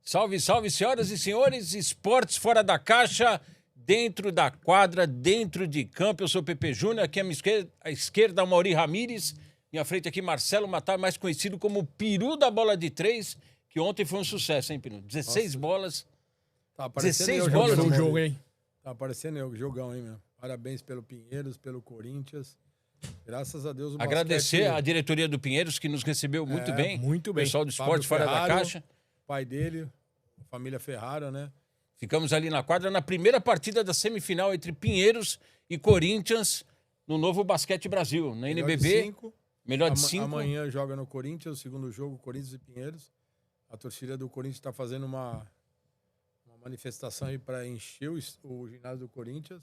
Salve, salve, senhoras e senhores, esportes fora da caixa, dentro da quadra, dentro de campo. Eu sou o Pepe Júnior, aqui à esquerda, Mauri Ramírez, minha frente aqui, Marcelo Matar, mais conhecido como Peru da bola de três, que ontem foi um sucesso, hein, Peru? 16 bolas. Tá aparecendo 16 bolas no no jogo, hein? Tá aparecendo eu, jogão, hein, meu? Parabéns pelo Pinheiros, pelo Corinthians. Graças a Deus o Agradecer basquete... à diretoria do Pinheiros, que nos recebeu muito bem. Muito bem. Pessoal do esporte Fábio fora da Ferraro, caixa. Pai dele, a família Ferrara, né? Ficamos ali na quadra na primeira partida da semifinal entre Pinheiros e Corinthians no Novo Basquete Brasil, na Melhor de NBB. cinco. Melhor de 5. Amanhã joga no Corinthians, o segundo jogo, Corinthians e Pinheiros. A torcida do Corinthians está fazendo uma manifestação aí para encher o ginásio do Corinthians.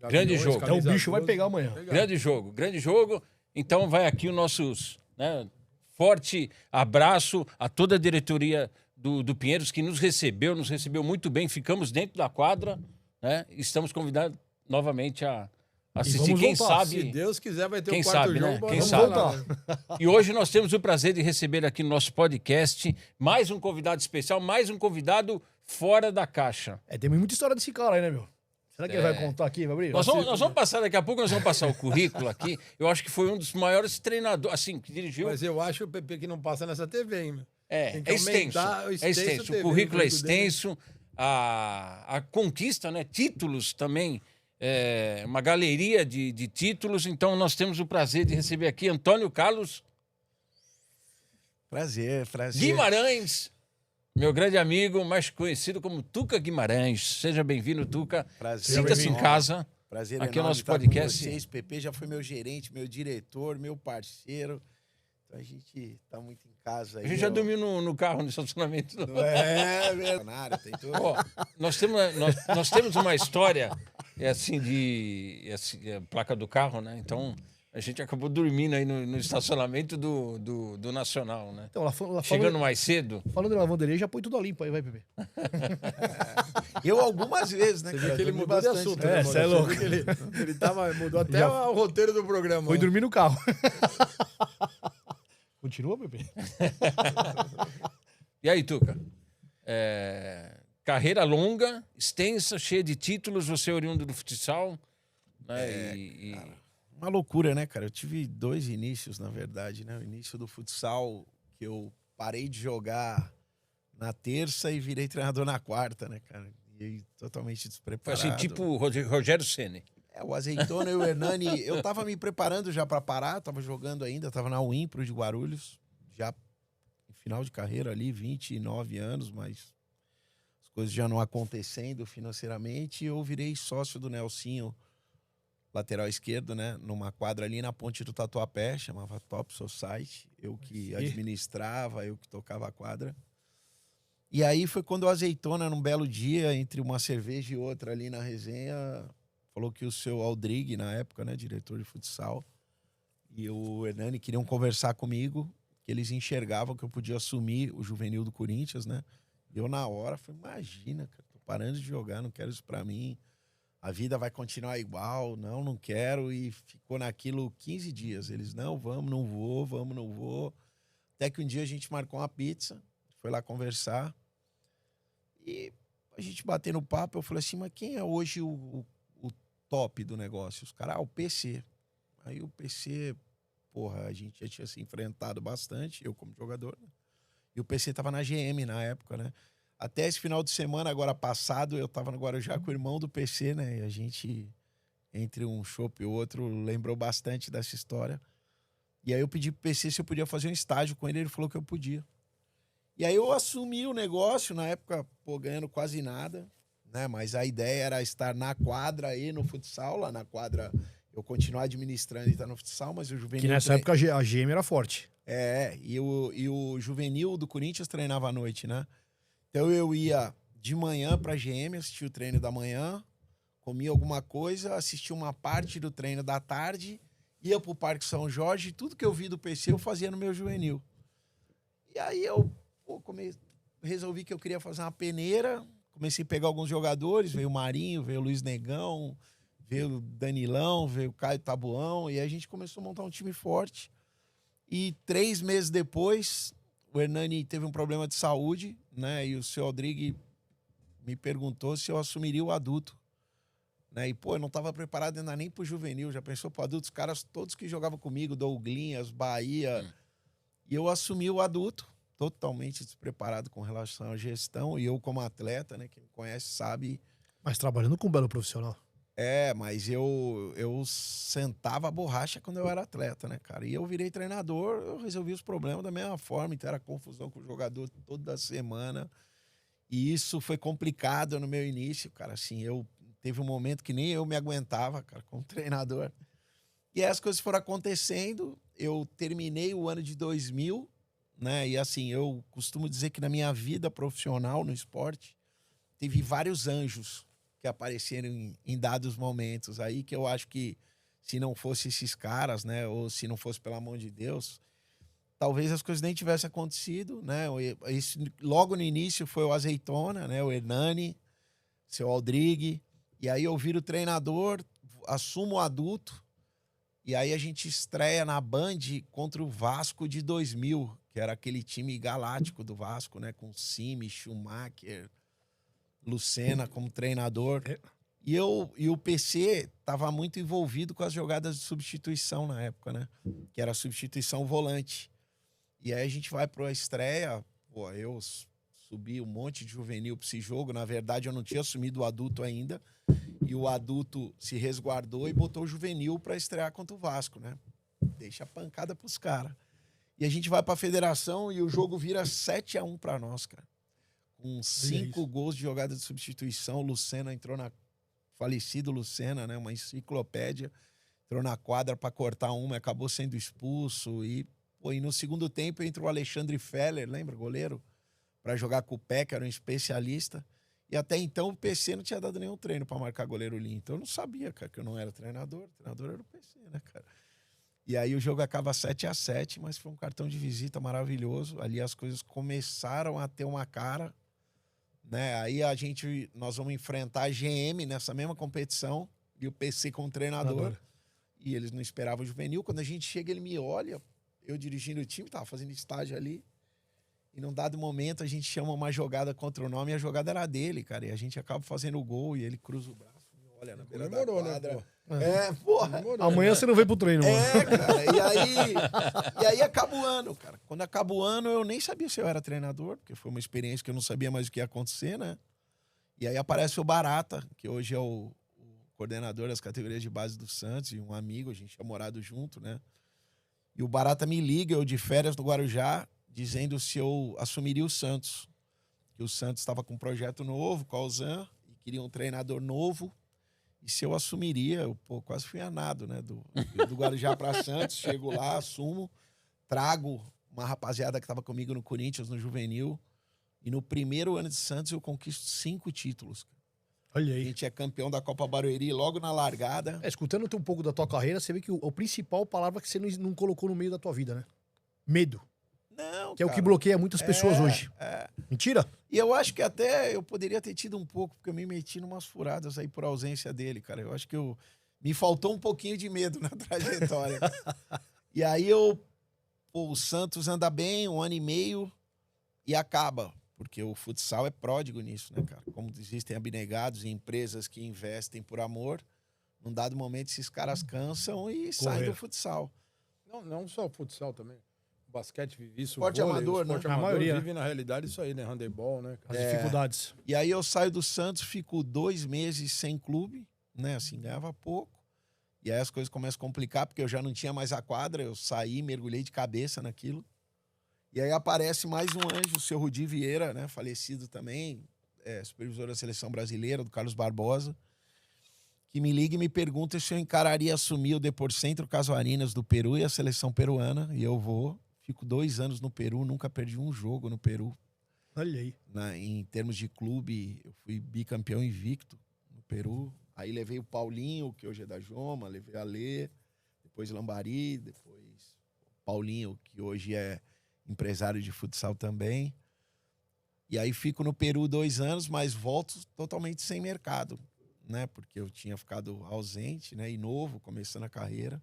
Grande jogo. Então o bicho vai pegar amanhã. Grande jogo, grande jogo. Então vai aqui o nosso forte abraço a toda a diretoria do Pinheiros, que nos recebeu muito bem. Ficamos dentro da quadra, né? Estamos convidados novamente a assistir. vamos Quem voltar. sabe... Se Deus quiser, vai ter Quem o quarto sabe, jogo. né? bora Quem lá, sabe. né? E hoje nós temos o prazer de receber aqui no nosso podcast mais um convidado especial, mais um convidado fora da caixa. Tem muita história desse cara aí, né, meu? Será que ele vai contar aqui, vai abrir? Nós vamos passar daqui a pouco, nós vamos passar o currículo aqui. Eu acho que foi um dos maiores treinadores, assim, que dirigiu. Mas eu acho, Pepe, que não passa nessa TV, hein, meu? É Tem que extenso. aumentar É extenso. TV, O currículo é currículo dele. extenso. A conquista, né? Títulos também. Uma galeria de títulos. Então, nós temos o prazer de receber aqui Antônio Carlos Prazer. Guimarães, meu grande amigo, mais conhecido como Tuca Guimarães. Seja bem-vindo, Tuca. Prazer. Sinta-se em casa. Prazer Aqui é o enorme nosso estar podcast. Com vocês. PP já foi meu gerente, meu diretor, meu parceiro. Então a gente tá muito em casa aí. A gente já dormiu no carro, no estacionamento. É verdade. Tem tudo. Ó, nós temos uma história, placa do carro, né? Então, a gente acabou dormindo aí no estacionamento do Nacional, né? Então, Chegando mais cedo. Falando de lavanderia, já põe tudo a limpo aí, vai, Pepe. Eu algumas vezes, né, Você cara? viu que ele Dormi mudou de bastante. assunto, É, né, cê é mano? louco. Você viu que ele mudou até Já- o roteiro do programa. Foi ó. dormir no carro. Continua, Pepe? E aí, Tuca? Carreira longa, extensa, cheia de títulos, você é oriundo do futsal, né? Uma loucura, né, cara? Eu tive dois inícios, na verdade, né? O início do futsal, que eu parei de jogar na terça e virei treinador na quarta, né, cara? E aí, totalmente Foi despreparado. assim, tipo Rogério Ceni. O Azeitona e o Hernani, eu tava me preparando já pra parar, tava jogando ainda, tava na Uimpro de Guarulhos, já em final de carreira ali, 29 anos, mas as coisas já não acontecendo financeiramente, e eu virei sócio do Nelsinho, lateral esquerdo, né, numa quadra ali na ponte do Tatuapé, chamava Top Society, eu que administrava, eu que tocava a quadra. E aí foi quando o Azeitona, num belo dia, entre uma cerveja e outra ali na resenha, falou que o seu Aldrigue, na época, né, diretor de futsal, e o Hernani queriam conversar comigo, que eles enxergavam que eu podia assumir o juvenil do Corinthians, né? E eu, na hora, falei, imagina, cara, tô parando de jogar, não quero isso pra mim. A vida vai continuar igual, não quero. E ficou naquilo 15 dias. Eles, não, vamos, não vou. Até que um dia a gente marcou uma pizza, foi lá conversar, e a gente batendo papo, eu falei assim, mas quem é hoje o top do negócio? Os caras, o PC. Aí o PC, porra, a gente já tinha se enfrentado bastante, eu como jogador, né? E o PC tava na GM na época, né? Até esse final de semana, agora passado, eu tava no Guarujá com o irmão do PC, né? E a gente, entre um chopp e outro, lembrou bastante dessa história. E aí eu pedi pro PC se eu podia fazer um estágio com ele falou que eu podia. E aí eu assumi o negócio, na época, pô, ganhando quase nada, né? Mas a ideia era estar na quadra e no futsal. Lá na quadra eu continuar administrando e estar no futsal, mas o juvenil... Que nessa época a GM era forte. E o juvenil do Corinthians treinava à noite, né? Então eu ia de manhã pra GM, assistia o treino da manhã, comia alguma coisa, assistia uma parte do treino da tarde, ia pro Parque São Jorge, tudo que eu vi do PC eu fazia no meu juvenil. E aí eu resolvi que eu queria fazer uma peneira, comecei a pegar alguns jogadores, veio o Marinho, veio o Luiz Negão, veio o Danilão, veio o Caio Tabuão, e aí a gente começou a montar um time forte. E 3 meses depois, o Hernani teve um problema de saúde, né? E o seu Aldrigue me perguntou se eu assumiria o adulto. Né? E, pô, eu não estava preparado ainda nem pro juvenil. Já pensou pro adulto? Os caras todos que jogavam comigo, Douglinhas, Bahia. E eu assumi o adulto, totalmente despreparado com relação à gestão. E eu, como atleta, né? Quem me conhece sabe. Mas trabalhando com um belo profissional. Mas eu sentava a borracha quando eu era atleta, né, cara? E eu virei treinador, eu resolvi os problemas da mesma forma. Então era confusão com o jogador toda semana. E isso foi complicado no meu início, cara. Assim, teve um momento que nem eu me aguentava, cara, como treinador. E aí as coisas foram acontecendo. Eu terminei o ano de 2000, né? E assim, eu costumo dizer que na minha vida profissional, no esporte, teve vários anjos que apareceram em dados momentos aí, que eu acho que se não fosse esses caras, né? Ou se não fosse pela mão de Deus, talvez as coisas nem tivessem acontecido, né? Logo no início foi o Azeitona, né? O Hernani, seu Aldrigue. E aí eu viro treinador, assumo o adulto, e aí a gente estreia na Band contra o Vasco de 2000, que era aquele time galáctico do Vasco, né? Com Simi, Schumacher, Lucena como treinador. E o PC estava muito envolvido com as jogadas de substituição na época, né? Que era a substituição volante. E aí a gente vai para a estreia, pô, eu subi um monte de juvenil para esse jogo. Na verdade, eu não tinha assumido o adulto ainda. E o adulto se resguardou e botou o juvenil para estrear contra o Vasco, né? Deixa a pancada pros caras. E a gente vai para a federação e o jogo vira 7-1 para nós, cara. Com 5 gols de jogada de substituição. O Lucena entrou falecido Lucena, né? Uma enciclopédia. Entrou na quadra para cortar uma, acabou sendo expulso. E no segundo tempo entra o Alexandre Feller, lembra? Goleiro? Para jogar com o pé, que era um especialista. E até então o PC não tinha dado nenhum treino para marcar goleiro limpo. Então eu não sabia, cara, que eu não era treinador. O treinador era o PC, né, cara? E aí o jogo acaba 7-7, mas foi um cartão de visita maravilhoso. Ali as coisas começaram a ter uma cara, né? Aí nós vamos enfrentar a GM nessa mesma competição e o PC como treinador. E eles não esperavam o juvenil. Quando a gente chega, ele me olha, eu dirigindo o time, tava fazendo estágio ali. E num dado momento a gente chama uma jogada contra o nome e a jogada era dele, cara. E a gente acaba fazendo o gol e ele cruza o braço, me olha na beira da quadra. Né, porra. Amanhã você não vem pro treino, mano. Cara. E aí acaba o ano, cara. Quando acaba o ano, eu nem sabia se eu era treinador, porque foi uma experiência que eu não sabia mais o que ia acontecer, né? E aí aparece o Barata, que hoje é o coordenador das categorias de base do Santos, e um amigo, a gente tinha morado junto, né? E o Barata me liga, eu de férias no Guarujá, dizendo se eu assumiria o Santos. Que o Santos estava com um projeto novo, com a Alzan, e queria um treinador novo. E se eu assumiria, eu quase fui anado, né? Do Guarujá para Santos, chego lá, assumo, trago uma rapaziada que estava comigo no Corinthians, no Juvenil. E no primeiro ano de Santos eu conquisto 5 títulos. Olha aí. A gente é campeão da Copa Barueri logo na largada. Escutando um pouco da tua carreira, você vê que o principal palavra que você não colocou no meio da tua vida, né? Medo. Não, que é o que bloqueia muitas pessoas hoje. Mentira? E eu acho que até eu poderia ter tido um pouco, porque eu me meti numas furadas aí por ausência dele, cara. Eu acho que me faltou um pouquinho de medo na trajetória. E aí o Santos anda bem 1 ano e meio e acaba. Porque o futsal é pródigo nisso, né, cara? Como existem abnegados e empresas que investem por amor, num dado momento esses caras cansam e saem do futsal. Não só o futsal também. O basquete vive isso, esporte o vôlei, amador, o esporte né? amador A maioria vive na realidade isso aí, né? Handebol, né? As dificuldades. E aí eu saio do Santos, fico 2 meses sem clube, né? Assim, ganhava pouco. E aí as coisas começam a complicar, porque eu já não tinha mais a quadra, eu saí, mergulhei de cabeça naquilo. E aí aparece mais um anjo, o seu Rudi Vieira, né? Falecido também, supervisor da Seleção Brasileira, do Carlos Barbosa, que me liga e me pergunta se eu encararia assumir o Deporcentro Casuarinas do Peru e a seleção peruana. E eu vou. Fico 2 anos no Peru, nunca perdi um jogo no Peru. Olha aí. Em termos de clube, eu fui bicampeão invicto no Peru. Aí levei o Paulinho, que hoje é da Joma, levei a Lê, depois Lambari, depois o Paulinho, que hoje é empresário de futsal também. E aí fico no Peru 2 anos, mas volto totalmente sem mercado, né? Porque eu tinha ficado ausente, né? E novo, começando a carreira.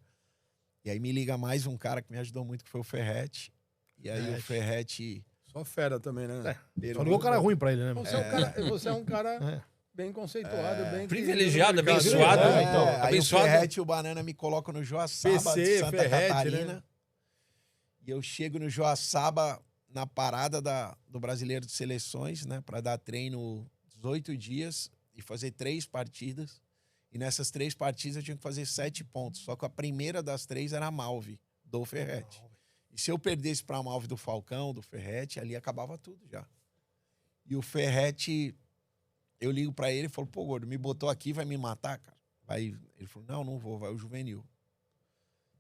E aí me liga mais um cara que me ajudou muito, que foi o Ferretti. E aí o Ferretti... Só fera também, né? Só ligou o cara ruim pra ele, né? Você é um cara bem conceituado, bem... Privilegiado, abençoado. Então, aí abençoado. o Ferretti e o Banana me colocam no Joaçaba PC, de Santa Ferretti, Catarina. né? E eu chego no Joaçaba na parada do Brasileiro de Seleções, né? Pra dar treino 18 dias e fazer 3 partidas. E nessas 3 partidas eu tinha que fazer 7 pontos. Só que a primeira das 3 era a Malve, do Ferretti. E se eu perdesse pra Malve do Falcão, do Ferretti, ali acabava tudo já. E o Ferretti, eu ligo pra ele e falo, pô, gordo, me botou aqui, vai me matar, cara? Aí ele falou, não vou, vai o Juvenil.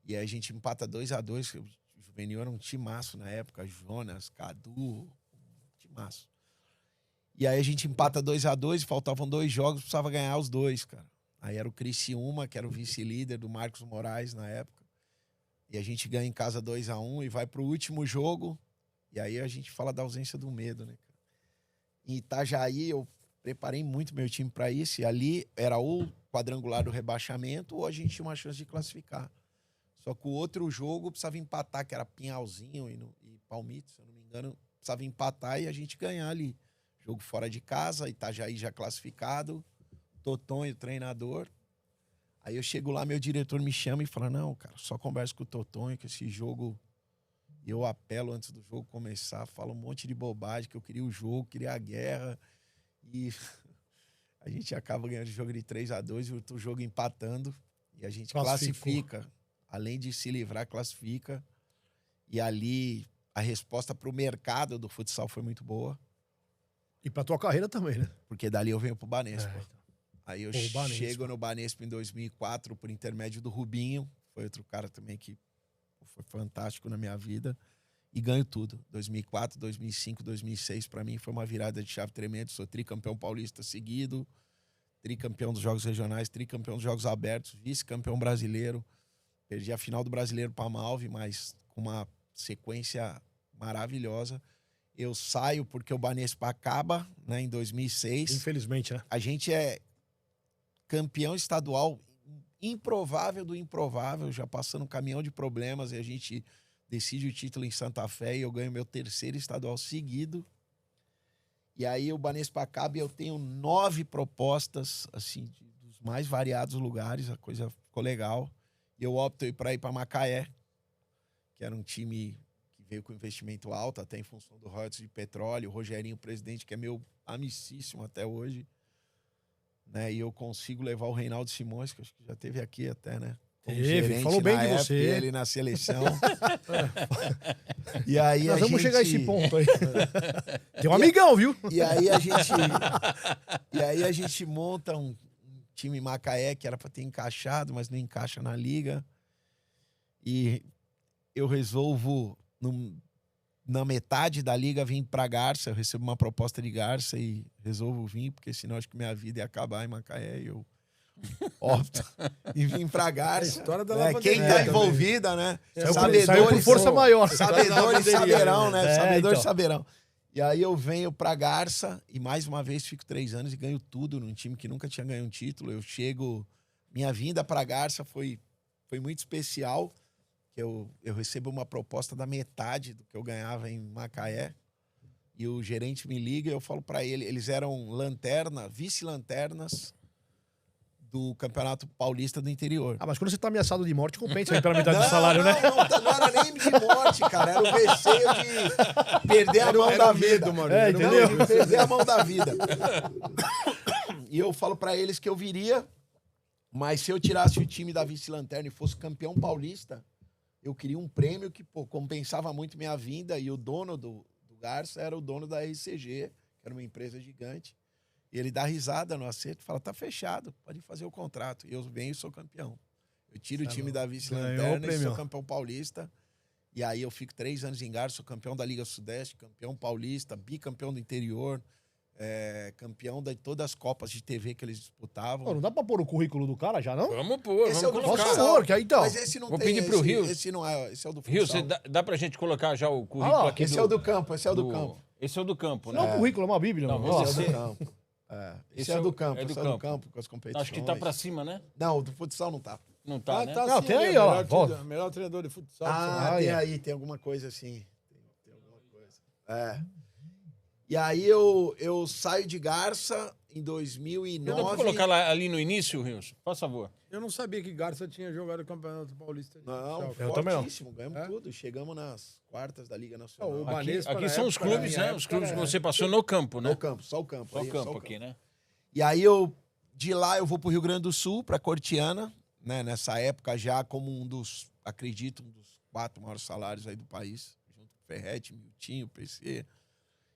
E aí a gente empata 2-2, o Juvenil era um timaço na época, Jonas, Cadu, timaço. E aí a gente empata 2-2, faltavam 2 jogos, precisava ganhar os 2, cara. Aí era o Criciúma, que era o vice-líder do Marcos Moraes na época. E a gente ganha em casa 2-1 e vai pro último jogo. E aí a gente fala da ausência do medo, né, cara? Em Itajaí, eu preparei muito meu time para isso. E ali era ou quadrangular do rebaixamento ou a gente tinha uma chance de classificar. Só que o outro jogo precisava empatar, que era Pinhalzinho e Palmito, se eu não me engano. Precisava empatar e a gente ganhar ali. Jogo fora de casa, Itajaí já classificado. Totonho, o treinador. Aí eu chego lá, meu diretor me chama e fala, não, cara, só conversa com o Totonho, que esse jogo... Eu apelo antes do jogo começar, falo um monte de bobagem, que eu queria o jogo, queria a guerra. E a gente acaba ganhando o jogo de 3-2 e o outro jogo empatando. E a gente classifica. Além de se livrar, classifica. E ali a resposta para o mercado do futsal foi muito boa. E pra tua carreira também, né? Porque dali eu venho pro Banespa. Então. Aí eu Banespa. chego no Banespa em 2004 por intermédio do Rubinho. Foi outro cara também que foi fantástico na minha vida. E ganho tudo. 2004, 2005, 2006, para mim foi uma virada de chave tremenda. Sou tricampeão paulista seguido, tricampeão dos Jogos Regionais, tricampeão dos Jogos Abertos, vice-campeão brasileiro. Perdi a final do Brasileiro para a Malve, mas com uma sequência maravilhosa. Eu saio porque o Banespa acaba, né, em 2006. Infelizmente, né? A gente é campeão estadual improvável do improvável, já passando um caminhão de problemas, e a gente decide o título em Santa Fé e eu ganho meu 3º estadual seguido. E aí o Banespa acaba e eu tenho 9 propostas, assim, dos mais variados lugares, a coisa ficou legal. E eu opto para ir para Macaé, que era um time que veio com investimento alto, até em função do royalties de petróleo. O Rogerinho, presidente, que é meu amicíssimo até hoje. Né? E eu consigo levar o Reinaldo Simões, que acho que já teve aqui até, né? Falou bem de você. Ele na seleção. E aí Nós vamos chegar a esse ponto aí. Tem um E amigão, viu? E aí a gente monta um time Macaé que era para ter encaixado, mas não encaixa na liga. E eu resolvo, na metade da liga, vir para Garça. Eu recebo uma proposta de Garça e resolvo vir, porque senão acho que minha vida ia acabar em Macaé. E eu opto e vim para Garça. A história da Quem lavanderia tá envolvida, né? Saiu por força maior. Sabedores saberão, né? Sabedores então. saberão. E aí eu venho pra Garça e mais uma vez fico 3 anos e ganho tudo num time que nunca tinha ganho um título. Eu chego... Minha vinda pra Garça foi muito especial. Eu recebo uma proposta da metade do que eu ganhava em Macaé. E o gerente me liga e eu falo pra ele... Eles eram vice-lanternas do Campeonato Paulista do Interior. Ah, mas quando você tá ameaçado de morte, compensa aí pela metade do salário, né? Não era nem de morte, cara. Era o receio de perder a mão da vida. Entendeu? De perder a mão da vida. E eu falo pra eles que eu viria, mas se eu tirasse o time da vice-lanterna e fosse campeão paulista, eu queria um prêmio que, pô, compensava muito minha vinda. E o dono do Garça era o dono da RCG, que era uma empresa gigante. E ele dá risada no acerto e fala, tá fechado, pode fazer o contrato. E eu venho e sou campeão. Eu tiro o time da vice-lanterna e sou campeão paulista. E aí eu fico 3 anos em Garça, sou campeão da Liga Sudeste, campeão paulista, bicampeão do interior, campeão de todas as Copas de TV que eles disputavam. Pô, não dá pra pôr o currículo do cara já, não? Vamos pôr, Esse vamos é o do colocar. Por favor, que aí então. Mas esse não Vou tem. pedir pro Rio. Esse não é, esse é o do futsal. Rio, você dá pra gente colocar já o currículo aqui Esse é o do campo, esse é o do do- campo. Esse é o do campo, né? Não, o currículo é uma bíblia, Não, mano. esse Esse é é- do campo. Esse Esse é é do o- campo, é do esse é do campo. campo com as competições. Acho que tá pra cima, né? Não, o do futsal não tá. Não tá, né? Não, tem aí, ó. Melhor treinador de futsal. Ah, Ah, tem é. aí, tem alguma coisa assim. É. E aí eu saio de Garça em 2009. Pode colocar lá, ali no início, Rilson? Por favor. Eu não sabia que Garça tinha jogado o Campeonato Paulista. de Não, futsal. Eu também não. fortíssimo. Ganhamos tudo. Chegamos nas quartas da Liga Ah, Nacional. o Aqui, Banespa, aqui na são os época, clubes, na né? minha Os época, clubes que era- você passou no campo, né? No campo, só o campo. Só aí, o campo aqui, né? E aí de lá eu vou pro Rio Grande do Sul, pra Cortiana, né? Nessa época já como um dos 4 maiores salários aí do país, junto com o Ferretti, Miltinho, PC.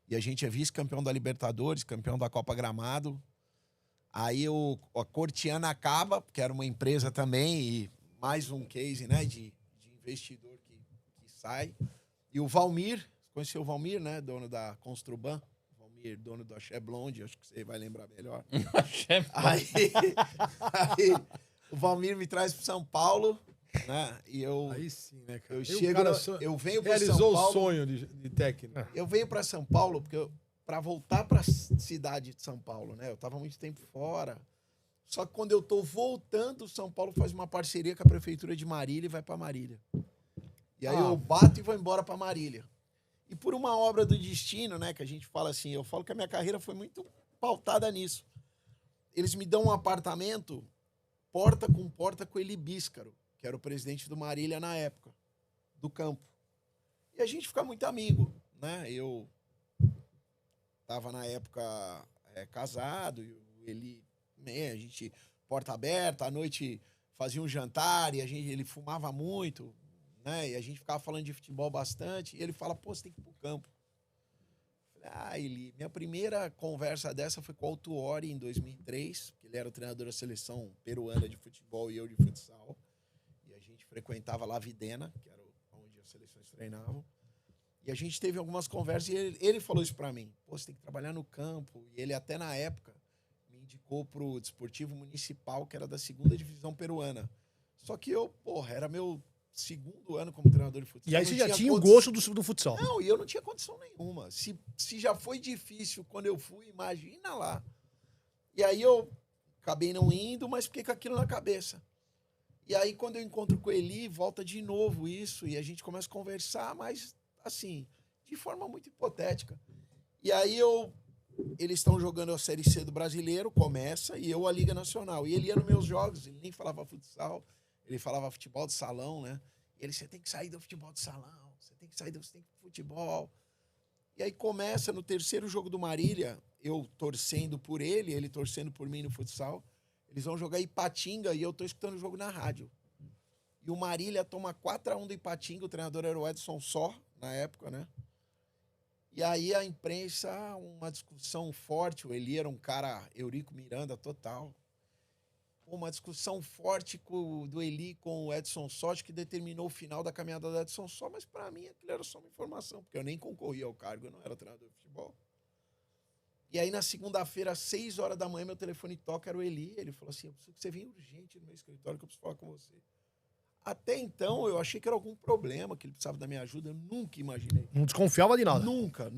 E a gente é vice-campeão da Libertadores, campeão da Copa Gramado. Aí a Cortiana acaba, que era uma empresa também, e mais um case, né, de investidor que sai. E o Valmir, conheceu o Valmir, né, dono da Construban, Valmir, dono do Axé Blonde, acho que você vai lembrar melhor. Aí o Valmir me traz para São Paulo, né, e Aí sim, né, cara? eu E o chego, cara eu venho para São realizou Paulo. o sonho de técnico. Eu venho para São Paulo porque para voltar para a cidade de São Paulo, né? Eu tava muito tempo fora. Só que quando eu tô voltando, São Paulo faz uma parceria com a prefeitura de Marília e vai para Marília. E aí eu bato e vou embora para Marília. E por uma obra do destino, né, que a gente fala assim, eu falo que a minha carreira foi muito pautada nisso. Eles me dão um apartamento porta com Eli Bíscaro, que era o presidente do Marília na época, do campo. E a gente fica muito amigo, né? Eu tava na época casado, e ele, né, a gente, porta aberta, à noite fazia um jantar, e ele fumava muito, né? E a gente ficava falando de futebol bastante, e ele fala, pô, você tem que ir pro campo. Eu falei, Eli, minha primeira conversa dessa foi com o Autuori em 2003, que ele era o treinador da seleção peruana de futebol e eu de futsal. E a gente frequentava lá a Videna, que era onde as seleções treinavam. E a gente teve algumas conversas e ele falou isso pra mim. Pô, você tem que trabalhar no campo. E ele até na época me indicou pro Desportivo Municipal, que era da 2ª divisão peruana. Só que eu, porra, era meu 2º ano como treinador de futsal. E aí você já tinha o condição. gosto do futsal. Não, e eu não tinha condição nenhuma. Se já foi difícil quando eu fui, imagina lá. E aí eu acabei não indo, mas fiquei com aquilo na cabeça. E aí quando eu encontro com ele, volta de novo isso, e a gente começa a conversar, mas assim, de forma muito hipotética. E aí eles estão jogando a Série C do Brasileiro, começa, e eu a Liga Nacional. E ele ia nos meus jogos, ele nem falava futsal, ele falava futebol de salão, né? E ele, você tem que sair do futebol de salão, você tem que ir pro futebol. E aí começa no 3º jogo do Marília, eu torcendo por ele torcendo por mim no futsal. Eles vão jogar Ipatinga e eu tô escutando o jogo na rádio. E o Marília toma 4-1 do Ipatinga, o treinador era o Edson Só, na época, né? E aí a imprensa, uma discussão forte, o Eli era um cara, Eurico Miranda total. Uma discussão forte do Eli com o Edson Só, que determinou o final da caminhada do Edson Só, mas para mim aquilo era só uma informação, porque eu nem concorria ao cargo, eu não era treinador de futebol. E aí na segunda-feira, às 6 horas da manhã, meu telefone toca, era o Eli, ele falou assim, eu preciso que você venha urgente no meu escritório, que eu preciso falar com você. Até então, eu achei que era algum problema, que ele precisava da minha ajuda, eu nunca imaginei. Não desconfiava de nada. Nunca.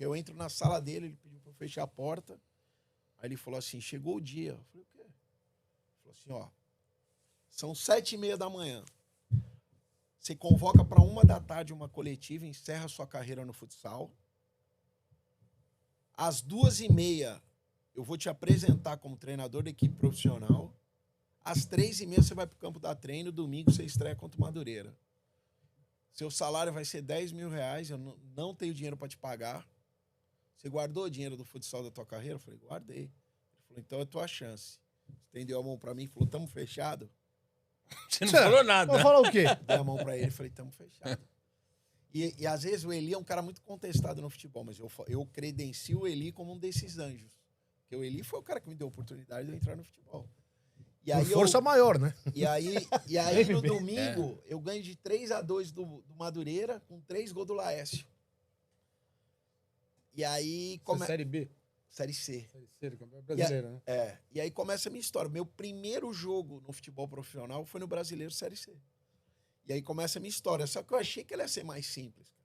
Eu entro na sala dele, ele pediu para eu fechar a porta, aí ele falou assim, chegou o dia. Eu falei, o quê? Ele falou assim, ó, são 7h30 da manhã. Você convoca para 1 da tarde uma coletiva, encerra sua carreira no futsal. Às 2h30, eu vou te apresentar como treinador da equipe profissional. Às 3h30, você vai para o campo dar treino. Domingo, você estreia contra o Madureira. Seu salário vai ser R$10.000. Eu não tenho dinheiro para te pagar. Você guardou o dinheiro do futsal da tua carreira? Eu falei, guardei. Ele falou, então é tua chance. Estendeu a mão para mim e falou, tamo fechado? Você não falou nada. Vou falar o quê? Dei a mão para ele e falei, tamo fechado. E às vezes o Eli é um cara muito contestado no futebol, mas eu credencio o Eli como um desses anjos. Porque o Eli foi o cara que me deu a oportunidade de eu entrar no futebol. E aí Por força maior, né? E aí no domingo, eu ganho de 3-2 do Madureira, com 3 gols do Laércio. E aí... Série B? Série C. Série C do Campeonato Brasileiro, né? E aí começa a minha história. Meu primeiro jogo no futebol profissional foi no Brasileiro Série C. E aí começa a minha história. Só que eu achei que ela ia ser mais simples.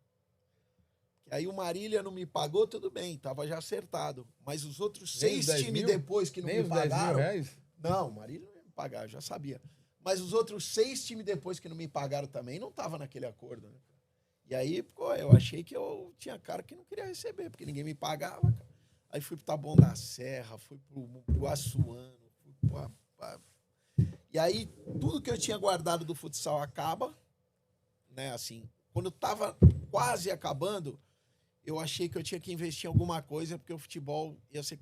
E aí o Marília não me pagou, tudo bem, tava já acertado. Mas os outros 6 times depois que não me pagaram... Nem os R$10.000? Não, o Marília não ia me pagar, eu já sabia. Mas os outros 6 times depois que não me pagaram também não tava naquele acordo, né? E aí, pô, eu achei que eu tinha cara que não queria receber, porque ninguém me pagava, cara. Aí fui pro Taboão da Serra, fui pro Assuano, E aí, tudo que eu tinha guardado do futsal acaba, né, assim. Quando eu tava quase acabando, eu achei que eu tinha que investir em alguma coisa, porque o futebol ia ser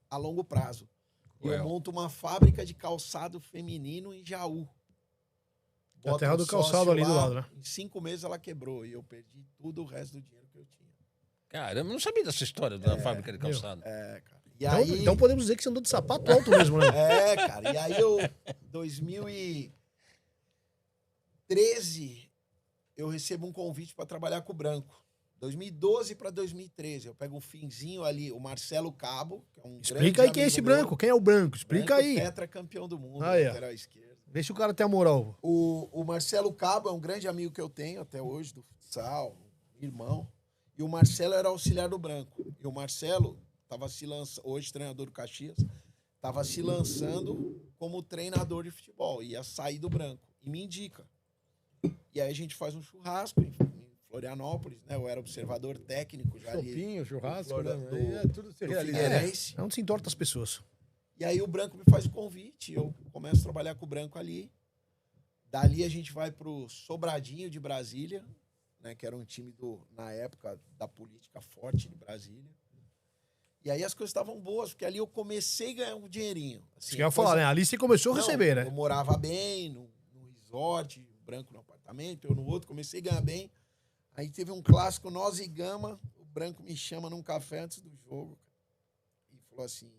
a longo prazo. E eu monto uma fábrica de calçado feminino em Jaú. A terra do calçado ali do lado, né? Em 5 meses ela quebrou e eu perdi tudo o resto do dinheiro que eu tinha. Caramba, eu não sabia dessa história da fábrica de calçado. Cara. E Então, aí, então podemos dizer que você andou de sapato alto mesmo, né? cara. E aí eu, 2013, eu recebo um convite para trabalhar com o Branco. 2012 para 2013. Eu pego um finzinho ali, o Marcelo Cabo, que é um Explica aí quem é esse Branco. Quem é o Branco? Explica aí. Tetracampeão do mundo, Aí, lateral esquerdo. Vê se o cara tem a moral. O Marcelo Cabo é um grande amigo que eu tenho até hoje, do futsal, irmão. E o Marcelo era auxiliar do Branco. E o Marcelo estava se lançando, hoje treinador do Caxias, estava se lançando como treinador de futebol. Ia sair do Branco. E me indica. E aí a gente faz um churrasco em Florianópolis, né? Eu era observador técnico já ali. Chopinho, churrasco, do- né? É tudo se realiza. Figueirense. Não se entorta as pessoas. E aí o Branco me faz o convite, eu começo a trabalhar com o Branco ali. Dali a gente vai pro Sobradinho de Brasília, né, que era um time na época da política forte de Brasília. E aí as coisas estavam boas, porque ali eu comecei a ganhar um dinheirinho. Assim, Você quer falar, né? Ali você começou a receber, né? Eu morava bem, no resort, o Branco no apartamento, eu no outro, comecei a ganhar bem. Aí teve um clássico, nós e Gama, o Branco me chama num café antes do jogo, cara, e falou assim,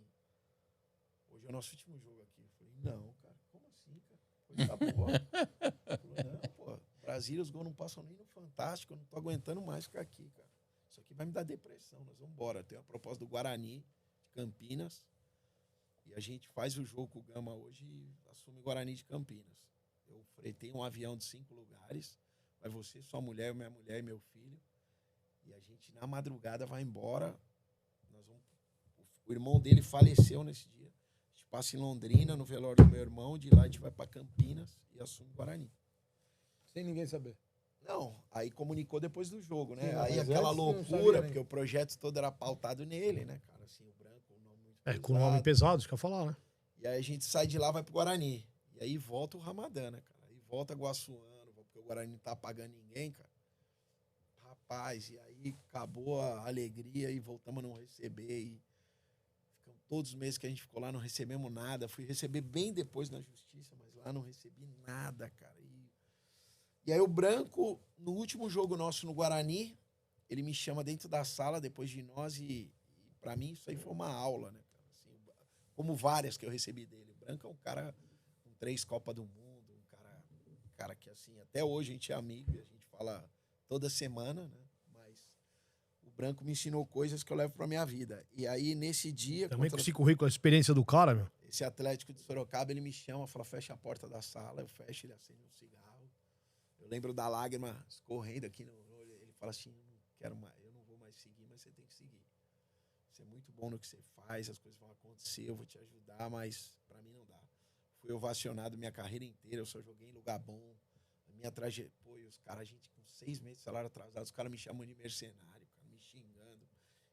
hoje é o nosso último jogo aqui. Eu falei, não, cara, como assim, cara? Coisa boa. Ele falou, não, pô, Brasília, os gols não passam nem no Fantástico, eu não tô aguentando mais ficar aqui, cara. Isso aqui vai me dar depressão, nós vamos embora. Tem uma proposta do Guarani, de Campinas, e a gente faz o jogo com o Gama hoje e assume o Guarani de Campinas. Eu fretei um avião de 5 lugares, vai você, sua mulher, minha mulher e meu filho, e a gente, na madrugada, vai embora. O irmão dele faleceu nesse dia. A gente passa em Londrina, no velório do meu irmão, de lá a gente vai para Campinas e assume o Guarani. Sem ninguém saber. Não, aí comunicou depois do jogo, né? Sim, aí mas aquela antes não sabia loucura, nem. porque o projeto todo era pautado nele, né, cara? Assim, o Branco, um nome muito Com o nome pesado, isso que eu ia falar, né? E aí a gente sai de lá, vai pro Guarani. E aí volta o Ramadã, né, cara? Aí volta Guaçuano, porque o Guarani não tá pagando ninguém, cara. Rapaz, e aí acabou a alegria e voltamos a não receber. E ficamos todos os meses que a gente ficou lá, não recebemos nada. Fui receber bem depois na justiça, mas lá não recebi nada, cara. E aí o Branco, no último jogo nosso no Guarani, ele me chama dentro da sala, depois de nós, e pra mim isso aí foi uma aula, né, cara? Assim, como várias que eu recebi dele. O Branco é um cara com 3 Copas do Mundo, um cara que, assim, até hoje a gente é amigo e a gente fala toda semana, né? Mas o Branco me ensinou coisas que eu levo pra minha vida. E aí, nesse dia... Também com esse currículo, a experiência do cara, meu. Esse Atlético de Sorocaba, ele me chama, fala, fecha a porta da sala, eu fecho, ele acende um cigarro. Eu lembro da lágrima escorrendo aqui no olho. Ele fala assim, eu não quero mais, eu não vou mais seguir, mas você tem que seguir. Você é muito bom no que você faz, as coisas vão acontecer, eu vou te ajudar, mas pra mim não dá. Fui ovacionado minha carreira inteira, eu só joguei em lugar bom. A minha trajetória, pô, e os caras, a gente com 6 meses de salário atrasado, os caras me chamam de mercenário, cara, me xingando.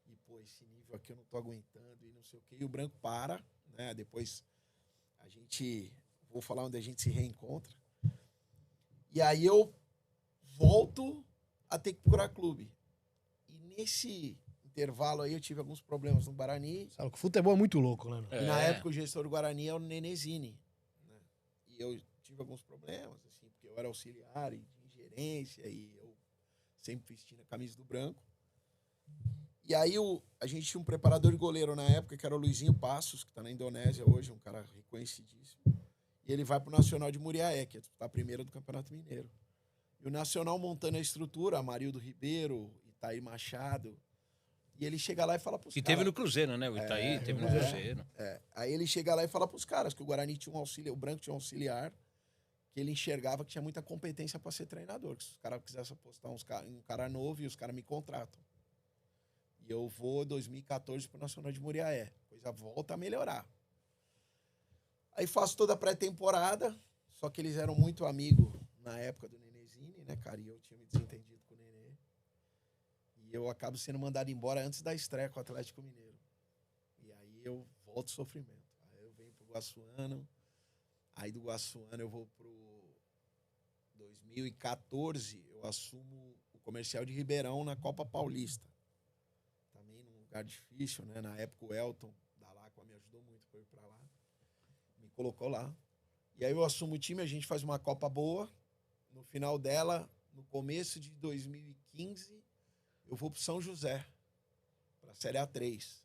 E, pô, esse nível aqui eu não tô aguentando e não sei o quê. E o Branco para, né? Depois a gente, vou falar onde a gente se reencontra. E aí eu volto a ter que procurar clube. E nesse intervalo aí eu tive alguns problemas no Guarani. Sabe que o futebol é muito louco, né? E na época o gestor do Guarani é o Nenezini. Né? E eu tive alguns problemas, assim, porque eu era auxiliar de gerência e eu sempre vestindo a camisa do Branco. E aí a gente tinha um preparador de goleiro na época, que era o Luizinho Passos, que está na Indonésia hoje, um cara reconhecidíssimo. E ele vai pro Nacional de Muriaé, que é a primeira do Campeonato Mineiro. E o Nacional montando a estrutura, Amarildo Ribeiro, Itaí Machado. E ele chega lá e fala pros caras... E teve no Cruzeiro, né? O Itaí teve no Cruzeiro. Aí ele chega lá e fala pros caras que o Guarani tinha um auxiliar, o Branco tinha um auxiliar, que ele enxergava que tinha muita competência para ser treinador. Que se os caras quisessem apostar um cara novo, e os caras me contratam. E eu vou, em 2014, pro Nacional de Muriaé. Coisa volta a melhorar. Aí faço toda a pré-temporada, só que eles eram muito amigos na época do Nenezini, né, cara? E eu tinha me desentendido com o Nenê. E eu acabo sendo mandado embora antes da estreia com o Atlético Mineiro. E aí eu volto sofrimento. Aí eu venho pro Guaçuano. Aí do Guaçuano eu vou pro 2014, eu assumo o comercial de Ribeirão na Copa Paulista. Também num lugar difícil, né? Na época o Elton da Lacqua me ajudou muito para ir para lá. Me colocou lá. E aí eu assumo o time, a gente faz uma Copa boa. No final dela, no começo de 2015, eu vou pro São José, para a Série A3.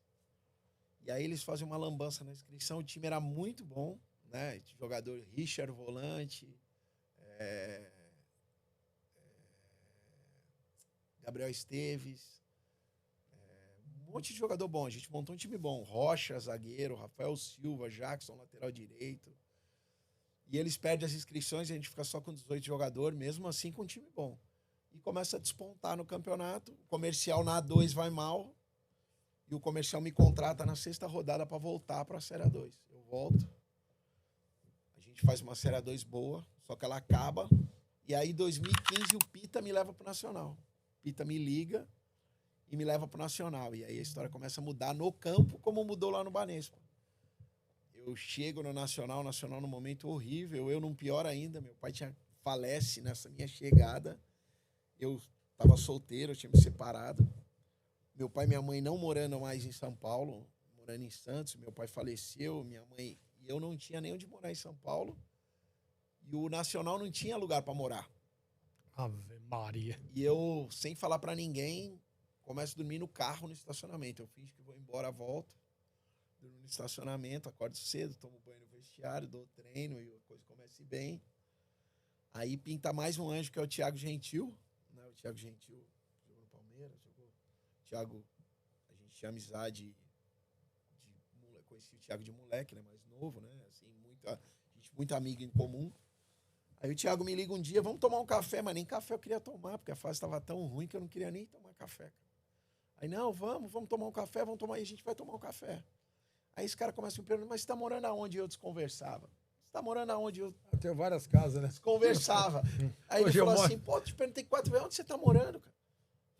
E aí eles fazem uma lambança na inscrição, o time era muito bom, né? Jogador Richard, volante, Gabriel Esteves, um monte de jogador bom. A gente montou um time bom. Rocha, zagueiro, Rafael Silva, Jackson, lateral direito. E eles perdem as inscrições e a gente fica só com 18 jogadores, mesmo assim com um time bom. E começa a despontar no campeonato. O comercial na A2 vai mal. E o comercial me contrata na 6ª rodada para voltar para a Série A2. Eu volto. A gente faz uma Série A2 boa, só que ela acaba. E aí, em 2015, o Pita me leva pro Nacional. O Pita me liga e me leva pro Nacional. E aí a história começa a mudar no campo, como mudou lá no Banespa. Eu chego no Nacional, num momento horrível. Eu num pior ainda. Meu pai falece nessa minha chegada. Eu estava solteiro, eu tinha me separado. Meu pai e minha mãe não morando mais em São Paulo, morando em Santos. Meu pai faleceu, minha mãe... E eu não tinha nem onde morar em São Paulo. E o Nacional não tinha lugar para morar. Ave Maria. E eu, sem falar para ninguém, começo a dormir no carro, no estacionamento. Eu finjo que vou embora, volto. Durmo no estacionamento, acordo cedo, tomo banho no vestiário, dou treino e a coisa começa a ir bem. Aí pinta mais um anjo, que é o Thiago Gentil. Né? O Thiago Gentil jogou no Palmeiras, jogou... Thiago, a gente tinha amizade... Conheci o Thiago de moleque, né? Mais novo, né? Assim, muito amigo em comum. Aí o Thiago me liga um dia, vamos tomar um café, mas nem café eu queria tomar, porque a fase estava tão ruim que eu não queria nem tomar café. Aí, não, vamos tomar um café, e a gente vai tomar um café. Aí esse cara começa a me perguntar, mas você tá morando aonde? Eu desconversava. Você tá morando aonde? Eu tenho várias casas, né? Desconversava. Aí ele falou assim, pô, te perguntei 4 vezes, onde você tá morando, cara?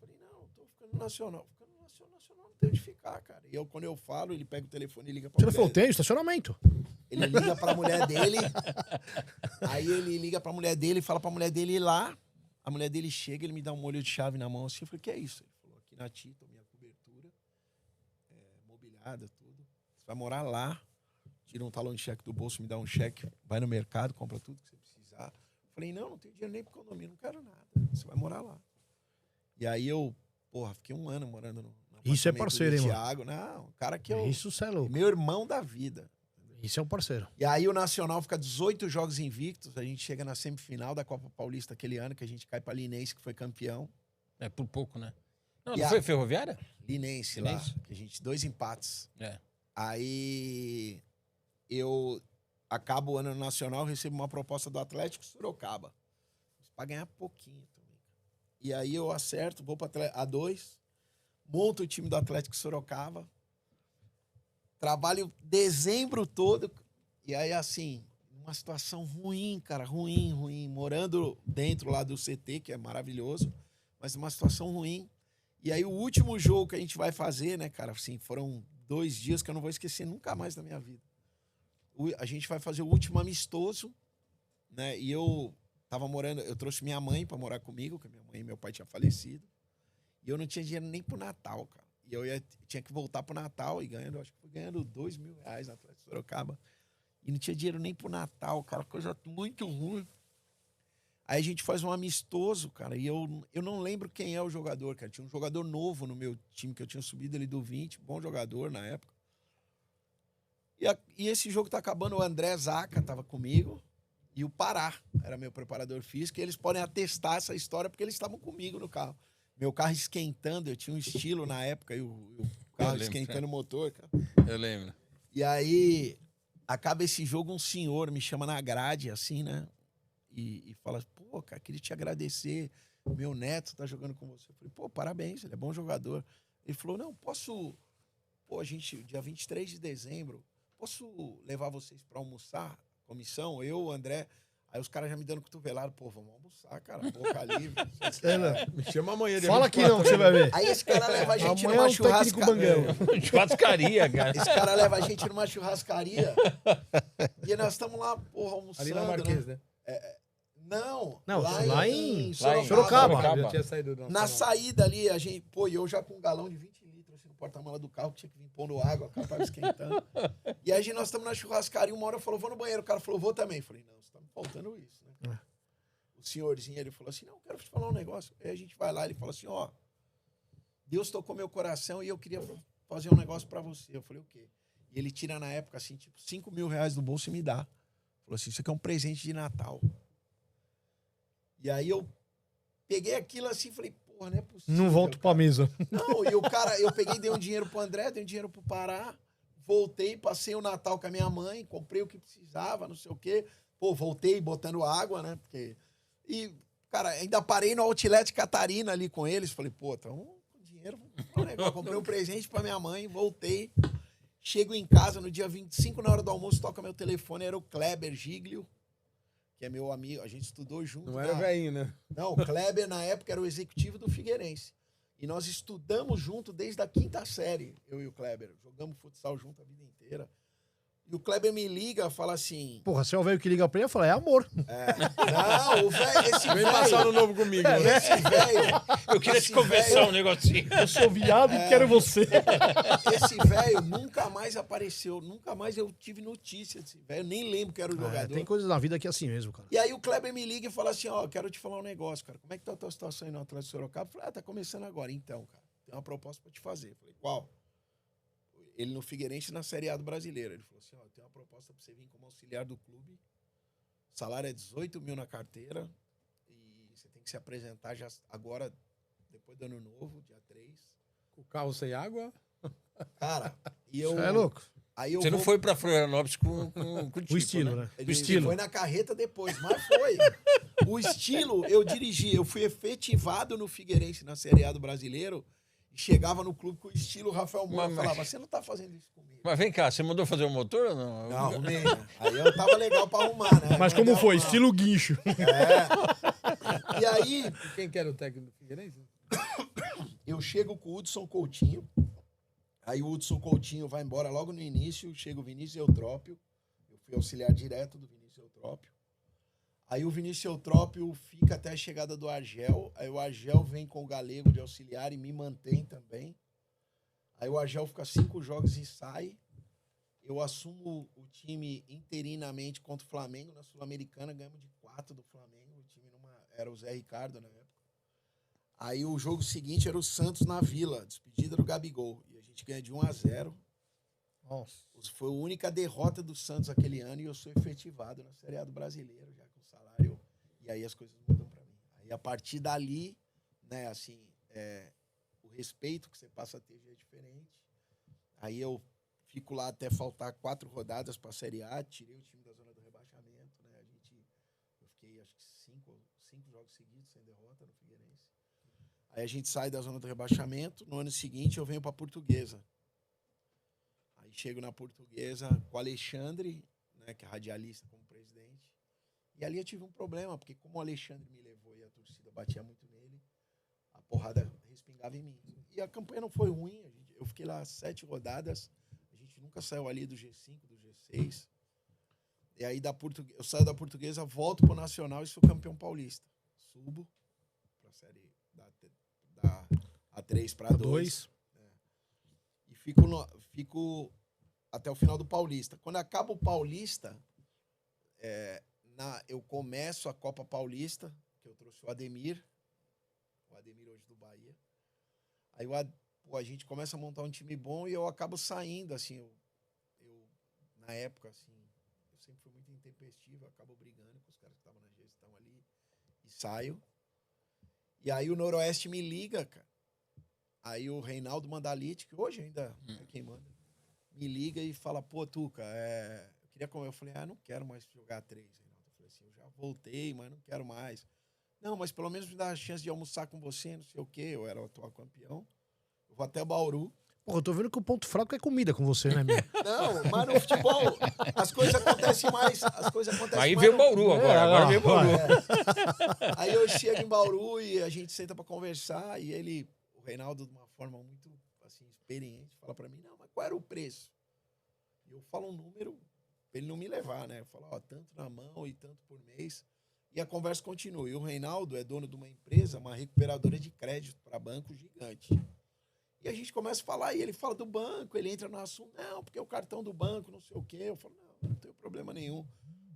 Eu falei, não, tô ficando no Nacional. Nacional não tem onde ficar, cara. E eu, quando eu falo, ele pega o telefone e liga pra mulher. Você falou, tem estacionamento. Ele liga pra mulher dele. Aí ele liga pra mulher dele e fala pra mulher dele ir lá. A mulher dele chega, ele me dá um molho de chave na mão assim. Eu falei, que é isso? Ele falou, aqui na Tito, minha cobertura, mobiliada, tudo. Você vai morar lá, tira um talão de cheque do bolso, me dá um cheque, vai no mercado, compra tudo que você precisar. Eu falei, não tenho dinheiro nem pro condomínio, não quero nada. Você vai morar lá. E aí eu, fiquei 1 ano morando no Isso é parceiro, hein, mano? Thiago. Não, o cara que eu... Isso é louco. Meu irmão da vida. Isso é um parceiro. E aí o Nacional fica 18 jogos invictos. A gente chega na semifinal da Copa Paulista aquele ano, que a gente cai pra Linense, que foi campeão. É por pouco, né? Não foi Ferroviária? Linense lá. Que a gente, 2 empates. Aí eu acabo o ano no Nacional, recebo uma proposta do Atlético Sorocaba. Pra ganhar pouquinho também. E aí eu acerto, vou pra A2, monto o time do Atlético Sorocaba, trabalho dezembro todo, e aí assim, uma situação ruim, cara, ruim, morando dentro lá do CT, que é maravilhoso, mas uma situação ruim. E aí o último jogo que a gente vai fazer, né, cara, assim, foram 2 dias que eu não vou esquecer nunca mais da minha vida. A gente vai fazer o último amistoso, né, e eu tava morando, eu trouxe minha mãe pra morar comigo, porque minha mãe e meu pai tinham falecido. E eu não tinha dinheiro nem pro Natal, cara. E eu tinha que voltar pro Natal e ganhando, acho que fui ganhando R$2.000 na Atlético Sorocaba. E não tinha dinheiro nem pro Natal, cara. Coisa muito ruim. Aí a gente faz um amistoso, cara. E eu não lembro quem é o jogador, cara. Tinha um jogador novo no meu time, que eu tinha subido ali do 20. Bom jogador na época. E esse jogo tá acabando, o André Zaca tava comigo. E o Pará era meu preparador físico. E eles podem atestar essa história, porque eles estavam comigo no carro. Meu carro esquentando, eu tinha um estilo na época, e o carro esquentando o motor, cara. Eu lembro. E aí, acaba esse jogo, um senhor me chama na grade, assim, né? E fala, pô, cara, queria te agradecer, meu neto tá jogando com você. Eu falei, pô, parabéns, ele é bom jogador. Ele falou, não, posso... Pô, a gente, dia 23 de dezembro, posso levar vocês pra almoçar? Comissão, eu, o André... Aí os caras já me dando cotovelado, pô, vamos almoçar, cara, boca livre. Me chama amanhã. dia Fala que 24 não, que você vai ver. Aí esse cara leva a gente Amanhã é numa um técnico banguelo. Churrascaria, cara. Esse cara leva a gente numa churrascaria e nós estamos lá, porra, almoçando. Ali na Marquês, né? Não, Não, lá lá em em Sorocaba. Sorocaba. Já tinha saído do Na saída ali, a gente, pô, e eu já com um galão de 20 litros assim, no porta-mala do carro, que tinha que vir pondo água, o carro tava esquentando. E aí nós estamos na churrascaria, uma hora falou, vou no banheiro. O cara falou, vou também. Eu falei, não, você tá me faltando isso, né? O senhorzinho, ele falou assim, não, quero te falar um negócio. Aí a gente vai lá, ele falou assim, ó, Deus tocou meu coração e eu queria fazer um negócio pra você. Eu falei, o quê? E ele tira na época, assim, tipo, R$5.000 do bolso e me dá. Falou assim, isso aqui é um presente de Natal. E aí eu peguei aquilo assim e falei, porra, não é possível. Não volto pra mesa. Não, e o cara, eu peguei, dei um dinheiro pro André, dei um dinheiro pro Pará, voltei, passei o Natal com a minha mãe, comprei o que precisava, não sei o quê. Pô, voltei botando água, né? Porque... E, cara, ainda parei no Outlet Catarina ali com eles. Falei, pô, então, com dinheiro, comprei um presente pra minha mãe, voltei. Chego em casa no dia 25, na hora do almoço, toca meu telefone, era o Kleber Giglio, que é meu amigo, a gente estudou junto. Não era velhinho, né? Não, o Kleber, na época, era o executivo do Figueirense. E nós estudamos junto desde a 5ª série, eu e o Kleber. Jogamos futsal junto a vida inteira. E o Kleber me liga e fala assim... Porra, se é o velho que liga pra ele, eu falo, é amor. Não, o velho, esse Vem passar velho... ano novo comigo. né? Esse velho... Eu queria te conversar um negocinho. Eu sou viado e quero você. Esse velho nunca mais apareceu. Nunca mais eu tive notícia desse velho. Nem lembro que era o jogador. Tem coisas na vida que é assim mesmo, cara. E aí o Kleber me liga e fala assim, ó, quero te falar um negócio, cara. Como é que tá a tua situação aí no Atlético Sorocaba? Eu falei, tá começando agora. Então, cara, tem uma proposta pra te fazer. Eu falei, qual? Ele no Figueirense na Série A do Brasileiro. Ele falou assim, ó, tem uma proposta pra você vir como auxiliar do clube. O salário é 18 mil na carteira. E você tem que se apresentar já agora, depois do ano novo, dia 3. Com o carro sem água. Cara, e eu... Isso é louco. Aí eu Você não vou- foi pra Florianópolis com O estilo, né? Ele O estilo. foi na carreta depois, mas foi. O estilo, eu dirigi, eu fui efetivado no Figueirense na Série A do Brasileiro e chegava no clube com o estilo Rafael Moura. Mas- Falava, você não tá fazendo isso comigo. Mas vem cá, você mandou fazer o motor ou não? Não, arrumei, né? Aí eu tava legal pra arrumar, né? Mas como Mandei foi? arrumar. Estilo guincho. É. E aí, E quem que era o técnico do Figueirense? eu chego com o Hudson Coutinho. Aí o Hudson Coutinho vai embora logo no início. Chega o Vinícius Eutrópio. Eu fui auxiliar direto do Vinícius Eutrópio. Aí o Vinícius Eutrópio fica até a chegada do Argel. Aí o Argel vem com o Galego de auxiliar e me mantém também. Aí o Argel fica 5 jogos e sai. Eu assumo o time interinamente contra o Flamengo. Na Sul-Americana ganhamos de 4 do Flamengo. O time era o Zé Ricardo na época. Aí o jogo seguinte era o Santos na Vila. Despedida do Gabigol. E a gente ganha de 1-0. Nossa. Foi a única derrota do Santos aquele ano e eu sou efetivado na Série A do Brasileiro, já com salário. E aí as coisas mudam pra mim. Aí a partir dali, né, assim, o respeito que você passa a ter já é diferente. Aí eu fico lá até faltar 4 rodadas pra Série A, tirei o time da zona do rebaixamento, né? Eu fiquei acho que 5 jogos seguidos sem derrota no Figueirense. Aí a gente sai da zona do rebaixamento, no ano seguinte eu venho pra Portuguesa. Aí chego na Portuguesa com o Alexandre, né, que é radialista como presidente. E ali eu tive um problema, porque como o Alexandre me levou e a torcida batia muito nele, a porrada respingava em mim. E a campanha não foi ruim, eu fiquei lá 7 rodadas, a gente nunca saiu ali do G5, do G6. E aí eu saio da Portuguesa, volto pro Nacional e sou campeão paulista. Subo pra série da A3 para 2. E fico até o final do Paulista. Quando acaba o Paulista, eu começo a Copa Paulista, que eu trouxe o Ademir hoje do Bahia. Aí a gente começa a montar um time bom e eu acabo saindo, assim, eu na época, assim, eu sempre fui muito intempestivo, eu acabo brigando com os caras que estavam na gestão ali e saio. E aí o Noroeste me liga, cara. Aí o Reinaldo Mandalite, que hoje ainda é quem manda, me liga e fala, pô, Tuca, eu queria comer. Eu falei, não quero mais jogar 3, Reinaldo. Eu falei assim, eu já voltei, mas não quero mais. Não, mas pelo menos me dá a chance de almoçar com você, não sei o quê. Eu era o atual campeão. Eu vou até Bauru. Pô, eu tô vendo que o ponto fraco é comida com você, né, meu? Não, mas no futebol as coisas acontecem mais. Aí mais veio o no- Bauru agora veio o Bauru. Aí eu chego em Bauru e a gente senta pra conversar e o Reinaldo, de uma forma muito assim, experiente, fala pra mim, não, mas qual era o preço? E eu falo um número pra ele não me levar, né? Eu falo, ó, tanto na mão e tanto por mês. E a conversa continua. E o Reinaldo é dono de uma empresa, uma recuperadora de crédito para banco gigante. E a gente começa a falar, e ele fala do banco, ele entra no assunto, não, porque o cartão do banco, não sei o quê. Eu falo, não tenho problema nenhum.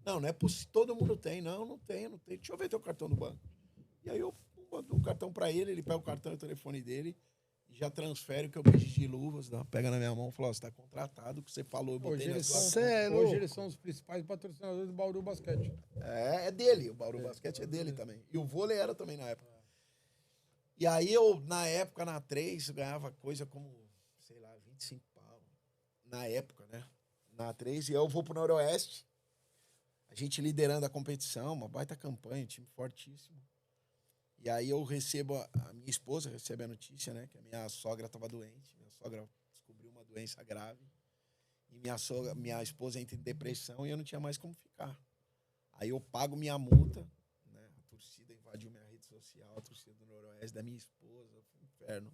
Não é possível, todo mundo tem. Não tem. Deixa eu ver teu cartão do banco. E aí eu mando um cartão para ele pega o cartão e o telefone dele, e já transfere o que eu pedi de luvas, pega na minha mão e fala, ó, você tá contratado, o que você falou, eu botei na sua conta. Hoje eles são os principais patrocinadores do Bauru Basquete. É dele, o Bauru Basquete é dele também. E o vôlei era também na época. E aí eu, na época, na 3, ganhava coisa como, sei lá, 25 pau. Na época, né? Na 3, e eu vou pro Noroeste. A gente liderando a competição, uma baita campanha, um time fortíssimo. E aí eu recebo, a minha esposa recebe a notícia, né? Que a minha sogra estava doente. Minha sogra descobriu uma doença grave. E minha esposa entra em depressão e eu não tinha mais como ficar. Aí eu pago minha multa, né? A torcida invadiu minha rede social, a torcida do Noroeste, da minha esposa, foi um inferno.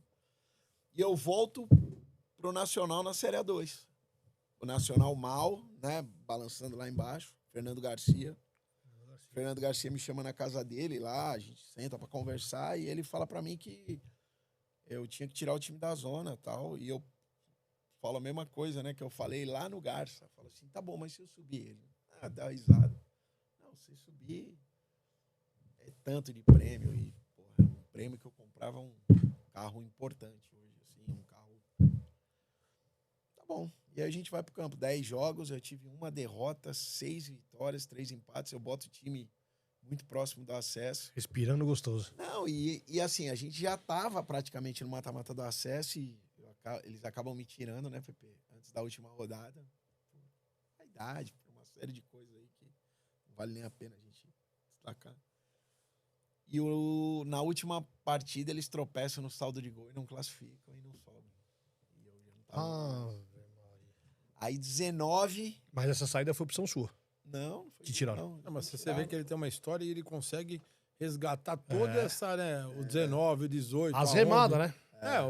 E eu volto pro Nacional na Série A2. O Nacional mal, né? Balançando lá embaixo. Fernando Garcia me chama na casa dele lá, a gente senta pra conversar e ele fala pra mim que eu tinha que tirar o time da zona e tal. E eu falo a mesma coisa, né? Que eu falei lá no Garça. Falo assim, tá bom, mas se eu subir ele? Dá risada. Não, se subir é tanto de prêmio. E, porra, é um prêmio que eu comprava um carro importante hoje, assim, um carro... Tá bom. E aí a gente vai pro campo. 10 jogos, eu tive uma derrota, 6 vitórias, 3 empates. Eu boto o time muito próximo do acesso. Respirando gostoso. Não, e assim, a gente já tava praticamente no mata-mata do acesso e eles acabam me tirando, né, Pepe? Antes da última rodada. A idade, por uma série de coisas aí que não vale nem a pena a gente destacar. E na última partida eles tropeçam no saldo de gol e não classificam e não sobem. E eu já não tava... Aí 19... Mas essa saída foi opção sua. Não foi. Te tiraram. Não, mas você vê que ele tem uma história e ele consegue resgatar toda essa, né? O 19, o 18. As a remadas, 11. né?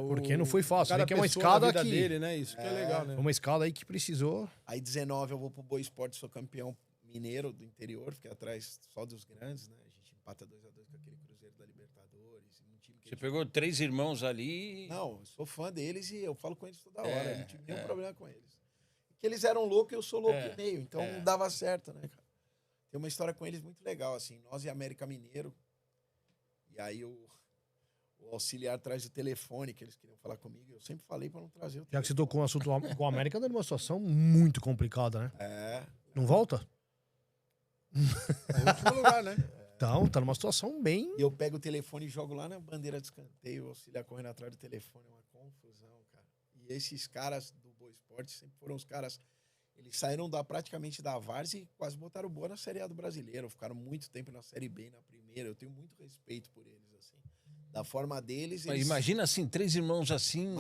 Porque não foi fácil. Cada É que é uma pessoa na escada vida que... dele, né? Isso que é legal, né? Uma escada aí que precisou... Aí 19 eu vou pro Boa Esporte, sou campeão mineiro do interior, fiquei atrás só dos grandes, né? A gente empata 2-2 com aquele Cruzeiro da Libertadores. Um time que Você pegou 3 irmãos ali. Não, eu sou fã deles e eu falo com eles toda hora. Não tive nenhum problema com eles. Porque eles eram loucos e eu sou louco e meio, então não dava certo, né, cara? Tem uma história com eles muito legal, assim. Nós e América Mineiro. E aí o auxiliar traz o telefone que eles queriam falar comigo. Eu sempre falei pra não trazer o telefone. Já que você tocou um assunto com a América, anda numa situação muito complicada, né? Não volta? É o último lugar, né? Então, tá numa situação bem... E eu pego o telefone e jogo lá na bandeira de escanteio, o auxiliar correndo atrás do telefone, uma confusão, cara. E esses caras do Boa Esporte sempre foram os caras... Eles saíram praticamente da várzea e quase botaram boa na Série A do Brasileiro. Ficaram muito tempo na Série B, na primeira. Eu tenho muito respeito por eles, assim. Da forma deles... Mas imagina assim, 3 irmãos assim...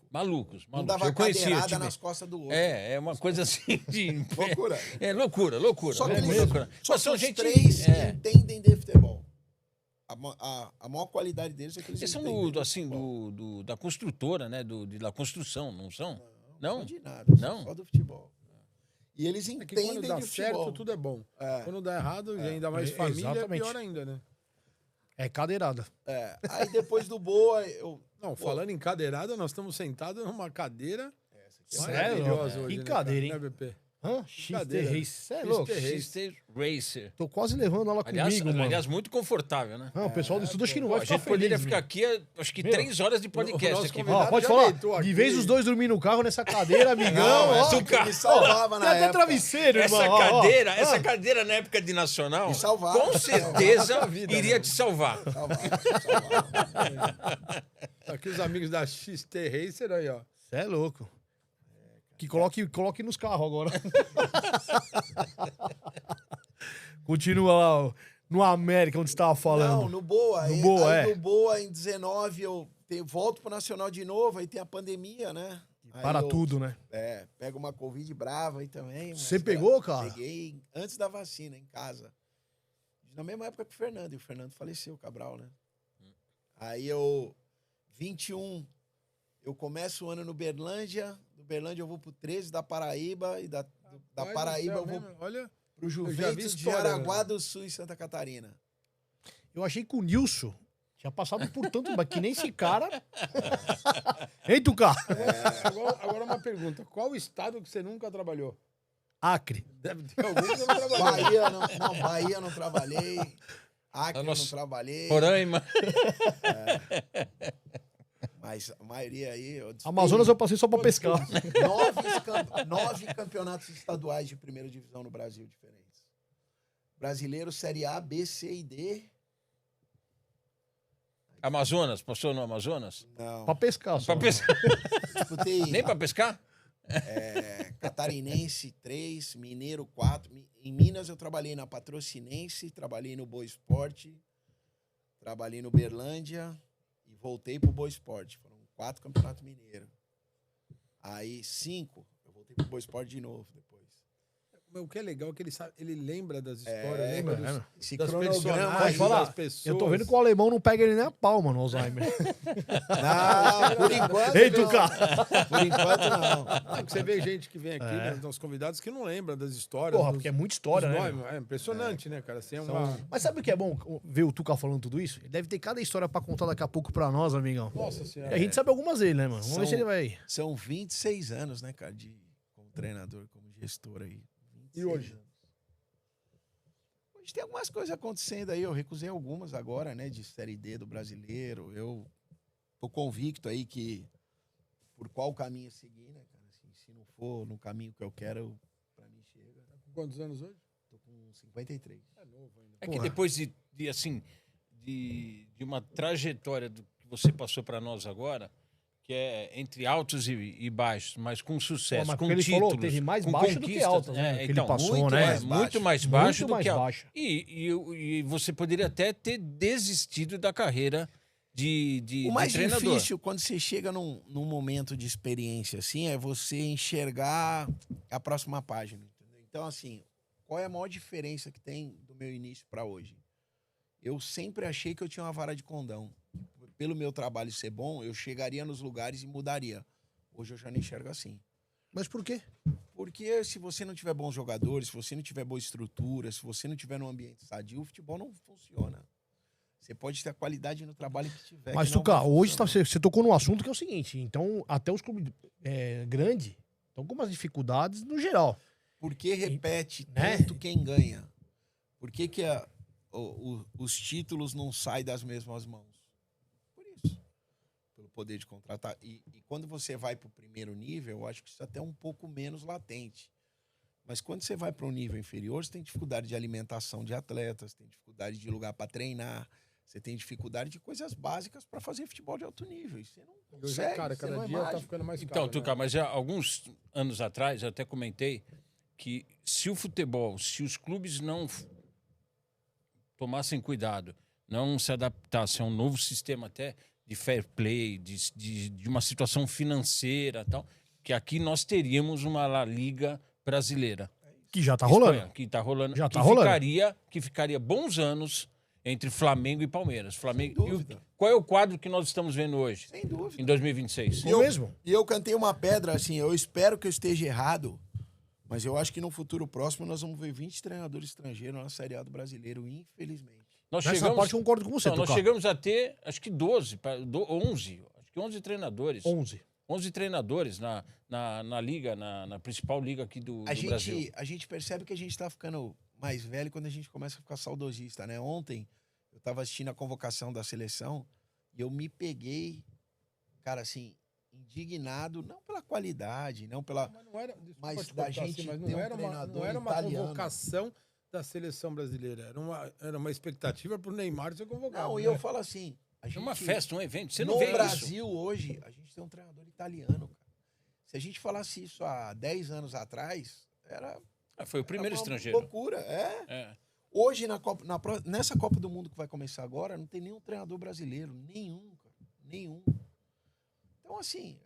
Malucos. Um dava Eu conhecia, cadeirada nas costas do outro. É uma coisa assim de... Loucura. É loucura. Só que Loucura, eles, loucura. só Mas que são os gente... três entendem de futebol. A maior qualidade deles é que eles Eles são entendem assim, da construtora, né? Da construção, não são? Não de nada, Não? só do futebol. E eles É que entendem quando dá de certo, futebol. tudo é bom. Quando dá errado, e ainda mais É, família, exatamente. é pior ainda, né? É cadeirada. Aí depois do Boa, Não, falando em cadeirada, nós estamos sentados numa cadeira Sério? maravilhosa Que hoje, né, cadeira, cara? hein? Né, BP? Hã? XT Cadeira. Race. Você é louco? XT Racer. Tô quase levando ela comigo, mano. Aliás, muito confortável, né? Não, o pessoal do estúdio acho que não Pô, vai a ficar gente poderia feliz, ficar meu. aqui, acho que Meu, 3 horas de podcast nosso aqui. convidado Ó, pode já falar. deitou De aqui. vez os dois dormir no carro nessa cadeira, amigão. Não, ó, essa que me salvava tem na até época. travesseiro, Essa irmão. ó, ó. essa cadeira na época de Nacional, Me salvava. com certeza Salvava a vida, iria né? te salvar. Aqui os amigos da XT Racer aí, ó. Você é louco. Que coloque nos carros agora. Continua lá, ó, no América, onde você tava falando. Não, no Boa. No Boa, aí no Boa, em 19, eu volto pro Nacional de novo, aí tem a pandemia, né? Aí Para eu, tudo, né? pego uma Covid brava aí também. mas, Você pegou, cara? Peguei antes da vacina, em casa. Na mesma época que o Fernando. E o Fernando faleceu, o Cabral, né? Aí 21, eu começo o ano no Berlândia. Do Berlândia eu vou pro 13 da Paraíba. E da Pai do Paraíba céu eu vou mesmo, olha, pro já vi Juventus de história, Jaraguá né? do Sul, em Santa Catarina. Eu achei que o Nilson tinha passado por tanto, mas que nem esse cara. Hein, Tucá? Agora uma pergunta. Qual estado que você nunca trabalhou? Acre. Deve ter algum que você não trabalhou. Bahia não trabalhei. Acre Nossa, não trabalhei. Roraima. Mas a maioria aí... Amazonas eu passei só pra pescar. 9 campeonatos estaduais de primeira divisão no Brasil diferentes. Brasileiro, Série A, B, C e D. Amazonas, passou no Amazonas? Não. Pra pescar só. Pra pescar? Disputei Nem pra pescar? Catarinense 3, Mineiro 4. Em Minas eu trabalhei na Patrocinense, trabalhei no Boa Esporte, trabalhei no Berlândia e voltei pro Boa Esporte. Foram 4 campeonatos mineiros. Aí 5, eu voltei pro Boa Esporte de novo depois. O que é legal é que ele lembra das histórias, É, lembra é. Esse das cronograma personagens, Pode falar. das pessoas. Eu tô vendo que o alemão não pega ele nem a pau, mano, o Alzheimer. Não, por enquanto Ei, não. Tucá. Por enquanto não. Não, porque você vê gente que vem aqui, né, nossos convidados, que não lembra das histórias. Porra, dos- porque é muita história, dos né? nomes. É impressionante, né, cara? Assim, Mas sabe o que é bom ver o Tucá falando tudo isso? Ele deve ter cada história pra contar daqui a pouco pra nós, amigão. Nossa E senhora. a gente sabe algumas dele, né, mano? Vamos ver se ele vai. São 26 anos, né, cara, como treinador, como gestor aí. 26 E hoje? anos. Hoje tem algumas coisas acontecendo aí. Eu recusei algumas agora, né, de Série D do Brasileiro. Eu tô convicto aí que por qual caminho seguir, né, cara? Assim, se não for no caminho que eu quero, pra mim chega. Com quantos anos hoje? Tô com 53. É novo ainda. É que Porra. depois de uma trajetória que você passou para nós agora, que é entre altos e baixos, mas com sucesso, Pô, mas com ele títulos, falou, teve mais com baixo do que conquistas, altas, né? Que ele então, passou, muito né? mais muito mais Muito baixo do mais que alto. baixo. E você poderia até ter desistido da carreira de O mais treinador. difícil quando você chega num momento de experiência assim é você enxergar a próxima página. Entendeu? Então, assim, qual é a maior diferença que tem do meu início para hoje? Eu sempre achei que eu tinha uma vara de condão. Pelo meu trabalho ser bom, eu chegaria nos lugares e mudaria. Hoje eu já não enxergo assim. Mas por quê? Porque se você não tiver bons jogadores, se você não tiver boa estrutura, se você não tiver num ambiente sadio, o futebol não funciona. Você pode ter a qualidade no trabalho que tiver. Mas, que não Tucá, vai hoje funcionar. você tocou num assunto que é o seguinte: então, até os clubes grandes estão com algumas dificuldades no geral. Por que repete Né? tanto quem ganha? Por que os títulos não saem das mesmas mãos? Por isso. Pelo poder de contratar. E quando você vai para o primeiro nível, eu acho que isso é até um pouco menos latente. Mas quando você vai para um nível inferior, você tem dificuldade de alimentação de atletas, tem dificuldade de lugar para treinar, você tem dificuldade de coisas básicas para fazer futebol de alto nível. E você não Hoje consegue, é cara, você cada não é dia tá mágico. ficando mais caro. Então, né? Tucá, mas há alguns anos atrás eu até comentei que se o futebol, se os clubes não tomassem cuidado, não se adaptassem a um novo sistema até de fair play, de uma situação financeira e tal, que aqui nós teríamos uma La Liga brasileira. Que já tá Espanha, rolando. que tá rolando. Já que tá rolando. Que ficaria bons anos entre Flamengo e Palmeiras. Flamengo. Sem dúvida. Qual é o quadro que nós estamos vendo hoje, Sem dúvida. em 2026? Ou mesmo? E eu cantei uma pedra, assim, eu espero que eu esteja errado, mas eu acho que no futuro próximo nós vamos ver 20 treinadores estrangeiros na Série A do Brasileiro, infelizmente. Nós Nessa chegamos, parte eu concordo com você, não, nós Tucá. chegamos a ter, acho que 11. Acho que 11 treinadores. 11. 11 treinadores na liga, na principal liga aqui do Brasil. A gente percebe que a gente tá ficando mais velho quando a gente começa a ficar saudosista, né? Ontem eu tava assistindo a convocação da seleção e eu me peguei, cara, assim, indignado, não pela qualidade, não pela... Mas não era, desculpa Mas te da cortar gente mas ter não um era treinador não era uma italiano. convocação da seleção brasileira. Era uma expectativa pro Neymar ser convocado. Não, e né? eu falo assim... A É uma gente- festa, um evento. Você não no vê isso. Brasil, hoje, a gente tem um treinador italiano, cara. Se a gente falasse isso há 10 anos atrás, era Foi o primeiro uma estrangeiro. loucura, é. É. Hoje, nessa Copa do Mundo que vai começar agora, não tem nenhum treinador brasileiro. Nenhum, cara. Nenhum. Então, Então, assim,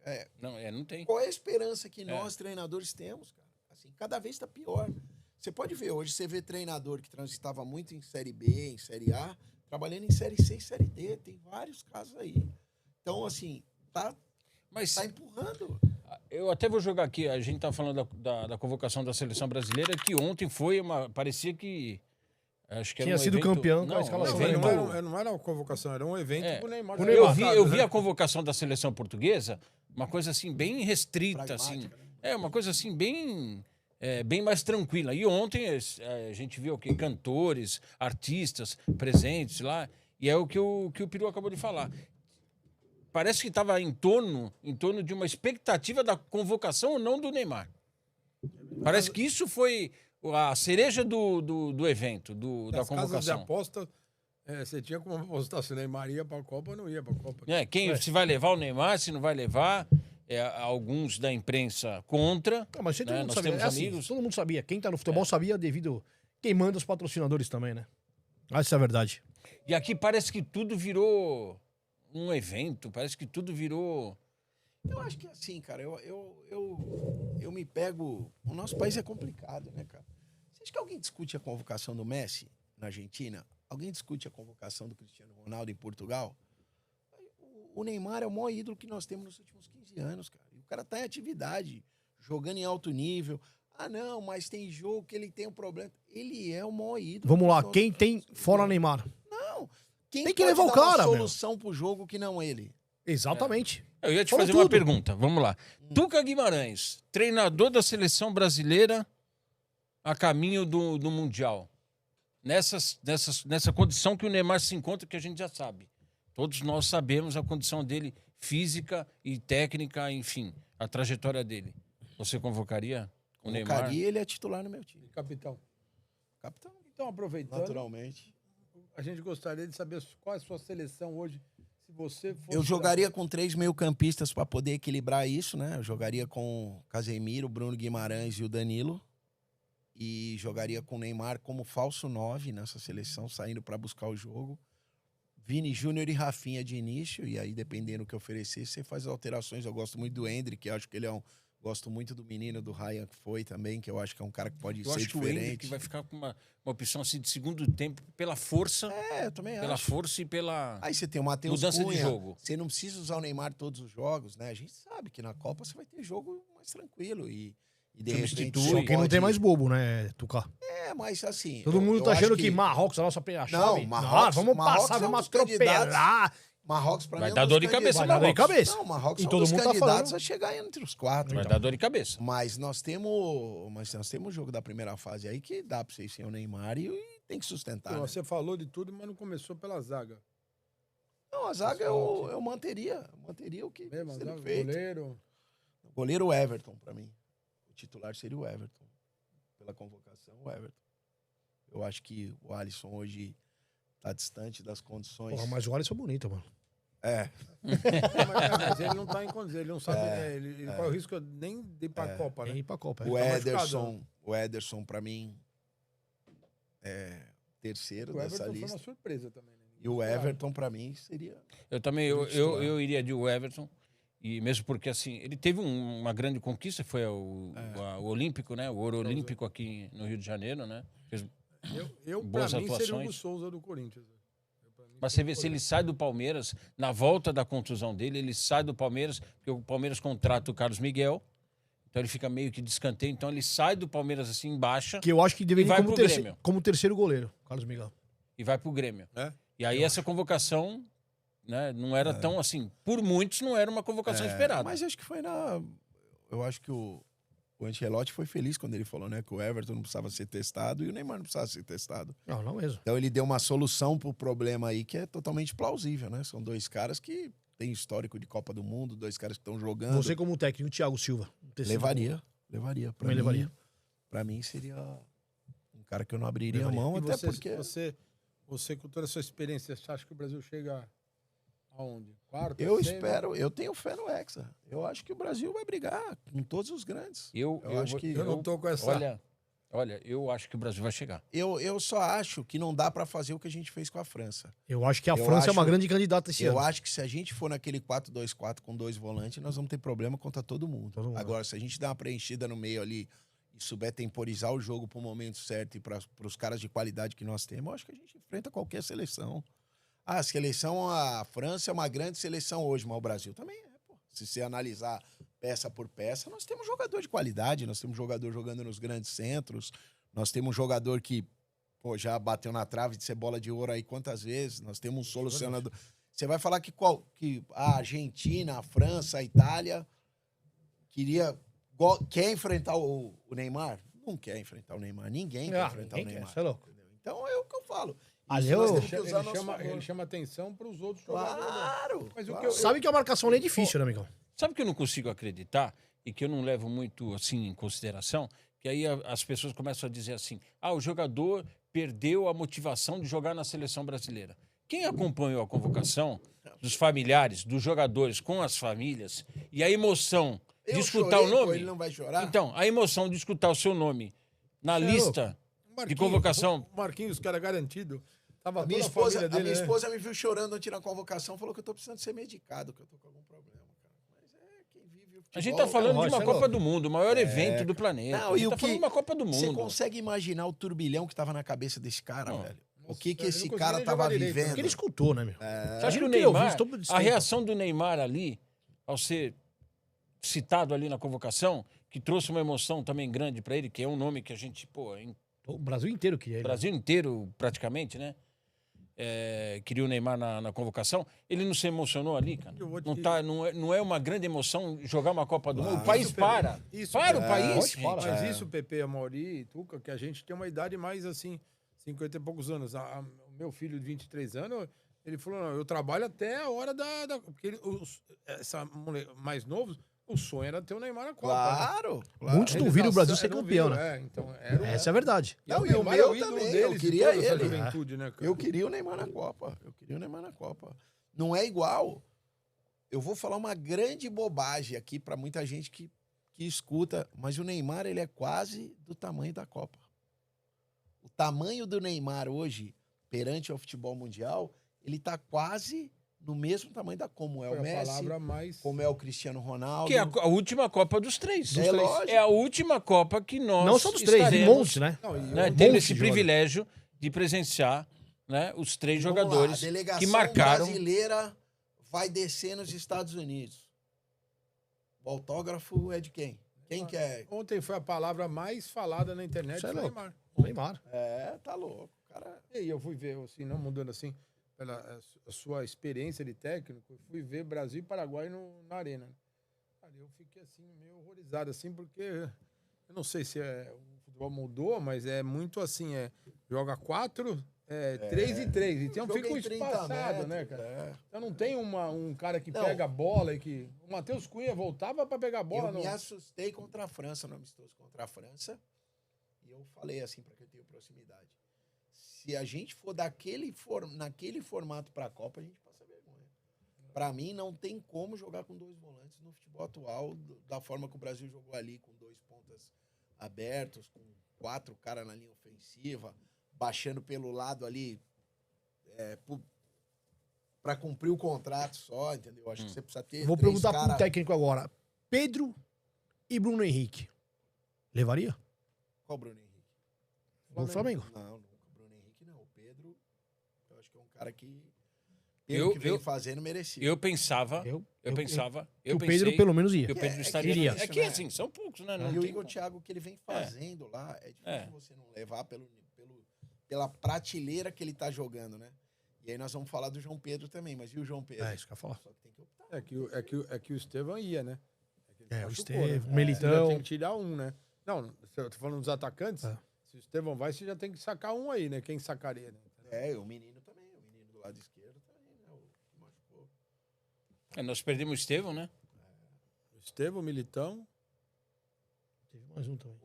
Não tem. qual é a esperança que nós, treinadores, temos, cara? Assim, cada vez está pior. Você pode ver, hoje você vê treinador que transitava muito em Série B, em Série A, trabalhando em Série C e Série D. Tem vários casos aí. Então, assim, tá empurrando. Eu até vou jogar aqui, a gente tá falando da convocação da seleção brasileira, que ontem foi parecia que... Acho que era Tinha sido campeão com a escalação do Neymar. Não era uma convocação, era um evento pro Neymar. Eu vi a convocação da seleção portuguesa, uma coisa assim, bem restrita, assim. Uma coisa assim, bem mais tranquila. E ontem a gente viu aqui cantores, artistas presentes lá, e é o que o Peru acabou de falar. Parece que estava em torno de uma expectativa da convocação ou não do Neymar. Parece que isso foi a cereja do evento, da convocação. Casas de aposta, você tinha como apostar se o Neymar ia para a Copa ou não ia para a Copa. Se vai levar o Neymar, se não vai levar. Alguns da imprensa contra. Não, mas todo mundo nós sabia. temos amigos. Todo mundo sabia. Quem tá no futebol sabia devido quem manda os patrocinadores também, né? Essa é a verdade. E aqui parece que tudo virou um evento, parece que tudo virou... Eu acho que assim, cara, eu me pego... O nosso país é complicado, né, cara? Você acha que alguém discute a convocação do Messi na Argentina? Alguém discute a convocação do Cristiano Ronaldo em Portugal? O Neymar é o maior ídolo que nós temos nos últimos 15 anos, cara. E o cara tá em atividade, jogando em alto nível. Ah, não, mas tem jogo que ele tem um problema. Ele é o maior ídolo. Vamos lá, quem tem fora Neymar? Não. Quem tem que pode levar o dar cara, uma solução pro jogo que não ele? Exatamente. Eu ia te Falou fazer uma tudo. pergunta, vamos lá. Tuca Guimarães, treinador da seleção brasileira a caminho do Mundial. Nessa condição que o Neymar se encontra, que a gente já sabe. Todos nós sabemos a condição dele física e técnica, enfim, a trajetória dele. Você convocaria o Neymar? Convocaria, ele é titular no meu time. Capitão. Capitão, Então, aproveitando, naturalmente. a gente gostaria de saber qual é a sua seleção hoje. Se você fosse Eu jogaria com 3 meio-campistas para poder equilibrar isso, né? Eu jogaria com Casemiro, Bruno Guimarães e o Danilo. E jogaria com o Neymar como falso 9 nessa seleção, saindo para buscar o jogo. Vini Júnior e Rafinha de início, e aí dependendo do que oferecer, você faz alterações. Eu gosto muito do Endrick, acho que ele é gosto muito do menino, do Ryan, que foi também, que eu acho que é um cara que pode ser acho que o Endrick diferente. vai ficar com uma opção assim de segundo tempo pela força. Eu também pela acho. força e pela Aí você tem o Matheus mudança Cunha, de jogo. você não precisa usar o Neymar todos os jogos, né? A gente sabe que na Copa você vai ter jogo mais tranquilo e de repente Substitui. você Só que não pode- tem mais bobo, né, Tuca? mas assim... Todo mundo eu tá acho achando que Marrocos é a nossa chave. Não, Marrocos- Vamos Marrocos passar, é um vamos dos candidatos. atropelar. Marrocos, pra Vai mim, é dar um dor dos de cabeça, Vai dar dor de Marrocos. cabeça. Não, Marrocos E é um todo dos mundo tá candidatos falando. a chegar entre os 4. Vai dar dor de cabeça. Mas nós temos o jogo da primeira fase aí que dá pra vocês sem o Neymar e tem que sustentar. né? Você falou de tudo, mas não começou pela zaga. Não, a zaga eu manteria o que Mesmo, a sendo zaga, feito. goleiro. O goleiro Everton, pra mim. O titular seria o Everton. Pela convocação, o Everton. Eu acho que o Alisson hoje tá distante das condições. Porra, mas o Alisson é bonito, mano. Mas ele não tá em condições, ele não sabe, ele corre o risco nem de ir pra Copa, É né? ir pra Copa. O tá machucado, Ederson, pra mim, é terceiro O dessa Everton foi uma lista. surpresa também. Né? E o Everton, pra mim, seria... Eu também, eu iria de Everton, e mesmo porque, assim, ele teve uma grande conquista, foi o Olímpico, né? O Ouro Olímpico aqui no Rio de Janeiro, né? Fez Eu boas pra mim, seria o Hugo atuações. Souza do Corinthians. Pra mim, Mas você seria vê, o se ele Corinthians. sai do Palmeiras, na volta da contusão dele, ele sai do Palmeiras, porque o Palmeiras contrata o Carlos Miguel, então ele fica meio que de escanteio, então ele sai do Palmeiras assim em baixa Que eu acho que deveria E vai ir pro como, Grêmio. como terceiro goleiro, Carlos Miguel. e vai pro Grêmio. É? E aí essa convocação, né, não era tão assim, por muitos não era uma convocação esperada. Mas acho que foi na... Eu acho que o Ancelotti foi feliz quando ele falou, né? Que o Everton não precisava ser testado e o Neymar não precisava ser testado. Não mesmo. Então ele deu uma solução pro problema aí que é totalmente plausível, né? São dois caras que têm histórico de Copa do Mundo, dois caras que estão jogando. Você como técnico, o Thiago Silva. Levaria. Pra Também mim, levaria. Pra mim seria um cara que eu não abriria Levaria. a mão, E até você, porque... você, com toda a sua experiência, você acha que o Brasil chega aonde? Quarto? Eu semi? espero, eu tenho fé no Hexa. Eu acho que o Brasil vai brigar com todos os grandes. Eu acho que... Eu não tô com essa... Olha, eu acho que o Brasil vai chegar. Eu só acho que não dá pra fazer o que a gente fez com a França. Eu acho que a Eu França é uma acho- grande candidata esse Eu ano. acho que se a gente for naquele 4-2-4 com 2 volantes, nós vamos ter problema contra todo mundo. Todo mundo. Agora, se a gente der uma preenchida no meio ali e souber temporizar o jogo pro momento certo e para os caras de qualidade que nós temos, eu acho que a gente enfrenta qualquer seleção. A França é uma grande seleção hoje, mas o Brasil também é. Pô. Se você analisar peça por peça, nós temos jogador de qualidade, nós temos jogador jogando nos grandes centros, nós temos um jogador que já bateu na trave de ser bola de ouro aí quantas vezes, nós temos um solucionador. Você vai falar que a Argentina, a França, a Itália quer enfrentar o Neymar? Não quer enfrentar o Neymar. Ninguém quer enfrentar o ninguém quer, Neymar. você é louco. Entendeu? Então é o que eu falo. Ali Isso nós eu- temos que usar a nosso favor. Ele chama atenção para os outros jogadores. Claro! Mas o claro. que eu- Sabe que a marcação ali é difícil, né, amigão? Sabe o que eu não consigo acreditar e que eu não levo muito assim em consideração? Que aí as pessoas começam a dizer assim: o jogador perdeu a motivação de jogar na seleção brasileira. Quem acompanhou a convocação dos familiares, dos jogadores com as famílias e a emoção de Eu escutar chorei, o nome. pô, ele não vai chorar? Então, a emoção de escutar o seu nome na Você é lista de convocação. O Marquinhos, cara garantido. Tava A minha toda esposa, família a dele, minha né? esposa me viu chorando antes da convocação, falou que eu tô precisando ser medicado, que eu tô com algum problema, cara. Mas quem vive o futebol... A gente tá falando de Lógico, uma é Copa louco. do Mundo, o maior evento do planeta. Não, a e gente o tá que- falando de uma Copa do Você Mundo. consegue imaginar o turbilhão que tava na cabeça desse cara, Não. velho? O Nossa, que ele não esse conseguia cara nem tava jogar direito, né? vivendo? Porque ele escutou, né, meu? Você acha que o Imagina que ele ouviu Neymar, isso todo a tempo. reação do Neymar ali, ao ser citado ali na convocação, que trouxe uma emoção também grande pra ele, que é um nome que a gente, O Brasil inteiro queria o ele. Brasil inteiro tá né? Queria o Neymar na convocação. Ele não se emocionou ali, cara? Eu vou te- Não é uma grande emoção jogar uma Copa do Mundo? O país Isso, para. isso, Para o é, país, pode gente. parar. Mas isso, Pepe, Amaury e Tuca, que a gente tem uma idade mais assim, 50 e poucos anos. O meu filho de 23 anos, ele falou: não, eu trabalho até a hora porque mais novos, o sonho era ter o Neymar na Copa. né? Claro, Muitos não viram o Brasil ser Não campeão, viram, né? Então, era Essa é a verdade. Não, e e o Neymar meu é o ídolo também, deles, eu de queria toda essa ele. juventude, né, cara? Eu queria o Neymar na Copa. Eu queria o Neymar na Copa. Não é igual. Eu vou falar uma grande bobagem aqui pra muita gente que escuta, mas o Neymar, ele é quase do tamanho da Copa. O tamanho do Neymar hoje, perante ao futebol mundial, ele tá quase no mesmo tamanho como é Foi o a Messi, palavra mais... como é o Cristiano Ronaldo. Que é a última Copa dos três. É lógico. É a última Copa que nós Não só dos três, de estaremos, monte, né? Não, e né, Um tendo monte esse de privilégio de presenciar, né, os três Vamos lá, jogadores a delegação que marcaram. brasileira vai descer nos Estados Unidos. O autógrafo é de quem? Quem que é? Ontem foi a palavra mais falada na internet, Isso é foi louco. Neymar. O Neymar. É, tá louco. Cara, E aí eu fui ver, assim, não mudando assim, pela a sua experiência de técnico, eu fui ver Brasil e Paraguai na arena. Cara, eu fiquei assim, meio horrorizado, assim, porque eu não sei se o futebol mudou, mas é muito assim, joga 4, 3 e 3. Então jogo fica um em 30 espaçado, né, metros, cara? é. Então não tem um cara que Não. pega a bola e que... O Matheus Cunha voltava para pegar a bola. Eu não. me assustei contra a França, no amistoso contra a França. E eu falei assim, para quem tem proximidade. Se a gente for naquele formato para a Copa, a gente passa vergonha. Para mim, não tem como jogar com 2 volantes no futebol atual, da forma que o Brasil jogou ali, com 2 pontas abertos, com 4 caras na linha ofensiva, baixando pelo lado ali, para cumprir o contrato só, entendeu? Acho que você precisa ter. Vou 3 perguntar pro cara... técnico agora. Pedro e Bruno Henrique. Levaria? Qual Bruno Henrique? No Flamengo. Não, nunca. Bruno Henrique não. O Pedro, eu acho que é um cara que, pelo que vem fazendo, merecia. Eu pensava, Eu pensava, que eu o pensei Pedro pelo menos ia. que o Pedro É estaria. que É que né? assim, são poucos, né? Não E o tem Igor como. Thiago, que ele vem fazendo lá, é difícil É. você não levar pela prateleira que ele tá jogando, né? E aí nós vamos falar do João Pedro também, mas e o João Pedro? É, isso que eu ia falar. Só que tem que optar. É que o Estevão ia, né? Que ele O machucou, Estevão, né? o Militão. Você já tem que tirar um, né? Não, eu tô falando dos atacantes. É. Se o Estevão vai, você já tem que sacar um aí, né? Quem sacaria, né? É, o menino também, o menino do lado esquerdo tá aí, né? O que machucou. Nós perdemos o Estevão, né? O Estevão, o Militão. Teve mais um também.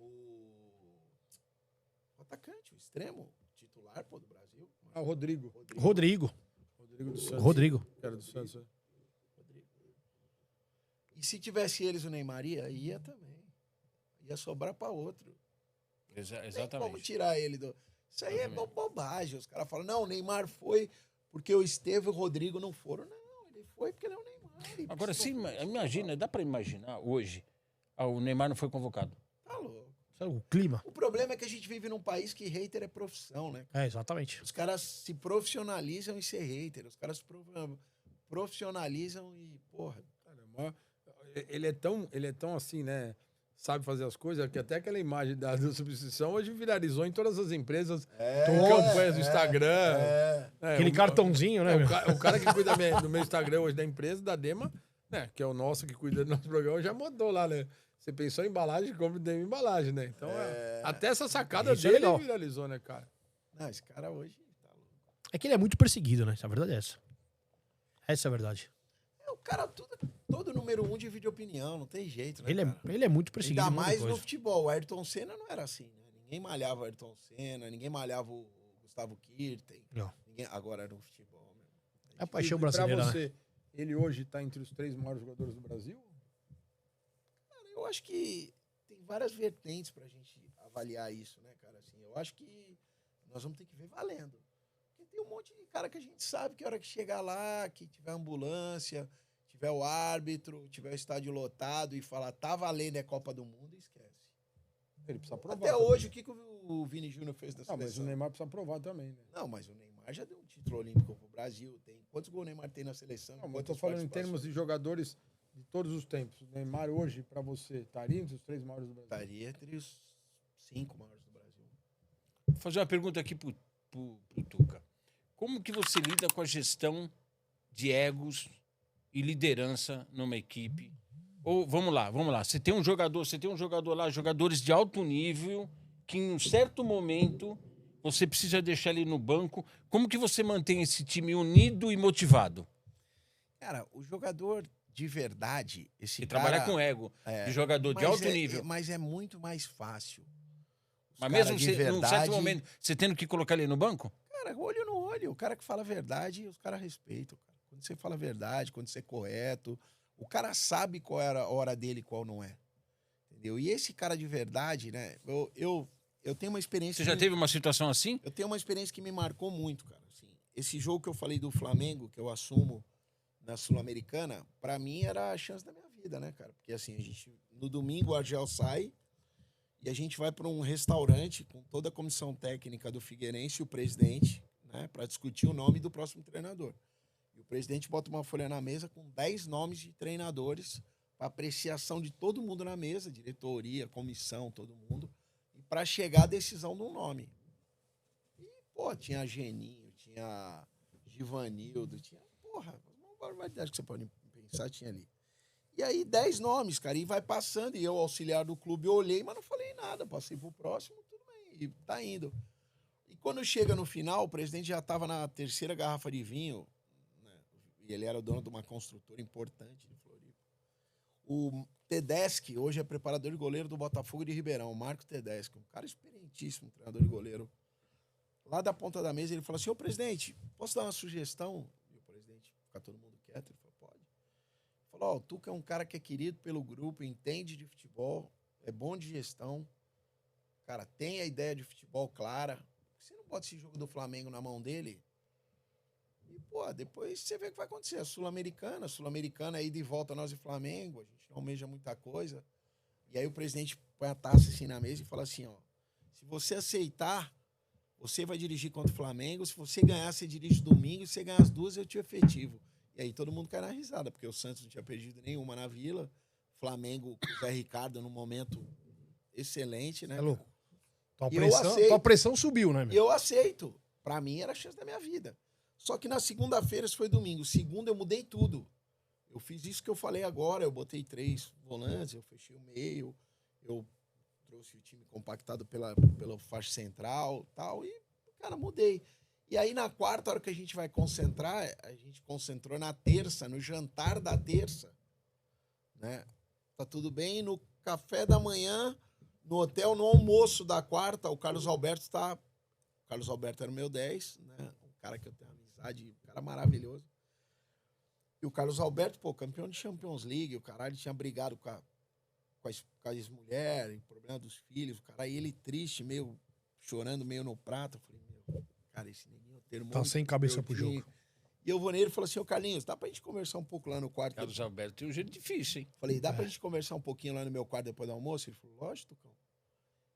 O atacante, o extremo titular, pô, do Brasil. Ah, o Rodrigo. Rodrigo. Rodrigo do Santos. Rodrigo. Que era do Santos. né? E se tivesse eles, o Neymar ia também. Ia sobrar para outro. Tem como Exatamente. tirar ele do... Isso aí é bobagem. Os caras falam, não, o Neymar foi porque o Estevão e o Rodrigo não foram. Não, ele foi porque ele é o Neymar. Agora, imagina, dá pra imaginar hoje, o Neymar não foi convocado. Tá louco. Sabe o clima? O problema é que a gente vive num país que hater é profissão, né? É, exatamente. Os caras se profissionalizam em ser hater. Os caras se profissionalizam e, porra... Cara, ele é tão assim, né? Sabe fazer as coisas, que até aquela imagem da substituição hoje viralizou em todas as empresas, campanhas do Instagram. Aquele cartãozinho, né? O cara que cuida do meu Instagram hoje da empresa, da Dema, né? Que é o nosso que cuida do nosso programa, já mandou lá, né? Você pensou em embalagem, compra Dema embalagem, né? Então, até essa sacada Isso é dele legal. viralizou, né, cara? Não, esse cara hoje tá louco. É que ele é muito perseguido, né? A verdade é essa. Essa é a verdade. O cara todo número 1 divide opinião, não tem jeito, né, cara? Ele é muito perseguido. Ainda em muita mais coisa. no futebol. O Ayrton Senna não era assim, né? Ninguém malhava o Ayrton Senna, ninguém malhava o Gustavo Kirten. Não. Agora no futebol, né? É a paixão E pra brasileira, né? você, ele hoje tá entre os 3 maiores jogadores do Brasil? Cara, eu acho que tem várias vertentes pra gente avaliar isso, né, cara? Assim, eu acho que nós vamos ter que ver valendo. Porque tem um monte de cara que a gente sabe que a hora que chegar lá, que tiver ambulância, tiver o árbitro, tiver o estádio lotado e falar tá valendo, é Copa do Mundo, esquece. Ele precisa provar. Até também. hoje, o que o Vini Júnior fez na Ah, mas o seleção? Neymar precisa provar também, né? Não, mas o Neymar já deu um título olímpico pro Brasil. Quantos gols o Neymar tem na seleção? Não, mas eu tô Quantas falando em termos participações? de jogadores de todos os tempos. O Neymar hoje, pra você, estaria entre os 3 maiores do Brasil? Estaria entre os 5 maiores do Brasil. Vou fazer uma pergunta aqui pro Tuca. Como que você lida com a gestão de egos e liderança numa equipe? Ou, vamos lá. Você tem um jogador lá, jogadores de alto nível, que em um certo momento você precisa deixar ele no banco. Como que você mantém esse time unido e motivado? Cara, o jogador de verdade, esse E cara... trabalhar com ego de jogador de alto nível. Mas é muito mais fácil. Os Mas cara mesmo de você, num certo verdade- momento, você tendo que colocar ele no banco? Cara, olho no olho. O cara que fala a verdade, os caras respeitam. Cara. Quando você fala a verdade, quando você é correto, o cara sabe qual era a hora dele e qual não é. Entendeu? E esse cara de verdade, né? Eu tenho uma experiência... Você já teve uma situação assim? Eu tenho uma experiência que me marcou muito, cara. Assim, esse jogo que eu falei do Flamengo, que eu assumo na Sul-Americana, pra mim era a chance da minha vida, né, cara? Porque assim, no domingo o Argel sai e a gente vai para um restaurante com toda a comissão técnica do Figueirense e o presidente, né, para discutir o nome do próximo treinador. E o presidente bota uma folha na mesa com 10 nomes de treinadores para apreciação de todo mundo na mesa, diretoria, comissão, todo mundo, e para chegar à decisão de um nome. E, pô, tinha Geninho, tinha Givanildo, tinha, porra, uma barbaridade que você pode pensar, tinha ali. E aí, 10 nomes, cara, e vai passando, e eu, auxiliar do clube, eu olhei, mas não falei nada, passei pro próximo, tudo bem, e tá indo. E quando chega no final, o presidente já estava na 3ª garrafa de vinho, né, e ele era o dono de uma construtora importante de Floripa. O Tedeschi, hoje é preparador de goleiro do Botafogo de Ribeirão, o Marco Tedeschi, um cara experientíssimo, treinador de goleiro. Lá da ponta da mesa, ele falou assim, ô presidente, posso dar uma sugestão? E o presidente, fica todo mundo quieto, ele falou, pode. Ele falou, ó, o Tuca é um cara que é querido pelo grupo, entende de futebol, é bom de gestão, cara, tem a ideia de futebol clara. Você não bota esse jogo do Flamengo na mão dele? E, pô, depois você vê o que vai acontecer. A Sul-Americana aí de volta nós e Flamengo, a gente não almeja muita coisa. E aí o presidente põe a taça assim na mesa e fala assim, ó, se você aceitar, você vai dirigir contra o Flamengo, se você ganhar, você dirige domingo, se você ganhar as 2, eu te efetivo. E aí todo mundo cai na risada, porque o Santos não tinha perdido nenhuma na Vila, Flamengo com o Zé Ricardo num momento excelente, né? É louco. E eu aceito. Tua pressão subiu, né, E meu? eu aceito. Pra mim era a chance da minha vida. Só que na segunda-feira, isso foi domingo. Segunda eu mudei tudo. Eu fiz isso que eu falei agora. Eu botei 3 volantes, eu fechei o meio, eu trouxe o time compactado pela faixa central tal. E, cara, mudei. E aí na quarta, hora que a gente vai concentrar, a gente concentrou na terça, no jantar da terça. Né? Tá tudo bem? No café da manhã, no hotel, no almoço da quarta, o Carlos Alberto tá... O Carlos Alberto era o meu 10, né? Um cara que eu tenho amizade, um cara maravilhoso. E o Carlos Alberto, pô, campeão de Champions League, o caralho tinha brigado com a com a ex-mulher, o problema dos filhos, cara. Aí ele triste, meio chorando, meio no prato. Eu falei, meu, cara, esse neguinho termômetro. Tá sem cabeça pro jogo. E eu vou nele e falei assim, ô Carlinhos, dá pra gente conversar um pouco lá no quarto? Carlos Alberto tem um jeito difícil, hein? Falei, dá pra gente conversar um pouquinho lá no meu quarto depois do almoço? Ele falou, lógico, Tucão.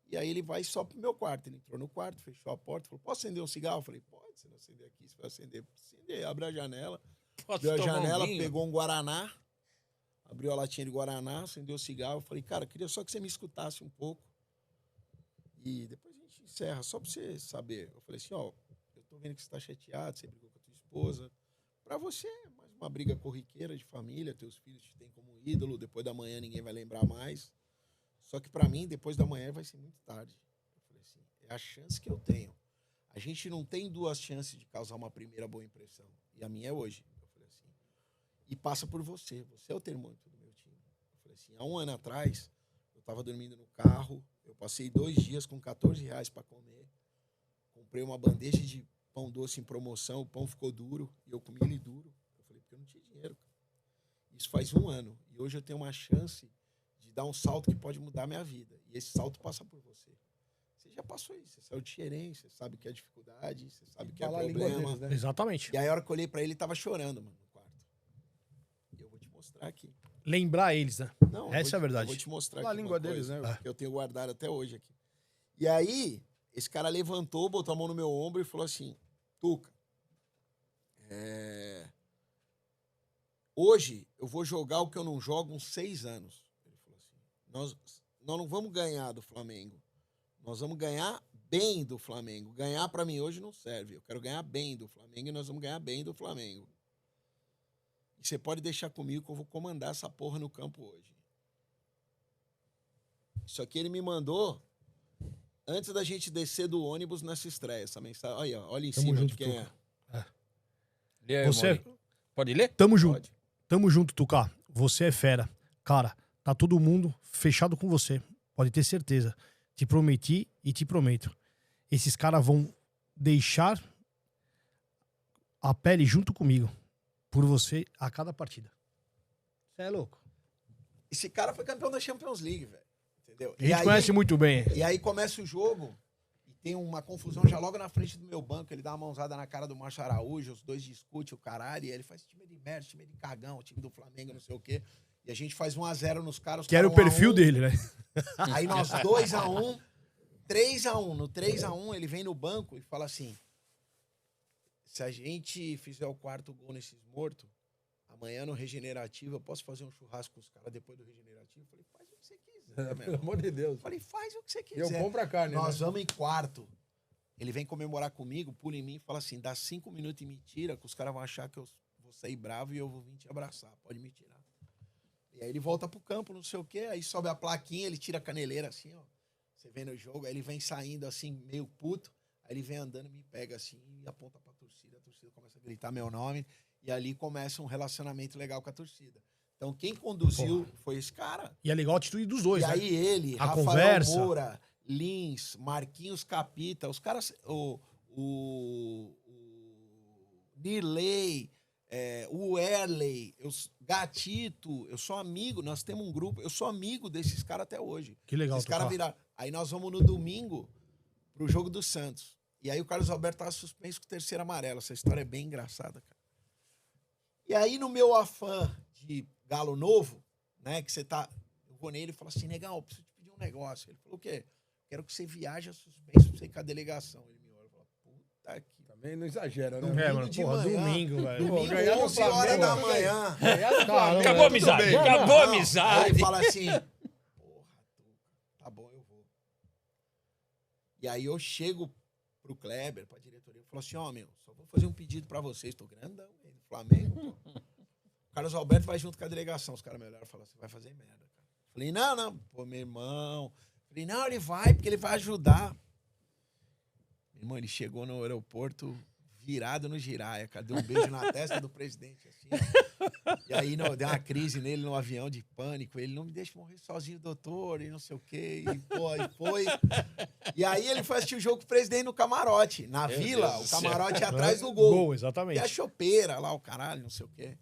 E aí ele vai só pro meu quarto. Ele entrou no quarto, fechou a porta, falou, posso acender um cigarro? Eu falei, pode, você não acender aqui, você vai acender. Acender, abre a janela. Posso Abriu a tomar um janela, vinho? pegou um Guaraná, abriu a latinha de Guaraná, acendeu o cigarro. Eu falei, cara, queria só que você me escutasse um pouco. E depois a gente encerra, só pra você saber. Eu falei assim, ó, eu tô vendo que você tá chateado, você brigou com a tua esposa. Pra você, mais uma briga corriqueira de família, teus filhos te têm como ídolo, depois da manhã ninguém vai lembrar mais. Só que pra mim, depois da manhã vai ser muito tarde. Eu falei assim, é a chance que eu tenho. A gente não tem duas chances de causar uma primeira boa impressão. E a minha é hoje. Eu falei assim, e passa por você. Você é o termômetro do meu time. Eu falei assim, há um ano atrás, eu tava dormindo no carro, eu passei 2 dias com R$14 pra comer, comprei uma bandeja de pão doce em promoção, o pão ficou duro, e eu comi ele duro. Eu falei, porque eu não tinha dinheiro, cara. Isso faz 1 ano. E hoje eu tenho uma chance de dar um salto que pode mudar a minha vida. E esse salto passa por você. Você já passou isso. Você saiu de Xerém, você sabe que é dificuldade, você sabe que é Falar a língua problema. deles, né? Exatamente. E aí a hora que eu olhei pra ele, ele tava chorando, mano, no quarto. E eu vou te mostrar aqui. Lembrar eles, né? Não, eu Essa vou é a verdade. Eu vou te mostrar Falar a aqui língua uma deles, coisa né? que eu tenho guardado até hoje aqui. E aí, esse cara levantou, botou a mão no meu ombro e falou assim, Tuca, hoje eu vou jogar o que eu não jogo uns 6 anos. Ele falou assim, nós não vamos ganhar do Flamengo. Nós vamos ganhar bem do Flamengo. Ganhar pra mim hoje não serve. Eu quero ganhar bem do Flamengo e nós vamos ganhar bem do Flamengo. E você pode deixar comigo que eu vou comandar essa porra no campo hoje. Isso aqui ele me mandou antes da gente descer do ônibus nessa estreia. Essa mensagem. Olha em Tamo cima junto, de quem Tuca. é. Lê aí, Você, Maurinho. Pode ler? tamo junto. Pode. Tamo junto, Tuca. Você é fera. Cara, tá todo mundo fechado com você. Pode ter certeza. Te prometi e te prometo. Esses caras vão deixar a pele junto comigo. Por você a cada partida. Você é louco. Esse cara foi campeão da Champions League, velho. Entendeu? A gente conhece muito bem. E aí começa o jogo e tem uma confusão já logo na frente do meu banco. Ele dá uma mãozada na cara do Márcio Araújo, os dois discutem o caralho. E aí ele faz time de merda, time de cagão, time do Flamengo, não sei o quê. E a gente faz 1-0 nos caras. Que era o perfil dele, né? Aí nós 2-1, 3-1. No 3-1 ele vem no banco e fala assim, se a gente fizer o 4º gol nesses mortos, amanhã no Regenerativo, eu posso fazer um churrasco com os caras depois do Regenerativo? Eu falei, faz o que você quiser, Pelo meu. amor de Deus. Eu falei, faz o que você Eu quiser. compro a carne, Nós né? vamos em 4º. Ele vem comemorar comigo, pula em mim e fala assim, dá 5 minutos e me tira, que os caras vão achar que eu vou sair bravo e eu vou vir te abraçar. Pode me tirar. E aí ele volta pro campo, não sei o quê, aí sobe a plaquinha, ele tira a caneleira assim, ó. Você vê no jogo, aí ele vem saindo assim, meio puto, aí ele vem andando, me pega assim e aponta pra torcida. A torcida começa a gritar meu nome e ali começa um relacionamento legal com a torcida. Então quem conduziu foi esse cara. E é legal a atitude dos dois, E né? aí ele, A Rafael conversa. Moura, Lins, Marquinhos Capita, os caras, o Nirley, o Erley, Gatito, eu sou amigo, nós temos um grupo, eu sou amigo desses caras até hoje. Que legal, Esses caras Tuca. viraram. Aí nós vamos no domingo pro jogo do Santos. E aí o Carlos Alberto tava suspenso com o 3º amarelo. Essa história é bem engraçada, cara. E aí no meu afã de galo novo, né, que você tá... Eu vou nele e falo assim, negão, eu preciso te pedir um negócio. Ele falou, o quê? Quero que você viaje a suspenso pra você ir com a delegação. Ele me olha e fala, puta que... Também não exagera, né? Domingo Mano, de porra, manhã. domingo, velho. Pô, Domingo, ganhar do 11 horas Flamengo, da né? manhã. Ganhar do Flamengo, Acabou a tudo amizade, bem. acabou a Não. amizade. Aí ele fala assim, porra, tá bom, eu vou. E aí eu chego pro Kleber, pra diretoria, e falo assim, ó, meu, só vou fazer um pedido pra vocês, tô grandão, aí, do Flamengo, pô. O Carlos Alberto vai junto com a delegação, os caras me olharam e falaram, você vai fazer merda, cara. Falei, não, pô, meu irmão. Falei, não, ele vai, porque ele vai ajudar. Meu irmão, ele chegou no aeroporto virado no giraia, cara, deu um beijo na testa do presidente, assim, ó. E aí deu uma crise nele no avião de pânico, ele não me deixa morrer sozinho, doutor, e não sei o quê, e pô, e foi. E aí ele foi assistir o jogo com o presidente no camarote, na Meu vila, Deus do o céu. camarote atrás do gol. Gol, E exatamente. a chopeira lá, o caralho, não sei o quê.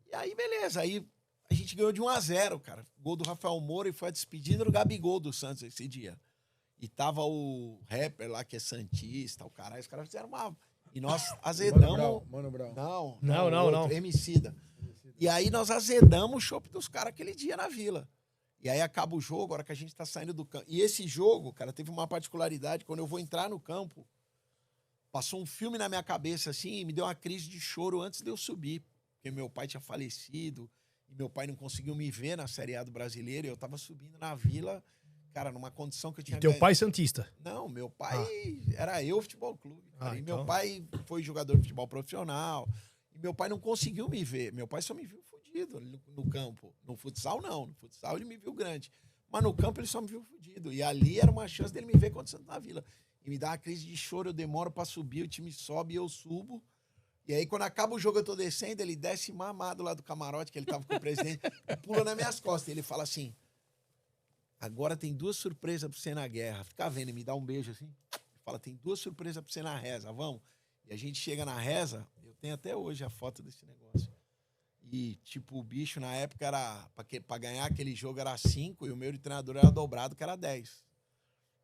E aí, beleza, aí a gente ganhou de 1-0, cara. Gol do Rafael Moura e foi a despedida do Gabigol do Santos esse dia. E tava o rapper lá, que é santista, o caralho. Os caras fizeram uma... E nós azedamos... Mano Brown. Não. Emicida. E aí nós azedamos o chopp dos caras aquele dia na Vila. E aí acaba o jogo, agora que a gente tá saindo do campo. E esse jogo, cara, teve uma particularidade. Quando eu vou entrar no campo, passou um filme na minha cabeça, assim, e me deu uma crise de choro antes de eu subir. Porque meu pai tinha falecido, e meu pai não conseguiu me ver na Série A do Brasileiro, e eu tava subindo na Vila, cara, numa condição que eu tinha... E teu pai santista? Não, meu pai era eu futebol clube. Cara, e então... meu pai foi jogador de futebol profissional, e meu pai não conseguiu me ver. Meu pai só me viu fudido no campo. No futsal, não. No futsal ele me viu grande. Mas no campo ele só me viu fudido. E ali era uma chance dele me ver acontecendo na Vila. E me dá uma crise de choro, eu demoro pra subir, o time sobe e eu subo. E aí, quando acaba o jogo, eu tô descendo, ele desce mamado lá do camarote, que ele tava com o presidente, e pula nas minhas costas. E ele fala assim, agora tem 2 surpresas pra você na guerra. Fica vendo, e me dá um beijo assim. Ele fala, tem 2 surpresas pra você na reza, vamos? E a gente chega na reza, eu tenho até hoje a foto desse negócio. E, tipo, o bicho na época era, pra ganhar aquele jogo era 5, e o meu de treinador era dobrado, que era 10.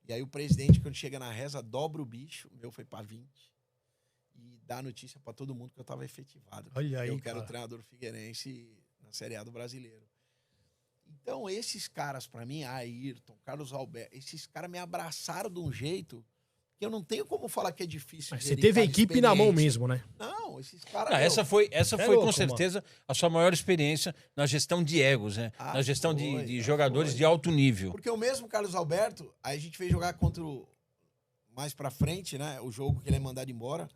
E aí o presidente, quando chega na reza, dobra o bicho, o meu foi pra 20. E dá a notícia pra todo mundo que eu tava efetivado. Olha aí, eu que era cara. o treinador figueirense na Série A do Brasileiro. Então, esses caras, pra mim, Ayrton, Carlos Alberto, esses caras me abraçaram de um jeito que eu não tenho como falar que é difícil. Mas você teve a equipe na mão mesmo, né? Não, esses caras... Não, essa foi louco, com certeza a sua maior experiência na gestão de egos, né? Na gestão de jogadores de alto nível. Porque o mesmo Carlos Alberto, aí a gente veio jogar contra o... Mais pra frente, né? O jogo que ele é mandado embora,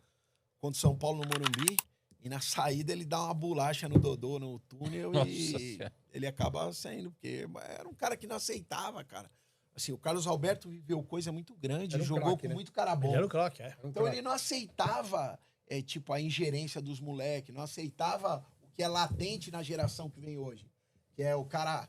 contra o São Paulo no Morumbi. E na saída ele dá uma bolacha no Dodô, no túnel, Nossa e Senhora. ele acaba saindo, porque era um cara que não aceitava, cara. Assim, o Carlos Alberto viveu coisa muito grande, Era um jogou craque, com né? muito cara bom. Ele era o craque, é. Então ele não aceitava, tipo, a ingerência dos moleques, não aceitava o que é latente na geração que vem hoje. Que é o cara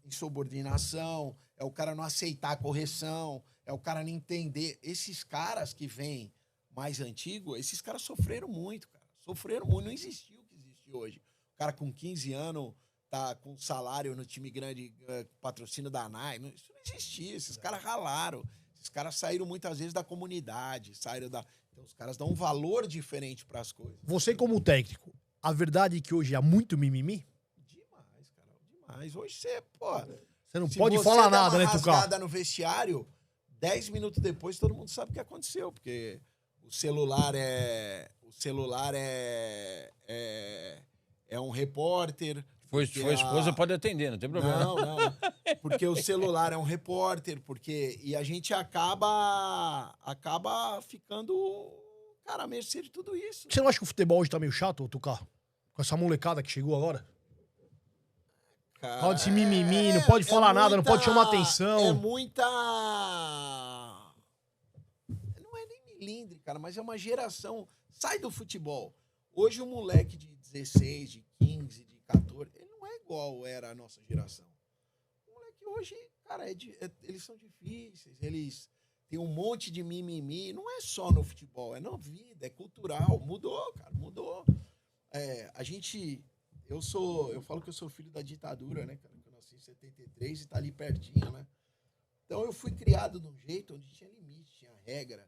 insubordinação, é o cara não aceitar a correção, é o cara não entender. Esses caras que vêm mais antigos, esses caras sofreram muito, cara. Sofreram muito, não existiu o que existe hoje. O cara com 15 anos tá com salário no time grande, patrocínio da Nike, isso não existia. Esses caras ralaram. Esses caras saíram muitas vezes da comunidade, saíram da... Então os caras dão um valor diferente para as coisas. Você como técnico, a verdade é que hoje há muito mimimi? Demais, cara, demais. Hoje você, pô... Você não se pode você falar der nada, uma né, Tucá? rasgada no vestiário, 10 minutos depois todo mundo sabe o que aconteceu, porque o celular é um repórter. Foi esposa, pode atender, não tem problema. Não. Porque o celular é um repórter, e a gente acaba ficando, cara, à mercê de tudo isso. Você não acha que o futebol hoje tá meio chato, Tucá? Com essa molecada que chegou agora? Cara, Fala desse mimimi, não pode falar nada, não pode chamar É atenção. muita... Não é nem milindre, cara, mas é uma geração... Sai do futebol. Hoje um moleque de 16, de 15, de 14, ele não é igual era a nossa geração. O moleque hoje, cara, eles são difíceis, eles têm um monte de mimimi. Não é só no futebol, é na vida, é cultural. Mudou, cara, mudou. Eu falo que eu sou filho da ditadura, né, cara? Eu nasci em 73 e tá ali pertinho, né? Então eu fui criado de um jeito onde tinha limite, tinha regra.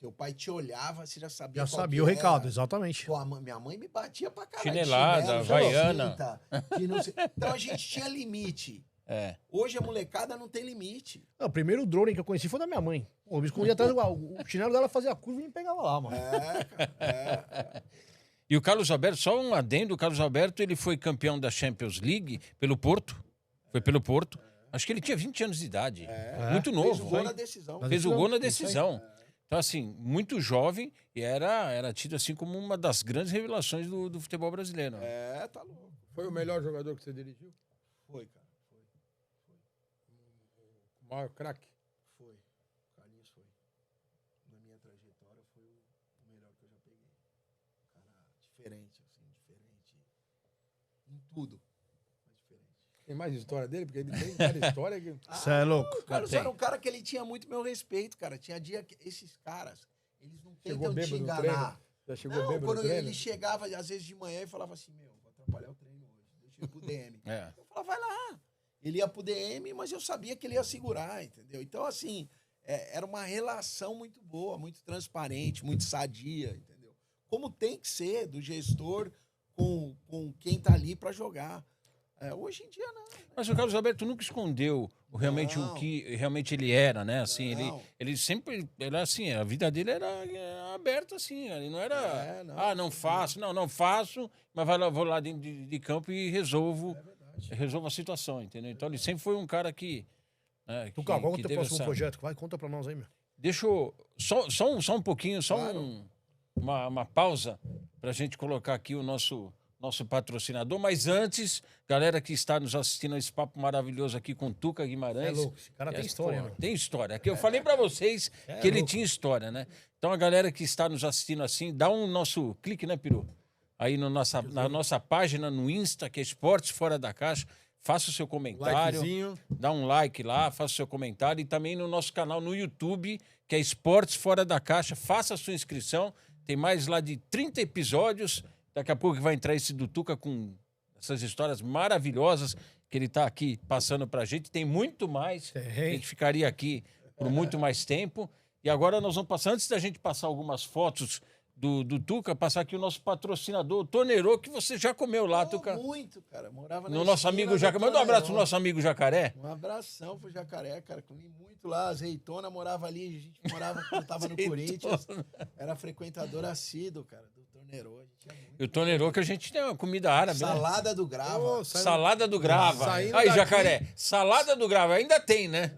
Teu pai te olhava, você já sabia Já qual sabia que o recado, era. exatamente. Pô, minha mãe me batia pra caralho. Chinelada, chinelo, havaiana. cinta, que não sei. Então a gente tinha limite. É. Hoje a molecada não tem limite. Não, o primeiro drone que eu conheci foi da minha mãe. Pô, eu me escondia atrás do... O chinelo dela fazia a curva e me pegava lá, mano. Cara. E o Carlos Alberto, só um adendo, o Carlos Alberto, ele foi campeão da Champions League pelo Porto. Foi pelo Porto. Acho que ele tinha 20 anos de idade. Muito novo. Fez o gol vai. na decisão. Fez o gol na decisão. Então, assim, muito jovem e era tido assim como uma das grandes revelações do futebol brasileiro. Tá louco. Foi o melhor jogador que você dirigiu? Foi, cara. O maior craque? Foi. Carlinhos foi. Na minha trajetória foi o melhor que eu já peguei. Cara, diferente, assim, diferente. Em tudo. Mas diferente. Tem mais história dele? Porque ele tem cada história que... Você é louco. O Carlos Tem. era um cara que ele tinha muito meu respeito, cara. Tinha dia que esses caras, eles não Chegou tentam te bêbado no enganar. treino? Já chegou Não, bêbado quando no treino? ele chegava, às vezes de manhã, e falava assim, meu, vou atrapalhar o treino hoje. Deixa ia pro DM. É. Eu falava, vai lá. Ele ia pro DM, mas eu sabia que ele ia segurar, entendeu? Então, assim, era uma relação muito boa, muito transparente, muito sadia, entendeu? Como tem que ser do gestor com quem tá ali para jogar. Hoje em dia, não. Mas o Carlos Alberto nunca escondeu realmente o Não. que realmente ele era, né? Assim, Não. ele sempre era assim, a vida dele era aberta assim, ele não era, não. não faço, não faço, mas vou lá dentro de campo e resolvo a situação, entendeu? Então ele sempre foi um cara que Tuca, qual é o teu teve próximo essa... projeto? Vai, conta pra nós aí, meu. Deixa eu só um pouquinho, uma pausa pra gente colocar aqui o nosso patrocinador, mas antes, galera que está nos assistindo a esse papo maravilhoso aqui com Tuca Guimarães. É louco, esse cara tem história, meu. Tem história. Que eu falei pra vocês que ele tinha história, né? Então a galera que está nos assistindo assim, dá um nosso clique, né, Peru? Aí na nossa página no Insta, que é Esportes Fora da Caixa, faça o seu comentário, Likezinho. dá um like lá, faça o seu comentário e também no nosso canal no YouTube, que é Esportes Fora da Caixa, faça a sua inscrição. Tem mais lá de 30 episódios. Daqui a pouco vai entrar esse do Tuca com essas histórias maravilhosas que ele está aqui passando pra gente. Tem muito mais. A gente ficaria aqui por muito mais tempo. E agora nós vamos passar, antes da gente passar algumas fotos do Tuca, passar aqui o nosso patrocinador, o Tornerô, que você já comeu lá, Tuca. Muito, cara. Morava No nosso amigo Jacaré. Manda um abraço pro nosso amigo Jacaré. Um abração pro Jacaré, cara. Comi muito lá. Azeitona morava ali. A gente morava quando tava no Corinthians. Era frequentador assíduo, cara, do Tornerô. A gente ia muito. E o Tornerô, que a gente tem uma comida árabe, né? Salada do Grava. Salada do Grava. Saindo Aí, daqui- Jacaré, salada do Grava. Ainda tem, né?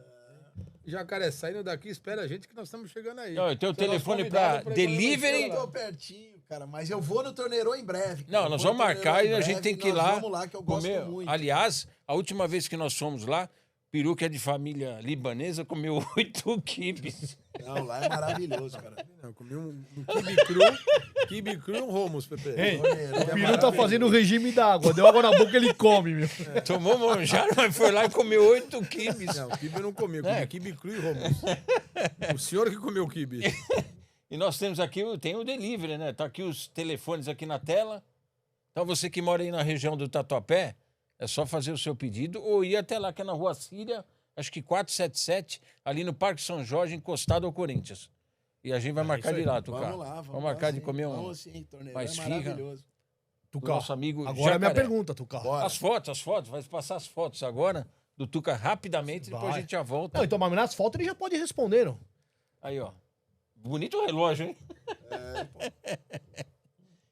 Jacaré, saindo daqui, espera a gente que nós estamos chegando aí. Não, eu tenho o Você é nosso telefone convidado pra ir delivery. lá. Eu tô pertinho, cara, mas eu vou no Tornerô em breve. Cara. Não, Eu nós vou vamos no Tornerô marcar em e a breve, gente tem que ir nós lá Vamos lá, que eu comer. gosto muito. Aliás, a última vez que nós fomos lá, Peru, que é de família libanesa, comeu 8 quibes. Não, lá é maravilhoso, cara. Não, eu comi um quibe cru e um hummus, Pepe. Ei, Tornerô o é Peru tá fazendo o regime da água. Deu água na boca, ele come, meu. Tomou manjar, mas foi lá e comeu 8 quibes. Não, quibe eu não comi, eu comi quibe cru e hummus. O senhor que comeu quibe. E nós temos aqui, tem o delivery, né? Tá aqui os telefones aqui na tela. Então você que mora aí na região do Tatuapé, é só fazer o seu pedido ou ir até lá, que é na Rua Síria, acho que 477, ali no Parque São Jorge, encostado ao Corinthians. E a gente vai marcar isso de aí. lá, Tuca. Vamos lá, vamos marcar lá, de sim. comer Vamos sim, Tornerô mais é esfirra. maravilhoso. do Tuca, nosso amigo agora é a minha Jacaré. pergunta, Tuca. Bora. As fotos, vai passar as fotos agora do Tuca rapidamente, depois Vai. a gente já volta. Não, então, mas nas fotos ele já pode responder, não? Aí, ó. Bonito relógio, hein?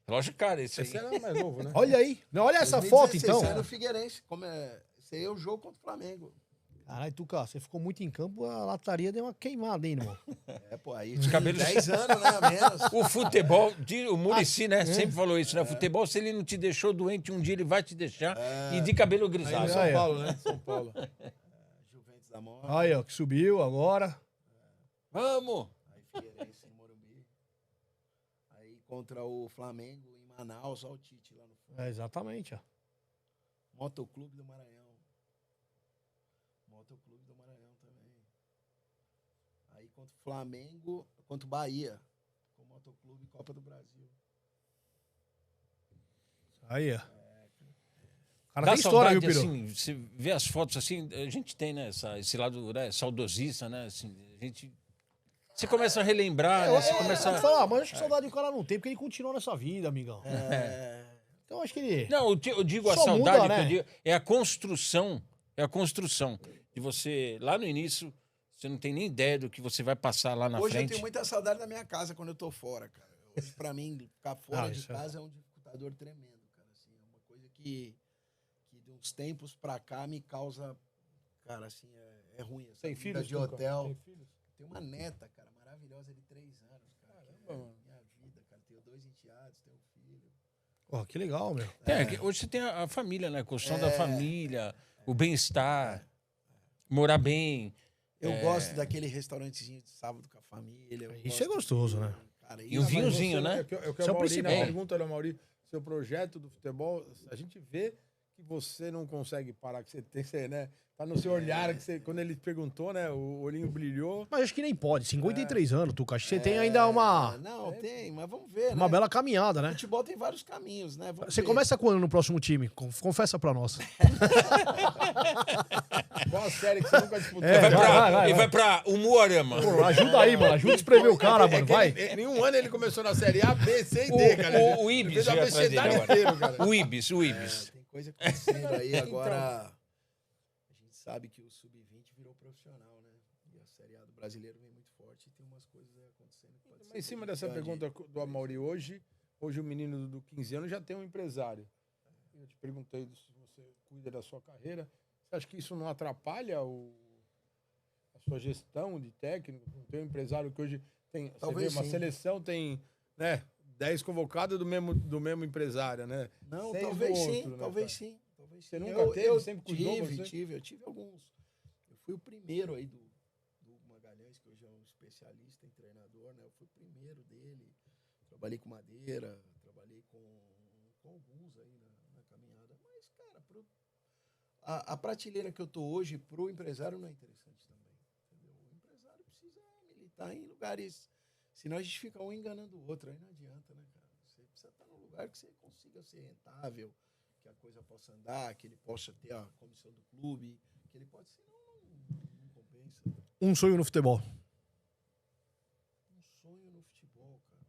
Relógio caro esse aí. Esse era mais novo, né? Olha aí. Não, olha essa foto, 2016, então. Isso aí no Figueirense. Esse aí é o jogo contra o Flamengo. Caralho, Tuca, você ficou muito em campo, a lataria deu uma queimada, hein, irmão? Pô, aí Os cabelos- 10 anos, né, a menos. O futebol, o Muricy, né? Sempre falou isso, né? O futebol, se ele não te deixou doente um dia, ele vai te deixar. E de cabelo Aí no grisalho. São Aí, ó. Paulo, né? São Paulo. Juventus da Morte. Aí, ó, que subiu agora. Vamos! Aí Figueirense no Morumbi. Aí contra o Flamengo em Manaus, olha o Tite lá no fundo. É, exatamente, ó. Motoclube do Maranhão. Motoclube do Maranhão também. Aí contra o Flamengo, contra o Bahia. Com o Motoclube Copa do Brasil. Aí, ó. O cara Dá tem história, viu, saudade, Peru? assim, você vê as fotos assim, a gente tem, né, esse lado, né, saudosista, né, assim, a gente... Você começa a relembrar, né, você começa Eu vou falar, mas acho que saudade o cara não tem, porque ele continua nessa vida, amigão. É. Então acho que ele... Não, eu digo a Só saudade, muda, que né? eu digo, é a construção de você, lá no início, você não tem nem ideia do que você vai passar lá na Hoje eu frente. tenho muita saudade da minha casa quando eu tô fora, cara. Hoje, pra mim, ficar fora de isso é. casa é um dificultador tremendo, cara. Assim, é uma coisa que de uns tempos pra cá me causa, cara, assim, é ruim. Essa Tem vida filhos, de Tuca? hotel. Tem filhos? Tem uma neta, cara, maravilhosa de 3 anos, cara. Caramba, que é mano. minha vida, cara. Tenho 2 enteados, tenho um filho. Ó, que legal, meu. Que hoje você tem a família, né, a construção da família, o bem-estar, morar bem. Eu gosto daquele restaurantezinho de sábado com a família. eu Isso é gosto gostoso, de- né? Cara, E o isso- vinhozinho, Você, né? É que Isso é o o Mauri, na principal. pergunta, Mauri, seu projeto do futebol, a gente vê que você não consegue parar, que você tem, você, né? Tá no seu olhar, que você, quando ele perguntou, né? O olhinho brilhou. Mas acho que nem pode. 53 anos, Tuca. Acho que você tem ainda uma Não, tem, mas vamos ver, uma né? bela caminhada, O né? futebol tem vários caminhos, né? Vamos Você ver. começa quando no próximo time? Confessa pra nós. Qual a série que você nunca disputou? Ele vai pra Umuarama. Pô, ajuda aí, mano. Ajuda a escrever o cara, mano. que Vai. Em um ano ele começou na série A, B, C e D, cara. O Ibis Ele fez vai o atrás dele abecedário agora. inteiro, cara. O Ibis. Tem coisa acontecendo aí agora. A gente sabe que o Sub-20 virou profissional, né? E a Série A do brasileiro vem muito forte e tem umas coisas aí acontecendo. Que pode Mas ser em cima dessa grande. pergunta do Amaury hoje o menino do 15 anos já tem um empresário. Eu te perguntei se você cuida da sua carreira. Você acha que isso não atrapalha a sua gestão de técnico? Não tem um empresário que hoje tem. Talvez você vê, uma sim. seleção tem, né, 10 convocados do mesmo empresário, né? Não, 6 do talvez sim, outro, né, talvez cara? sim. Talvez Você sim. nunca teve, sempre cuidou tive, você? eu tive alguns. Eu fui o primeiro aí do Magalhães, que hoje é um especialista em treinador, né? Eu fui o primeiro dele. Trabalhei com madeira, trabalhei com alguns aí na caminhada. Mas, cara, a prateleira que eu tô hoje pro empresário não é interessante também. Entendeu? O empresário precisa militar em lugares. Senão a gente fica um enganando o outro. Aí não adianta, né, cara? Você precisa estar num lugar que você consiga ser rentável, que a coisa possa andar, que ele possa ter a comissão do clube, que ele pode ser. Não compensa. Um sonho no futebol. Um sonho no futebol, cara.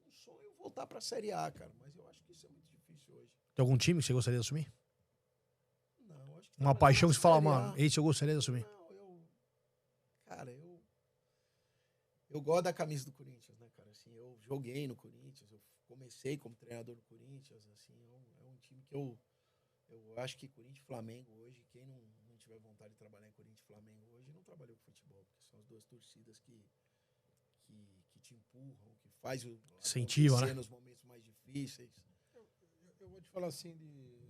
Um sonho voltar pra Série A, cara. Mas eu acho que isso é muito difícil hoje. Tem algum time que você gostaria de assumir? Não, acho que Uma trabalhar paixão na que você fala, Série A- mano, esse eu gostaria de assumir. Não, cara, eu gosto da camisa do Corinthians, né, cara? Assim, eu joguei no Corinthians, eu comecei como treinador do Corinthians, assim, é um time que eu acho que Corinthians e Flamengo hoje, quem não tiver vontade de trabalhar em Corinthians e Flamengo hoje, não trabalhou com futebol, porque são as duas torcidas que te empurram, que faz o Incentiva, acontecer né? nos momentos mais difíceis. Eu vou te falar assim,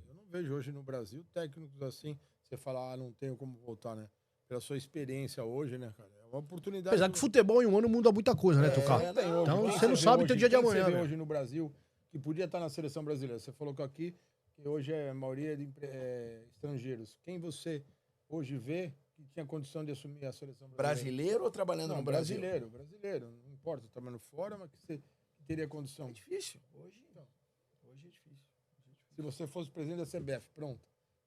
eu não vejo hoje no Brasil técnicos assim, você fala, não tenho como voltar, né? Pela sua experiência hoje, né, cara? É uma oportunidade. Apesar que futebol em um ano muda muita coisa, né, Tuca? Não tem hoje. Então Quem você não vê sabe hoje, teu dia de quem amanhã, Você vê meu. hoje no Brasil que podia estar na seleção brasileira. Você falou que aqui que hoje é a maioria de estrangeiros. Quem você hoje vê que tinha condição de assumir a seleção brasileira? Brasileiro ou trabalhando Não, no Brasil? brasileiro. Não importa, trabalhando fora, mas que você teria condição. É difícil. Hoje é difícil. Se você fosse presidente da CBF, pronto.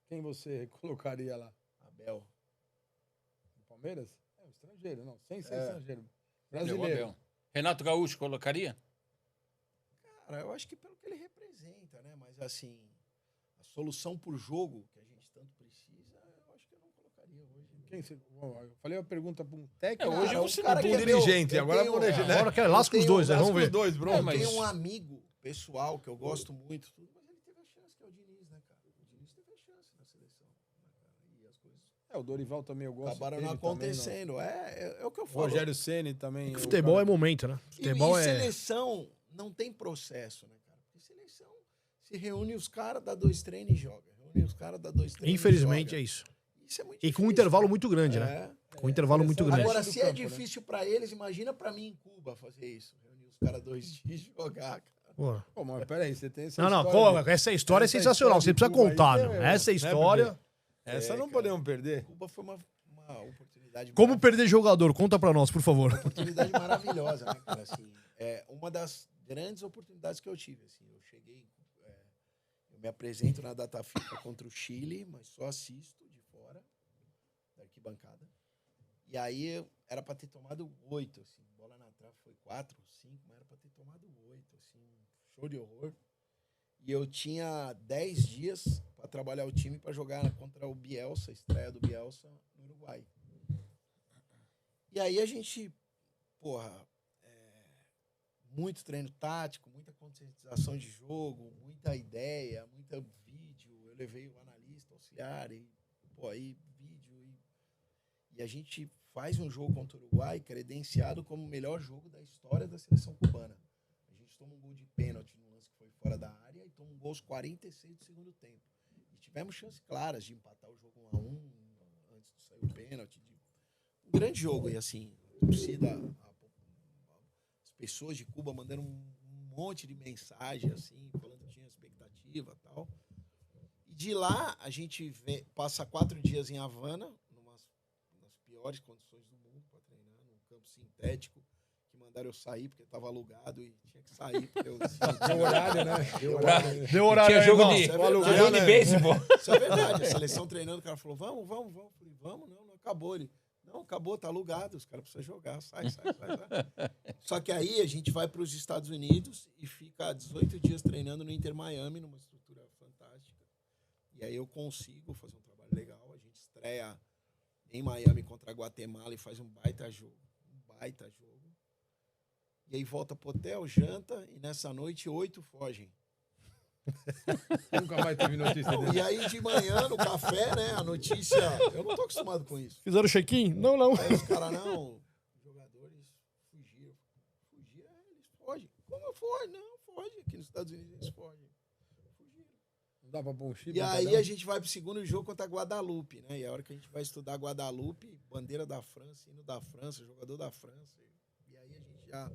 Quem você colocaria lá? Abel. No Palmeiras? É, um estrangeiro, não. Sem ser É. estrangeiro. Brasileiro. Brasileiro. Renato Gaúcho colocaria? Cara, eu acho que pelo que ele representa, né? Mas assim, a solução por jogo que a gente tanto precisa, eu acho que eu não colocaria hoje. Quem você... Bom, eu falei a pergunta para um técnico. É, hoje Cara, você o cara para que um é dirigente. meu- eu Agora tenho- vou eleger. Agora quer lasca os tenho- dois, né? Lasca Vamos os ver. dois, bro. Eu mas- tenho um amigo pessoal que eu gosto muito, tudo, mas ele teve a chance, que é o Diniz, né, cara? O Diniz teve a chance na seleção, né, cara? E as coisas É, o Dorival também eu gosto. acabaram dele não também, acontecendo. É o que eu O falo. Rogério Ceni também. Que futebol é momento, né? Futebol e é. seleção não tem processo, né, cara? Porque seleção se reúne os caras, dá 2 treinos e joga. Reúne os caras, dá 2 treinos Infelizmente e é joga. isso. Isso é muito E com um difícil, intervalo né? muito grande, né? É. Com um intervalo muito seleção- grande. Agora, do se é campo, né? difícil pra eles, imagina pra mim em Cuba fazer isso. Reunir os caras 2 dias e jogar, cara. Pô. Pô, mas peraí, você tem essa Não, não, história pô, essa história é essa sensacional. história Você precisa de Cuba aí, contar, é, meu. né, Essa história. Essa não cara. podemos perder. Cuba foi uma oportunidade Como perder jogador? Conta pra nós, por favor. oportunidade maravilhosa, né, cara? Assim, é uma das grandes oportunidades que eu tive. Assim, eu cheguei, eu me apresento na data FIFA contra o Chile, mas só assisto de fora da arquibancada. E aí era para ter tomado 8, assim, bola na trave foi 4, 5, mas era para ter tomado 8, assim, show de horror. E eu tinha 10 dias para trabalhar o time para jogar contra o Bielsa, a estreia do Bielsa no Uruguai. E aí a gente, muito treino tático, muita conscientização de jogo, muita ideia, muita vídeo. Eu levei o analista auxiliar e, aí vídeo. E a gente faz um jogo contra o Uruguai credenciado como o melhor jogo da história da seleção cubana. A gente toma um gol de pênalti no lance que foi fora da área e toma um gol aos 46 do segundo tempo. E tivemos chances claras de empatar o jogo 1-1 antes de sair o pênalti. Um grande jogo. E assim, a torcida, as pessoas de Cuba mandando um monte de mensagem, assim, falando que tinha expectativa. coletiva e tal. E de lá, a gente passa 4 dias em Havana, nas piores condições do mundo para treinar, num campo sintético, que mandaram eu sair porque estava alugado e tinha que sair. Porque eu, Deu horário, né? Deu horário Tinha aí, jogo irmão. de, é verdade, jogo de né? beisebol. Isso é verdade. A seleção treinando, o cara falou, vamos. Eu falei, vamos, não acabou. Ele, não, acabou, tá alugado, os caras precisam jogar, sai. Só que aí a gente vai para os Estados Unidos e fica 18 dias treinando no Inter Miami, numa estrutura fantástica. E aí eu consigo fazer um trabalho legal. A gente estreia em Miami contra a Guatemala e faz um baita jogo. E aí volta pro hotel, janta, e nessa noite 8 fogem. Nunca mais teve notícia dele. E aí de manhã, no café, né, a notícia... Eu não tô acostumado com isso. Fizeram check-in? Não. Aí os caras, não, os jogadores fugiram. Eles fogem. Como foge? Não, foge. Aqui nos Estados Unidos eles fogem. Fugiram. Não dava bom chip. E aí a gente vai pro segundo jogo contra a Guadalupe, né? E a hora que a gente vai estudar Guadalupe, bandeira da França, hino da França, jogador da França. E aí a gente já...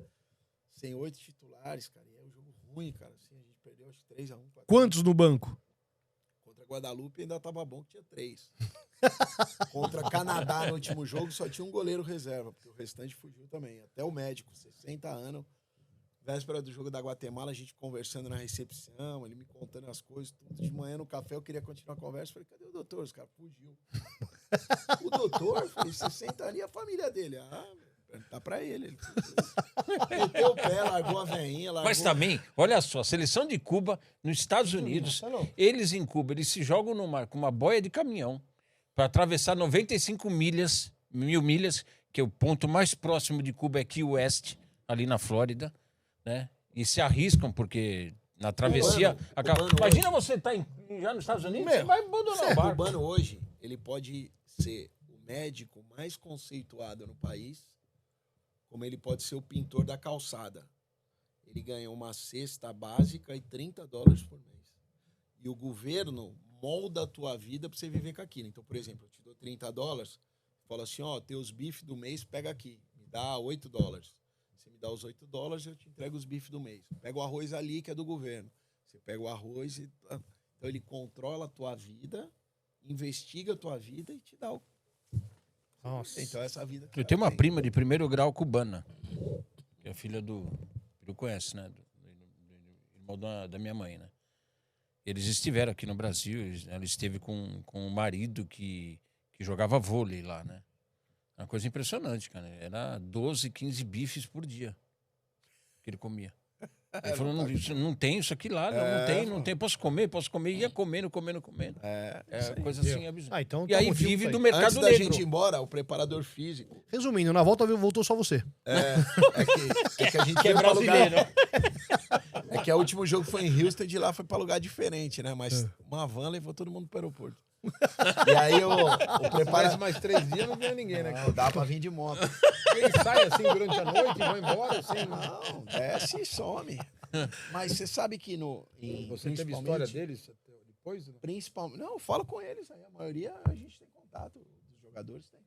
Sem 8 titulares, cara. E é um jogo ruim, cara. Assim, a gente perdeu acho que 3-1. Quantos no banco? Contra Guadalupe ainda tava bom que tinha 3. Contra Canadá no último jogo só tinha um goleiro reserva, porque o restante fugiu também. Até o médico, 60 anos. Véspera do jogo da Guatemala, a gente conversando na recepção, ele me contando as coisas, tudo. De manhã no café eu queria continuar a conversa. Falei, cadê o doutor? Os caras fugiu. O doutor? Falei, 60 anos e a família dele? Perguntar pra ele. Meteu o pé, largou a veinha. Mas também, olha só, a seleção de Cuba, nos Estados Unidos, eles em Cuba, eles se jogam no mar com uma boia de caminhão para atravessar 95 mil milhas, que é o ponto mais próximo de Cuba é Key West, ali na Flórida, né? E se arriscam, porque na travessia... Imagina você estar já nos Estados Unidos, você vai abandonar o barco. O cubano hoje, ele pode ser o médico mais conceituado no país, como ele pode ser o pintor da calçada. Ele ganha uma cesta básica e $30 por mês. E o governo molda a tua vida para você viver com aquilo. Então, por exemplo, eu te dou $30, fala assim, ó, teus bifes do mês, pega aqui, me dá $8. Você me dá os $8, eu te entrego os bifes do mês. Pega o arroz ali, que é do governo. Você pega o arroz e... Então, ele controla a tua vida, investiga a tua vida e te dá o... Nossa. Então, essa vida... Eu tenho uma prima de primeiro grau cubana, que é filha do... Tu conhece, né? Do irmão da minha mãe, né? Eles estiveram aqui no Brasil, ela esteve com o marido que jogava vôlei lá, né? Uma coisa impressionante, cara. Era 12, 15 bifes por dia que ele comia. Ele falou, não tem isso aqui lá, não tem, posso comer, ia comendo. Coisa assim absurda. Então, e aí vive do mercado Antes da negro. gente ir embora, o preparador físico. Resumindo, na volta voltou só você. É que a gente Que é foi pra brasileiro. É que o último jogo foi em Houston e de lá foi pra lugar diferente, né? Mas uma van levou todo mundo pro aeroporto. E aí o Parece mais 3 dias, não vinha ninguém, né? Não, dá pra vir de moto. Ele sai assim durante a noite e vai embora, assim. Não, desce e some. Mas você sabe que Você teve história deles depois? Não? Principalmente. Não, eu falo com eles aí. A maioria a gente tem contato, os jogadores têm.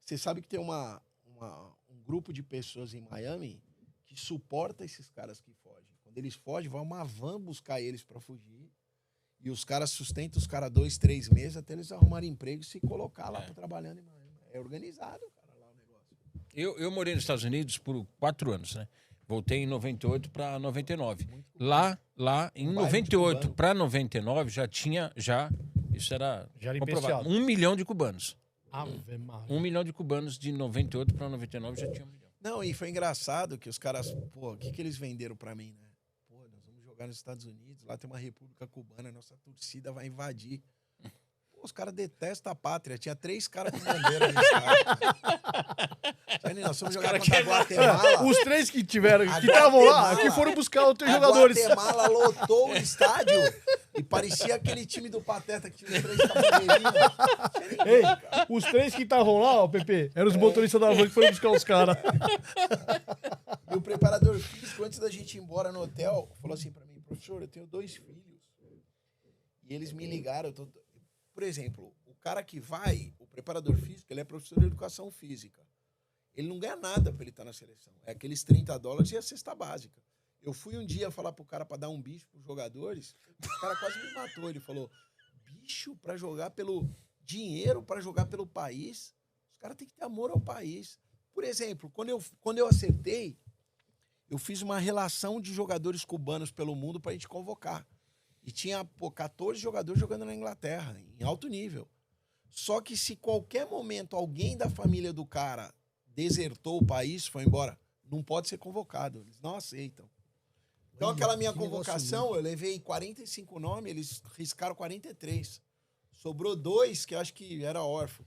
Você sabe que tem um grupo de pessoas em Miami que suporta esses caras que fogem. Quando eles fogem, vai uma van buscar eles pra fugir. E os caras sustentam os caras 2, 3 meses até eles arrumarem emprego e se colocar lá trabalhando em Miami. É organizado, cara, lá o negócio. Eu morei nos Estados Unidos por 4 anos, né? Voltei em 98 para 99. Lá em 98 para 99 já tinha, isso era comprovado, 1 milhão de cubanos. Ave Maria. 1 milhão de cubanos de 98 para 99 já tinha 1 milhão. Não, e foi engraçado que os caras, pô, o que eles venderam pra mim, né? Pô, nós vamos jogar nos Estados Unidos, lá tem uma república cubana, nossa torcida vai invadir. Pô, os caras detestam a pátria. Tinha 3 caras com bandeira no estádio. Nós fomos jogar contra a Guatemala. Os 3 que tiveram, que estavam lá, que foram buscar os 3 jogadores. A Guatemala lotou o estádio e parecia aquele time do Pateta que tinha os 3 capoeirinhos. Ei, os 3 que estavam lá, ó, Pepe, eram os motoristas da van que foram buscar os caras. E o preparador físico, antes da gente ir embora no hotel, falou assim pra mim, professor, eu tenho 2 filhos. E eles me ligaram. Por exemplo, o cara que vai, o preparador físico, ele é professor de educação física. Ele não ganha nada pra ele estar na seleção. É aqueles $30 e a cesta básica. Eu fui um dia falar pro cara pra dar um bicho pros jogadores, o cara quase me matou. Ele falou, bicho pra jogar pelo dinheiro, pra jogar pelo país, os caras têm que ter amor ao país. Por exemplo, quando eu acertei, eu fiz uma relação de jogadores cubanos pelo mundo pra gente convocar. E tinha, 14 jogadores jogando na Inglaterra, em alto nível. Só que se qualquer momento alguém da família do cara desertou o país, foi embora, não pode ser convocado. Eles não aceitam. Então, aquela minha convocação, eu levei 45 nomes, eles riscaram 43. Sobrou 2 que eu acho que era órfão.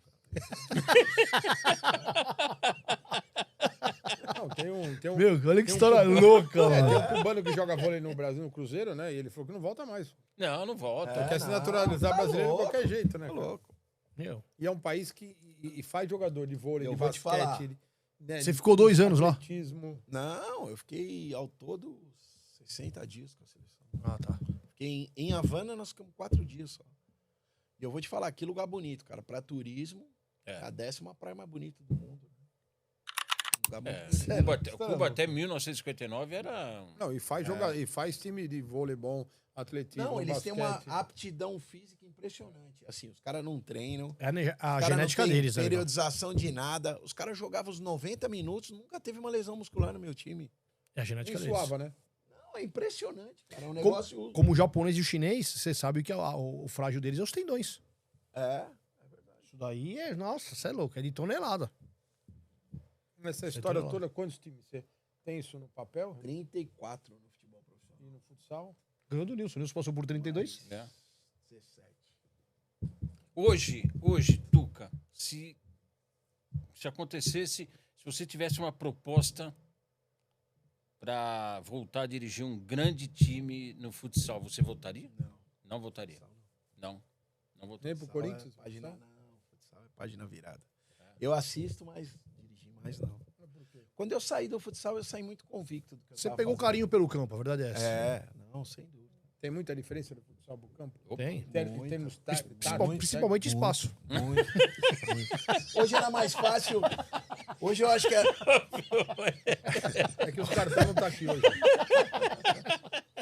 Não, tem um, Meu, olha que tem um história cubano- louca, tem mano. um cubano que joga vôlei no Brasil, no Cruzeiro, né? E ele falou que não volta mais. Não volta. Quer se não, naturalizar tá brasileiro louco, de qualquer jeito, né? Tá cara? louco. Meu. E é um país que faz jogador de vôlei, Eu de vou te falar. basquete. Né, Você de ficou 2 anos lá? atletismo. Não, eu fiquei ao todo 60 dias com a seleção. Ah, tá. Fiquei em Havana, nós ficamos 4 dias só. E eu vou te falar, que lugar bonito, cara. Pra turismo, É. a 10ª praia mais bonita do mundo. Um lugar muito É, bonito. Cuba até 1959 era... Não, e faz, e faz time de vôlei bom, atletismo, Não, eles têm basquete. uma aptidão física impressionante. Assim, os caras não treinam. É a Os cara genética não tem deles, né? periodização de nada. Os caras jogavam os 90 minutos, nunca teve uma lesão muscular no meu time. É a genética Nem deles. suava, né? Não, é impressionante, cara. É um negócio... Como o japonês e o chinês, você sabe que o frágil deles é os tendões. É. Isso daí é, nossa, você é louco, é de tonelada. Nessa história tem lá. toda, quantos times você tem isso no papel? 34 no futebol profissional. E no futsal? Ganhou do Nilson. O Nilson passou por 32. né? 17. Hoje, Tuca, se acontecesse, se você tivesse uma proposta para voltar a dirigir um grande time no futsal, você votaria? Não. Não votaria. Futsal Não votaria. Nem pro Futsal Corinthians? É página, futsal? não, futsal é página virada. Eu assisto, mas dirigi mais não. Quando eu saí do futsal, eu saí muito convicto do que eu Você tava pegou fazendo. carinho pelo campo, a verdade é essa. É, não, sem dúvida. Tem muita diferença do futsal pro campo? Tem. Em termos Principalmente espaço. Muito. Hoje era mais fácil. Hoje eu acho que é. É que os cartões não tá aqui hoje.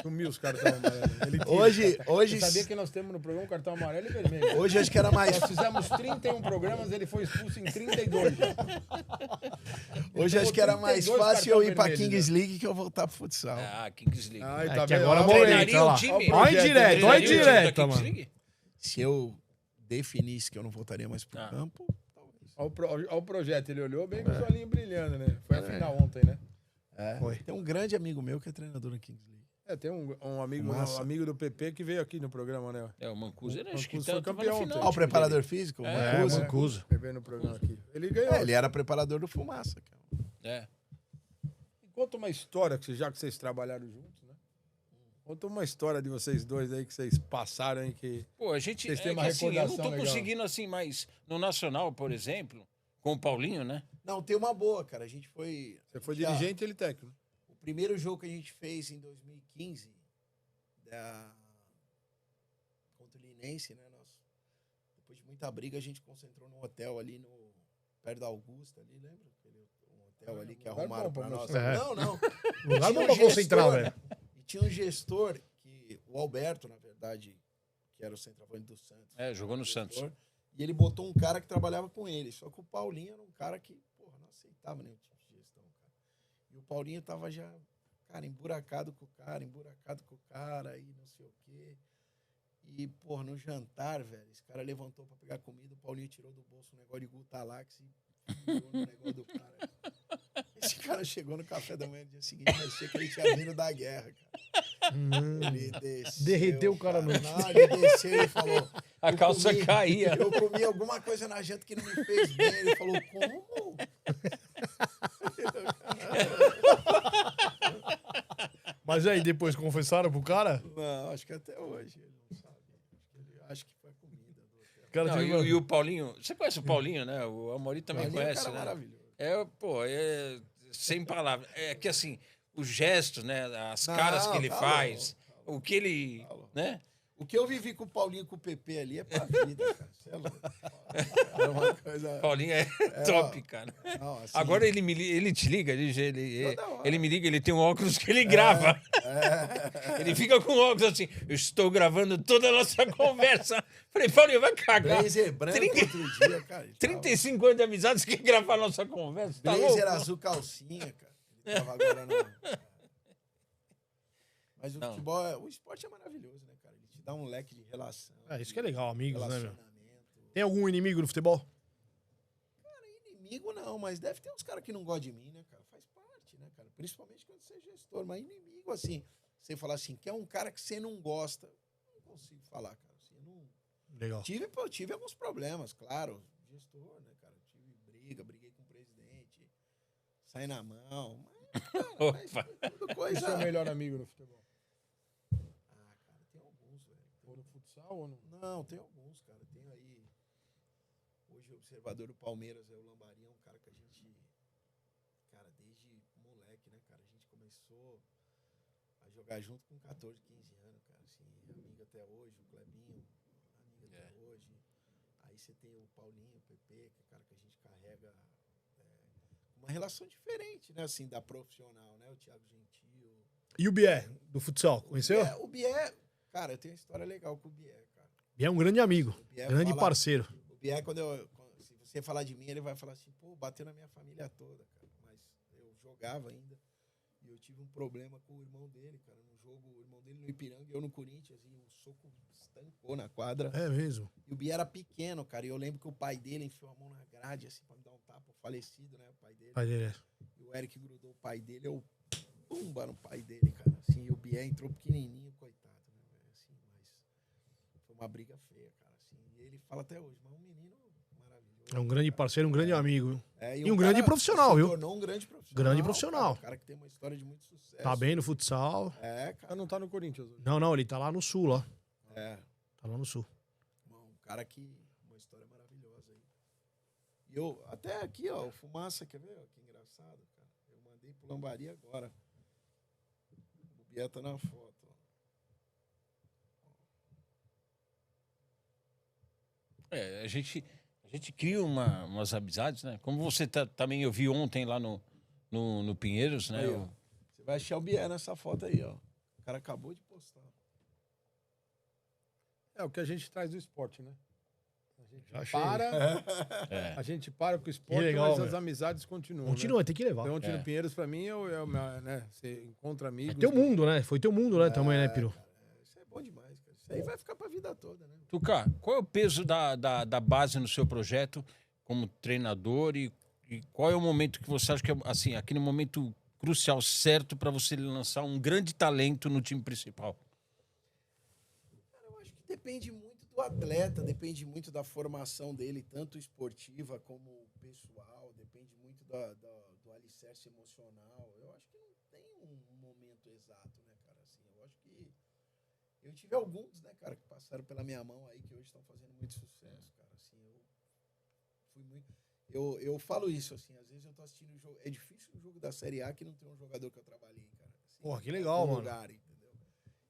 Sumiu os cartões amarelos. Ele tira. Hoje, Você sabia que nós temos no programa cartão amarelo e vermelho? hoje acho que era mais. Nós fizemos 31 programas, ele foi expulso em 32. Hoje acho que era mais 32 fácil eu ir pra cartão vermelho, Kings League que eu voltar pro futsal. Ah, Kings League. Ai, É tá que vendo? agora é o Olha o momento, treinaria olha o lá. time? Olha Projeto, indireta, olha Treinaria o time da indireta, Kings mano. League? Se eu definisse que eu não voltaria mais pro Ah. campo, talvez. Olha o projeto, ele olhou bem com os olhinhos brilhando, né? Foi a final ontem, né? Foi. Tem um grande amigo meu que é treinador no Kings League. É, tem um Massa. amigo do PP que veio aqui no programa, né? É, o Mancuso, ele O acho que Mancuso foi tava campeão na final. ontem. Ah, o preparador físico? o É, Mancuso. Mancuso. Ele veio no programa aqui. Ele ganhou. Ele era preparador do Fumaça. Cara. É. Conta uma história, já que vocês trabalharam juntos, né? Conta uma história de vocês dois aí que vocês passaram aí que... Pô, a gente. Vocês têm É uma que, assim, eu não recordação tô legal. conseguindo assim, mas no Nacional, por exemplo, com o Paulinho, né? Não, tem uma boa, cara. A gente foi. Você foi já- dirigente e ele técnico. O primeiro jogo que a gente fez em 2015 contra o Linense, né? Depois de muita briga, a gente concentrou num hotel ali perto da Augusta, ali, lembra? Um hotel ali que Lugar arrumaram bom pra pra nós. mostrar. Não. Lugar bom Tinha pra um concentrar, gestor, velho. E tinha um gestor, o Alberto, na verdade, que era o centroavante do Santos. É, jogou no gestor, Santos. E ele botou um cara que trabalhava com ele. Só que o Paulinho era um cara que, porra, não aceitava nenhum tipo de gestão, cara. E o Paulinho tava já, cara, emburacado com o cara, e não sei o quê. E, porra, no jantar, velho, esse cara levantou pra pegar comida, o Paulinho tirou do bolso um negócio de Gutalax e enfiou no negócio do cara. Esse cara chegou no café da manhã no dia seguinte, parecia que ele tinha vindo da guerra, cara. Ele desceu. Derreteu o cara no- Não, ele desceu e falou... A "Eu calça comi- caía. Eu comi alguma coisa na janta que não me fez bem. Ele falou, como? Mas aí, depois confessaram pro cara? Não, acho que até hoje ele não sabe. Acho que foi a comida do hotel. O cara Não, teve uma- e o Paulinho. Você conhece o Paulinho, né? O Amorim também Paulinho é um conhece, cara né? maravilhoso. É sem palavras. É que assim, os gestos, né? As Não, caras que ele tá faz, o que ele. Tá louco. Né? O que eu vivi com o Paulinho e com o PP ali é pra vida, cara. Você é louco. É uma coisa... Paulinho é top, cara. Não, assim, Agora ele te liga, Toda hora. ele me liga, ele tem um óculos que ele grava. Ele fica com óculos assim, eu estou gravando toda a nossa conversa. Falei, Paulinho, vai cagar. Blazer branco 30 outro dia, cara. ele 35 anos de amizade, você quer gravar a nossa conversa? Tá Blazer louco? azul calcinha, cara. Ele tava agora Mas o Não. futebol, o esporte é maravilhoso, né, cara? Ele te dá um leque de relação. Isso que é legal, amigos, né, meu? Relacionamento. Tem algum inimigo no futebol? Inimigo não, mas deve ter uns caras que não gostam de mim, né, cara? Faz parte, né, cara? Principalmente quando você é gestor. Mas inimigo, assim, você falar assim, que é um cara que você não gosta, não consigo falar, cara. Assim, eu não... Legal. Tive alguns problemas, claro. Gestor, né, cara? Tive briguei com o presidente, saí na mão. Mas, cara, mas tudo coisa... Quem é o seu melhor amigo no futebol? Ah, cara, tem alguns, velho. Ou no futsal ou no... Não, tem alguns, cara. Tem aí. Hoje o observador do Palmeiras é o Lambari, é um cara que a gente. Cara, desde moleque, né, cara? A gente começou a jogar junto com 14, 15 anos, cara. Assim, amigo até hoje, o Clebinho, amigo até hoje. Aí você tem o Paulinho, o PP, que é cara que a gente carrega uma relação diferente, né? Assim, da profissional, né? O Thiago Gentil. E o Bié, do futsal, conheceu? O Bié, cara, eu tenho uma história legal com o Bié, cara. Bié é um grande amigo, O Bié grande fala- parceiro. O Bié, se você falar de mim, ele vai falar assim, pô, bateu na minha família toda, cara. Mas eu jogava ainda. E eu tive um problema com o irmão dele, cara. No jogo, o irmão dele no Ipiranga e eu no Corinthians. E o soco estancou na quadra. É mesmo. E o Bié era pequeno, cara. E eu lembro que o pai dele enfiou a mão na grade, assim, pra me dar um tapa. O falecido, né? O pai dele. Pai dele. E o Eric grudou o pai dele. Eu pumba no pai dele, cara. Assim, e o Bié entrou pequenininho, coitado, né? Assim, mas foi uma briga feia, cara. Assim, e ele fala até hoje, mas um menino maravilhoso. É um grande parceiro, um grande amigo. Viu? É, E um grande profissional, se viu? tornou um grande profissional. Grande profissional. Cara, um cara que tem uma história de muito sucesso. Tá bem no futsal. É, cara. Ah, não tá no Corinthians hoje. Não, ele tá lá no sul, lá. É. Tá lá no sul. Um cara que... Uma história maravilhosa aí. E eu... Até aqui, ó. O Fumaça, quer ver? Que engraçado, cara. Eu mandei pro Lambari agora. O Bié tá na foto, ó. A gente cria umas amizades, né? Como você também eu vi ontem lá no Pinheiros, né? Aí, ó. Você vai achar o Bié nessa foto aí, ó. O cara acabou de postar. É o que a gente traz do esporte, né? A gente Já achei. para, É. a gente para com o esporte, Que legal, mas as velho. amizades continuam. Continua, tem que levar. Né? Ontem É. no Pinheiros, pra mim, né? Você encontra amigos. É teu mundo, né? Foi teu mundo, né? Também, né, Piru? Cara, isso é bom demais, cara. Isso aí vai ficar pra vida toda, né? Tuca, qual é o peso da base no seu projeto como treinador e qual é o momento que você acha que é assim, aquele momento crucial certo para você lançar um grande talento no time principal? Cara, eu acho que depende muito do atleta, depende muito da formação dele, tanto esportiva como pessoal, depende muito do alicerce emocional. Eu acho que não tem um momento exato, né, cara? Assim, eu acho que eu tive alguns, né, cara, que passaram pela minha mão aí, que hoje estão fazendo muito sucesso, cara. Assim, eu fui muito... Eu falo isso, assim, às vezes eu tô assistindo o jogo... É difícil o jogo da Série A que não tem um jogador que eu trabalhei, cara. Assim, Porra, que em legal, algum mano. lugar, entendeu?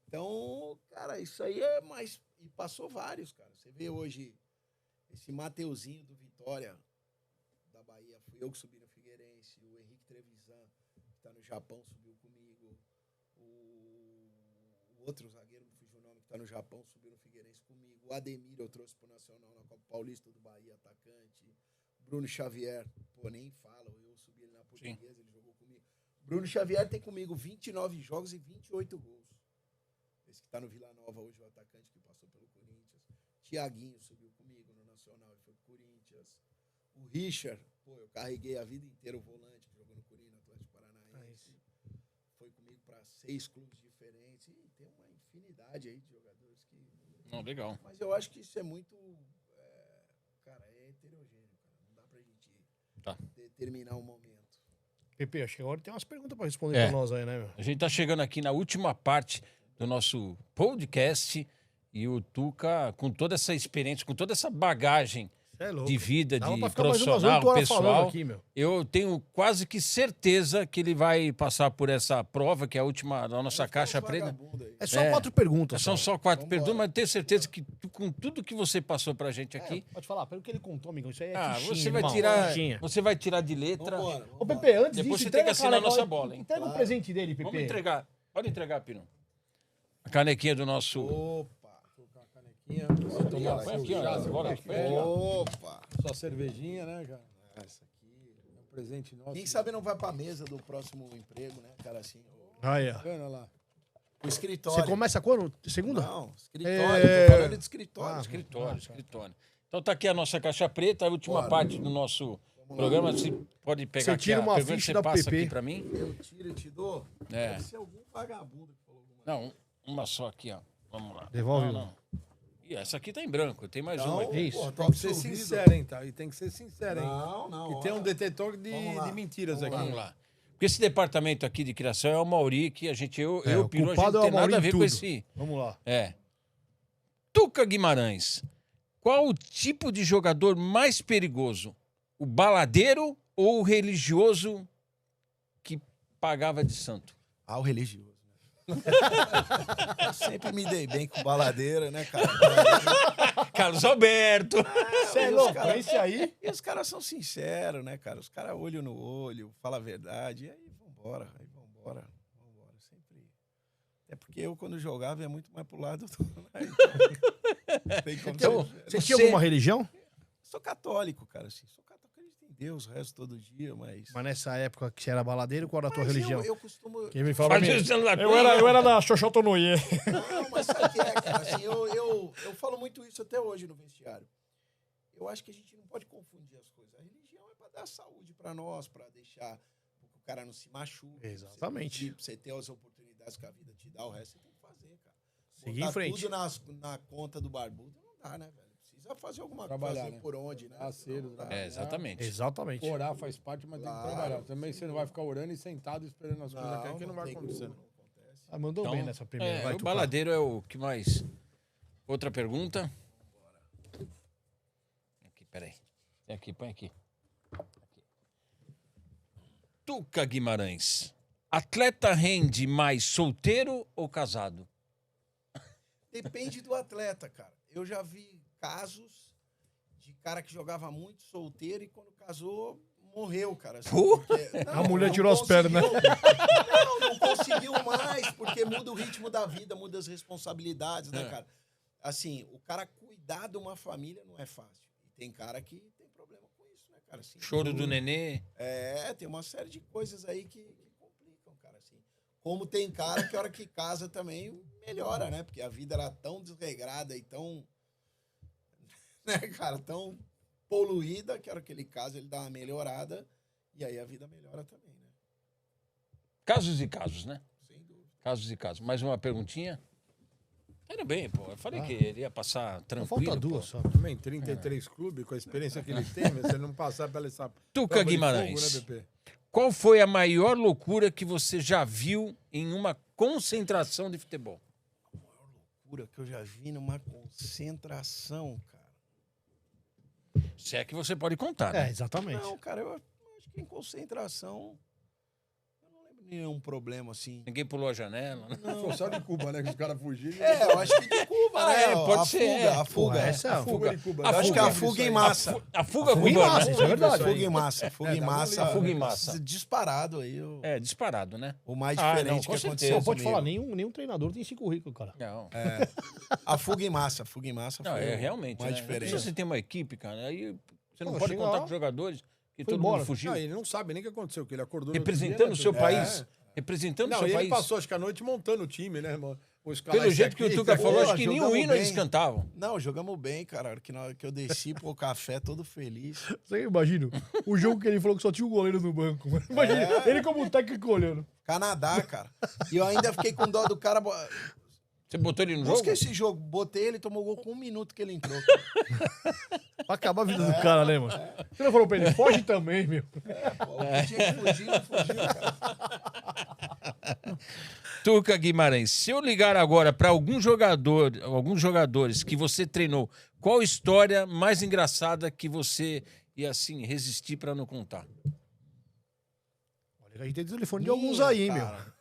Então, cara, isso aí é mais... E passou vários, cara. Você vê hoje esse Mateuzinho do Vitória, da Bahia, fui eu que subi no Figueirense, o Henrique Trevisan, que tá no Japão, subiu comigo, o outro zagueiro, me fugiu o nome, que tá no Japão, subiu no Figueirense comigo, o Ademir eu trouxe pro Nacional na Copa Paulista do Bahia, atacante, Bruno Xavier, pô, nem fala, eu subi ele na Portuguesa, ele jogou comigo. Bruno Xavier tem comigo 29 jogos e 28 gols. Esse que tá no Vila Nova hoje, o atacante que passou pelo Corinthians. Tiaguinho subiu comigo no Nacional e foi pro Corinthians. O Richard, pô, eu carreguei a vida inteira o volante, que jogou no Corinthians, no Atlético Paranaense. Foi comigo para 6 clubes diferentes. E tem uma infinidade aí de jogadores que... Não, legal. Mas eu acho que isso é muito... cara, é heterogêneo, cara. Não dá pra gente determinar um momento. Pepe, acho que agora tem umas perguntas pra responder É. pra nós aí, né, meu? A gente tá chegando aqui na última parte do nosso podcast e o Tuca, com toda essa experiência, com toda essa bagagem É louco. de vida, Dava de pra ficar mais umas profissional, 8 horas falando pessoal. aqui, meu. Eu tenho quase que certeza que ele vai passar por essa prova, que é a última da nossa caixa preta. É só É. 4 perguntas. São só. só 4 perguntas, mas tenho certeza que com tudo que você passou pra gente aqui, Pode falar, pelo que ele contou, amigão. Isso aí é fichinha, você vai irmão, tirar, fichinha. você vai tirar de letra. Vambora. Ô, Pepe, antes Depois disso, você tem que entrega a assinar a caneca, nossa ó, bola, hein? Entrega o presente dele, Pepe. Vamos entregar. Pode entregar, Pino. A canequinha do nosso. Opa, colocar a canequinha. Põe aqui, ó, agora, põe aqui, ó. Opa! Sua cervejinha, né, cara? Essa aqui. É um presente nosso. Quem sabe não vai pra mesa do próximo emprego, né, cara? Assim, Aí, ó. Bacana lá. o escritório. Você começa quando? Segunda? Não, escritório. É. Tô falando de escritório. Escritório. Então tá aqui a nossa caixa preta, a última parte do nosso programa. Você pode pegar Você aqui tira a uma pergunta, ficha você da passa PP. aqui pra mim. Eu tiro e te dou. É. Deve ser algum vagabundo que falou alguma Não, uma só aqui, ó. Vamos lá. Devolve Não, uma. não. Ih, essa aqui tá em branco, tem mais Não, uma aqui. Isso. porra, Tem tá que ser absorvido. sincero, hein, tá? E tem que ser sincero, hein? Não. E tem um detetor de lá. mentiras aqui. Vamos lá. Porque esse departamento aqui de criação é o Mauri, que a gente, eu o Piro, a gente culpado não é o tem nada Mauri a em ver com tudo. esse... Vamos lá. É. Tuca Guimarães, qual o tipo de jogador mais perigoso? O baladeiro ou o religioso que pagava de santo? Ah, o religioso. Né? Eu sempre me dei bem com baladeira, né, cara? Carlos Alberto. Você é os louco, cara- esse aí? E os caras são sinceros, né, cara? Os caras olho no olho, falam a verdade, e aí vambora. Sempre. É porque eu, quando jogava, ia muito mais pro lado do. Né? Então, tem como Então, ser- Você tinha alguma religião? Sou católico, cara, assim. Sou católico, acredito em Deus, resto todo dia, mas. Mas nessa época que você era baladeiro, qual era a tua Mas religião? eu costumo. Quem me fala Faz isso na eu era da Xoxotonoye. Não, mas sabe o que é, cara? Assim, eu falo muito isso até hoje no vestiário. Eu acho que a gente não pode confundir as coisas. A religião é para dar saúde para nós, para deixar que o cara não se machuque. Exatamente. Pra você ter as oportunidades que a vida te dá, o resto você tem que fazer, cara. Seguir Botar em frente. tudo na conta do barbudo não dá, né, velho? Precisa fazer alguma Trabalhar, coisa né? por onde, né? Parceiro, Senão não dá. né? Exatamente. Exatamente. Orar faz parte, mas tem que trabalhar. Também você não vai ficar orando e sentado esperando as coisas aqui, que não vai tem acontecer. como, não acontece. Ah, mandou Então, bem nessa primeira. Vai, o Tuca. baladeiro é o que mais... Outra pergunta. Aqui, peraí. Tem aqui, põe aqui. Tuca Guimarães. Atleta rende mais solteiro ou casado? Depende do atleta, cara. Eu já vi casos de cara que jogava muito solteiro e quando casou, morreu, cara. Assim, porque- A mulher não tirou as pernas. Não conseguiu mais, porque muda o ritmo da vida, muda as responsabilidades, né, cara? Assim, o cara cuidar de uma família não é fácil. E tem cara que tem problema com isso, né, cara? Assim, Choro do nenê. tem uma série de coisas aí que complicam, cara, assim. Como tem cara que a hora que casa também melhora, né? Porque a vida era tão desregrada e tão, né, cara, tão poluída que a hora que ele casa ele dá uma melhorada e aí a vida melhora também, né? Casos e casos, né? Sem dúvida. Casos e casos. Mais uma perguntinha? Tudo bem, pô. Eu falei que ele ia passar tranquilo. Falta pô. duas só. Também 33 clubes, com a experiência que ele tem, mas você não passar pela essa Tuca prova de Guimarães. fogo, né, Pepe? Qual foi a maior loucura que você já viu em uma concentração de futebol? A maior loucura que eu já vi numa concentração, cara. Se é que você pode contar, É, né? exatamente. Não, cara, eu acho que em concentração eu não lembro de nenhum problema assim. Ninguém pulou a janela, né? Foi só de Cuba, né? Que os caras fugiram. Eu acho que de Cuba, né? pode a ser, fuga, é. a fuga. Essa é a Fuga de Cuba. A Eu acho que fuga, a fuga em massa. A fuga Fuga em cubana. massa, isso é verdade. Fuga em massa. Fuga em tá massa. A fuga em massa. Disparado aí. É, disparado, né? O mais Ah, diferente não, que com aconteceu. certeza. Pô, pode comigo. falar, nenhum treinador tem esse currículo, cara. Não. A fuga em massa. Fuga em massa Não, foi é realmente. o mais Né? diferente. Se você tem uma equipe, cara, aí você não Pô, pode chega contar lá, com os jogadores que foi todo embora. mundo fugiu. Não, ele não sabe nem o que aconteceu, que ele acordou no outro Representando dia, o seu né, país. Pepe? Representando o Não, seu e ele país. passou, acho que a noite montando o time, né, irmão? Pelo jeito que o Tuca falou, acho que nem o jogamos hino eles bem. cantavam. Não, jogamos bem, cara. A hora que, na hora que eu desci pro café, todo feliz. Você imagina o jogo que ele falou que só tinha o goleiro no banco. Mano. Imagina, ele como técnico olhando. Canadá, cara. E eu ainda fiquei com dó do cara. Você botou ele no jogo? Busca esse jogo. Botei ele, tomou gol com 1 minuto que ele entrou. Pra acabar a vida do cara, né, mano? Você não falou pra ele, foge também, meu. Pô, o que tinha que fugir, não fugiu, cara. Tuca Guimarães, se eu ligar agora para alguns jogadores que você treinou, qual história mais engraçada que você ia assim resistir para não contar? Olha, a gente tem telefone de alguns aí, hein, meu. cara.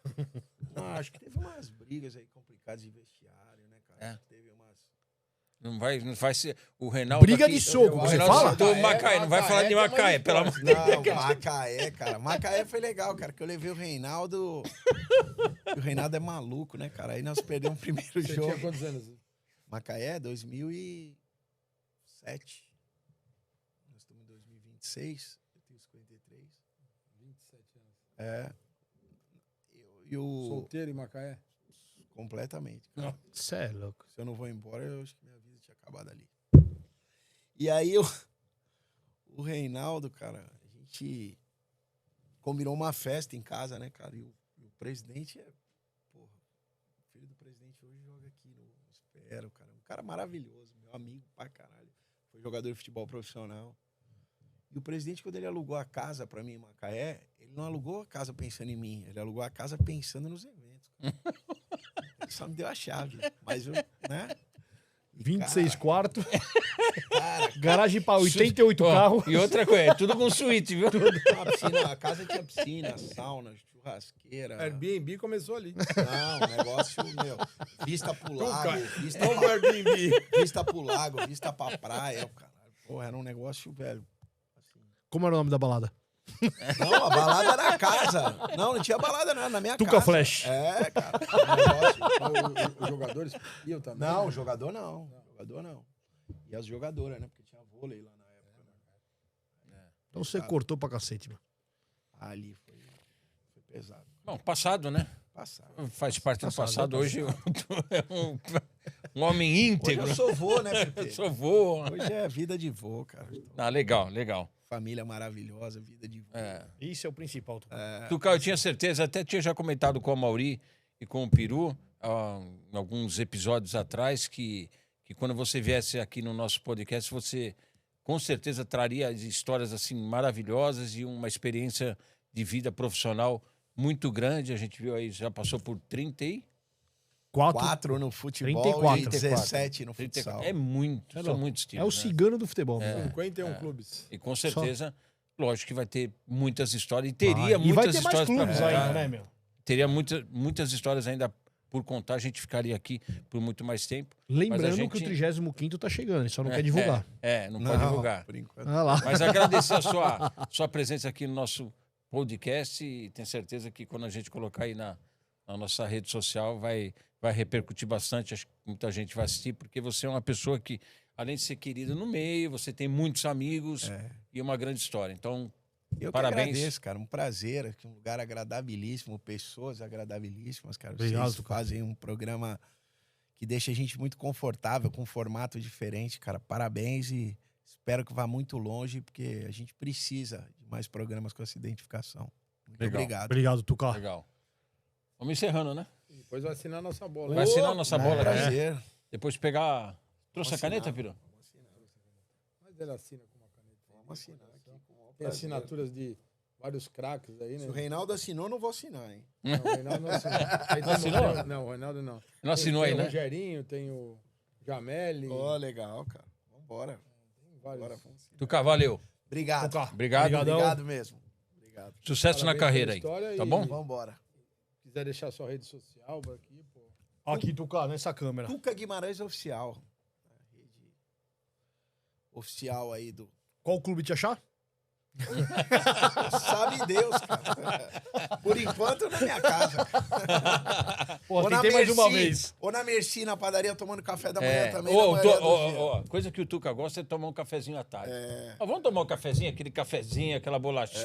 Não, acho que teve umas brigas aí complicadas de vestiário, né, cara? É. Teve umas... Não vai ser o Reinaldo Briga aqui, de soco, o você Reinaldo fala? citou o Macaé, não vai falar de Macaé, pelo amor de Deus. Não, Macaé, cara. Macaé foi legal, cara, que eu levei o Reinaldo. O Reinaldo é maluco, né, cara? Aí nós perdemos o primeiro Você jogo. tinha quantos anos? Macaé, 2007. Nós estamos em 2026. Eu tenho 53. 27 anos. É. E o... Solteiro em Macaé? Completamente. Cara. Você é louco. Se eu não vou embora, eu acho que minha vida tinha acabado ali. E aí, o Reinaldo, cara, a gente combinou uma festa em casa, né, cara? E o presidente porra, o filho do presidente hoje joga aqui no Espero, cara. Um cara maravilhoso, meu amigo pra caralho. Foi jogador de futebol profissional. E o presidente, quando ele alugou a casa pra mim em Macaé, ele não alugou a casa pensando em mim, ele alugou a casa pensando nos eventos. Cara. Ele só me deu a chave, mas eu, né? 26 quartos, Cara, garagem para 88 carros. E outra coisa, é tudo com suíte, viu? a piscina, a casa tinha piscina, sauna, churrasqueira. Airbnb começou ali. Não, negócio, meu, vista pro lago, Vamos pro Airbnb. vista pro lago, vista pra praia, caralho. Porra, era um negócio, velho. Assim. Como era o nome da balada? Não, a balada era na casa. Não tinha balada não, na minha Tuca casa. Flash. É, cara. Um negócio... Os jogadores iam também? Não, o jogador não. Jogador não. E as jogadoras, né? Porque tinha vôlei lá na época. Né? Então você cortou pra cacete, meu. Ali foi pesado. Bom, passado, né? Passado. Faz parte do passado. Hoje tu é um homem Hoje íntegro. eu sou vô, né, Pepe? Eu sou vô. Hoje é vida de vô, cara. Ah, legal, legal. Família maravilhosa, vida de vô. É. Isso é o principal, Tuca. Tuca, eu tinha certeza, até tinha já comentado com a Mauri e com o Peru, em alguns episódios atrás, que quando você viesse aqui no nosso podcast, você com certeza traria histórias assim maravilhosas e uma experiência de vida profissional muito grande. A gente viu aí, já passou por 30 e... 4 no futebol 34. e 17 no 30, futsal. é muito, É são louco. muitos É times. o cigano do futebol, meu. 51 clubes. E com certeza, lógico que vai ter muitas histórias. E teria E vai muitas ter mais histórias para clubes contar. ainda, né, meu? Teria muitas histórias ainda por contar. A gente ficaria aqui por muito mais tempo. Lembrando Mas a gente- que o 35º tá chegando, ele só não quer divulgar. Não pode divulgar. Por enquanto. Olha lá. Mas agradecer a sua presença aqui no nosso podcast e tenho certeza que quando a gente colocar aí na nossa rede social vai repercutir bastante. Acho que muita gente vai assistir, porque você é uma pessoa que, além de ser querida no meio, você tem muitos amigos e uma grande história. Então, Eu parabéns. que agradeço, cara. Um prazer. Aqui, um lugar agradabilíssimo, pessoas agradabilíssimas, cara. Obrigado, Vocês Tuca. fazem um programa que deixa a gente muito confortável, com um formato diferente, cara. Parabéns e espero que vá muito longe, porque a gente precisa de mais programas com essa identificação. Muito Legal. obrigado. Obrigado, Tuca. legal. Vamos encerrando, né? Depois vai assinar a nossa bola. Vai assinar a nossa bola, né? Prazer. Depois de pegar... Trouxe a Vamos caneta, assinar. Piru? Mas ele assina com uma caneta. Vamos assinar aqui. Com o maior Tem prazer. assinaturas de vários craques aí, né? Se o Reinaldo assinou, não vou assinar, hein? Não, o Reinaldo não assinou. Aí tem assinou? Não, o Reinaldo não. Não assinou tem aí, o né? Rogerinho, tem o Jameli. Ó, legal, cara. Vambora. Tem vários. Bora, vamos assinar. Tuca, valeu. Obrigado. Tuca. Obrigado. Obrigadão. Obrigado mesmo. Obrigado. Sucesso na Parabéns carreira aí. pela história Tá e- bom? Vambora. Se quiser deixar sua rede social por aqui, pô. Aqui, Tuca, nessa câmera. Tuca Guimarães Oficial. A rede oficial aí do... Qual clube te achar? Sabe Deus, cara. Por enquanto, na minha casa. Pô, Ou na tentei mais uma Merci, vez. Ou na Merci, na padaria, tomando café da manhã também. Ô, na maioria dos dias. coisa que o Tuca gosta é tomar um cafezinho à tarde. É. Ó, vamos tomar um cafezinho, aquele cafezinho, aquela bolachinha.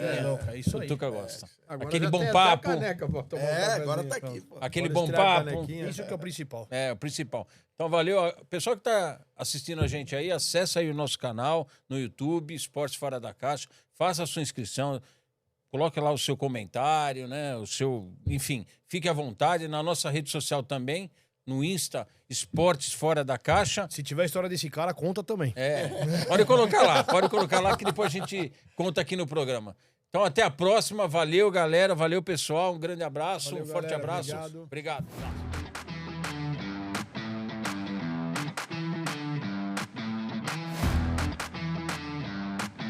É isso o aí. Tuca gosta. Agora Aquele já bom tem até a papo. caneca pra tomar um É, cafezinho. agora tá aqui, pô. Aquele Pode bom estrear a papo. canequinha. Isso que é o principal. É, o principal. Então, valeu. O pessoal que tá assistindo a gente aí, acessa aí o nosso canal no YouTube, Esportes Fora da Caixa, faça a sua inscrição, coloque lá o seu comentário, né? O seu, enfim, fique à vontade. Na nossa rede social também, no Insta, Esportes Fora da Caixa. Se tiver a história desse cara, conta também. Pode colocar lá que depois a gente conta aqui no programa. Então até a próxima. Valeu, galera. Valeu, pessoal. Um grande abraço, Valeu, um forte galera. abraço. Obrigado. Obrigado.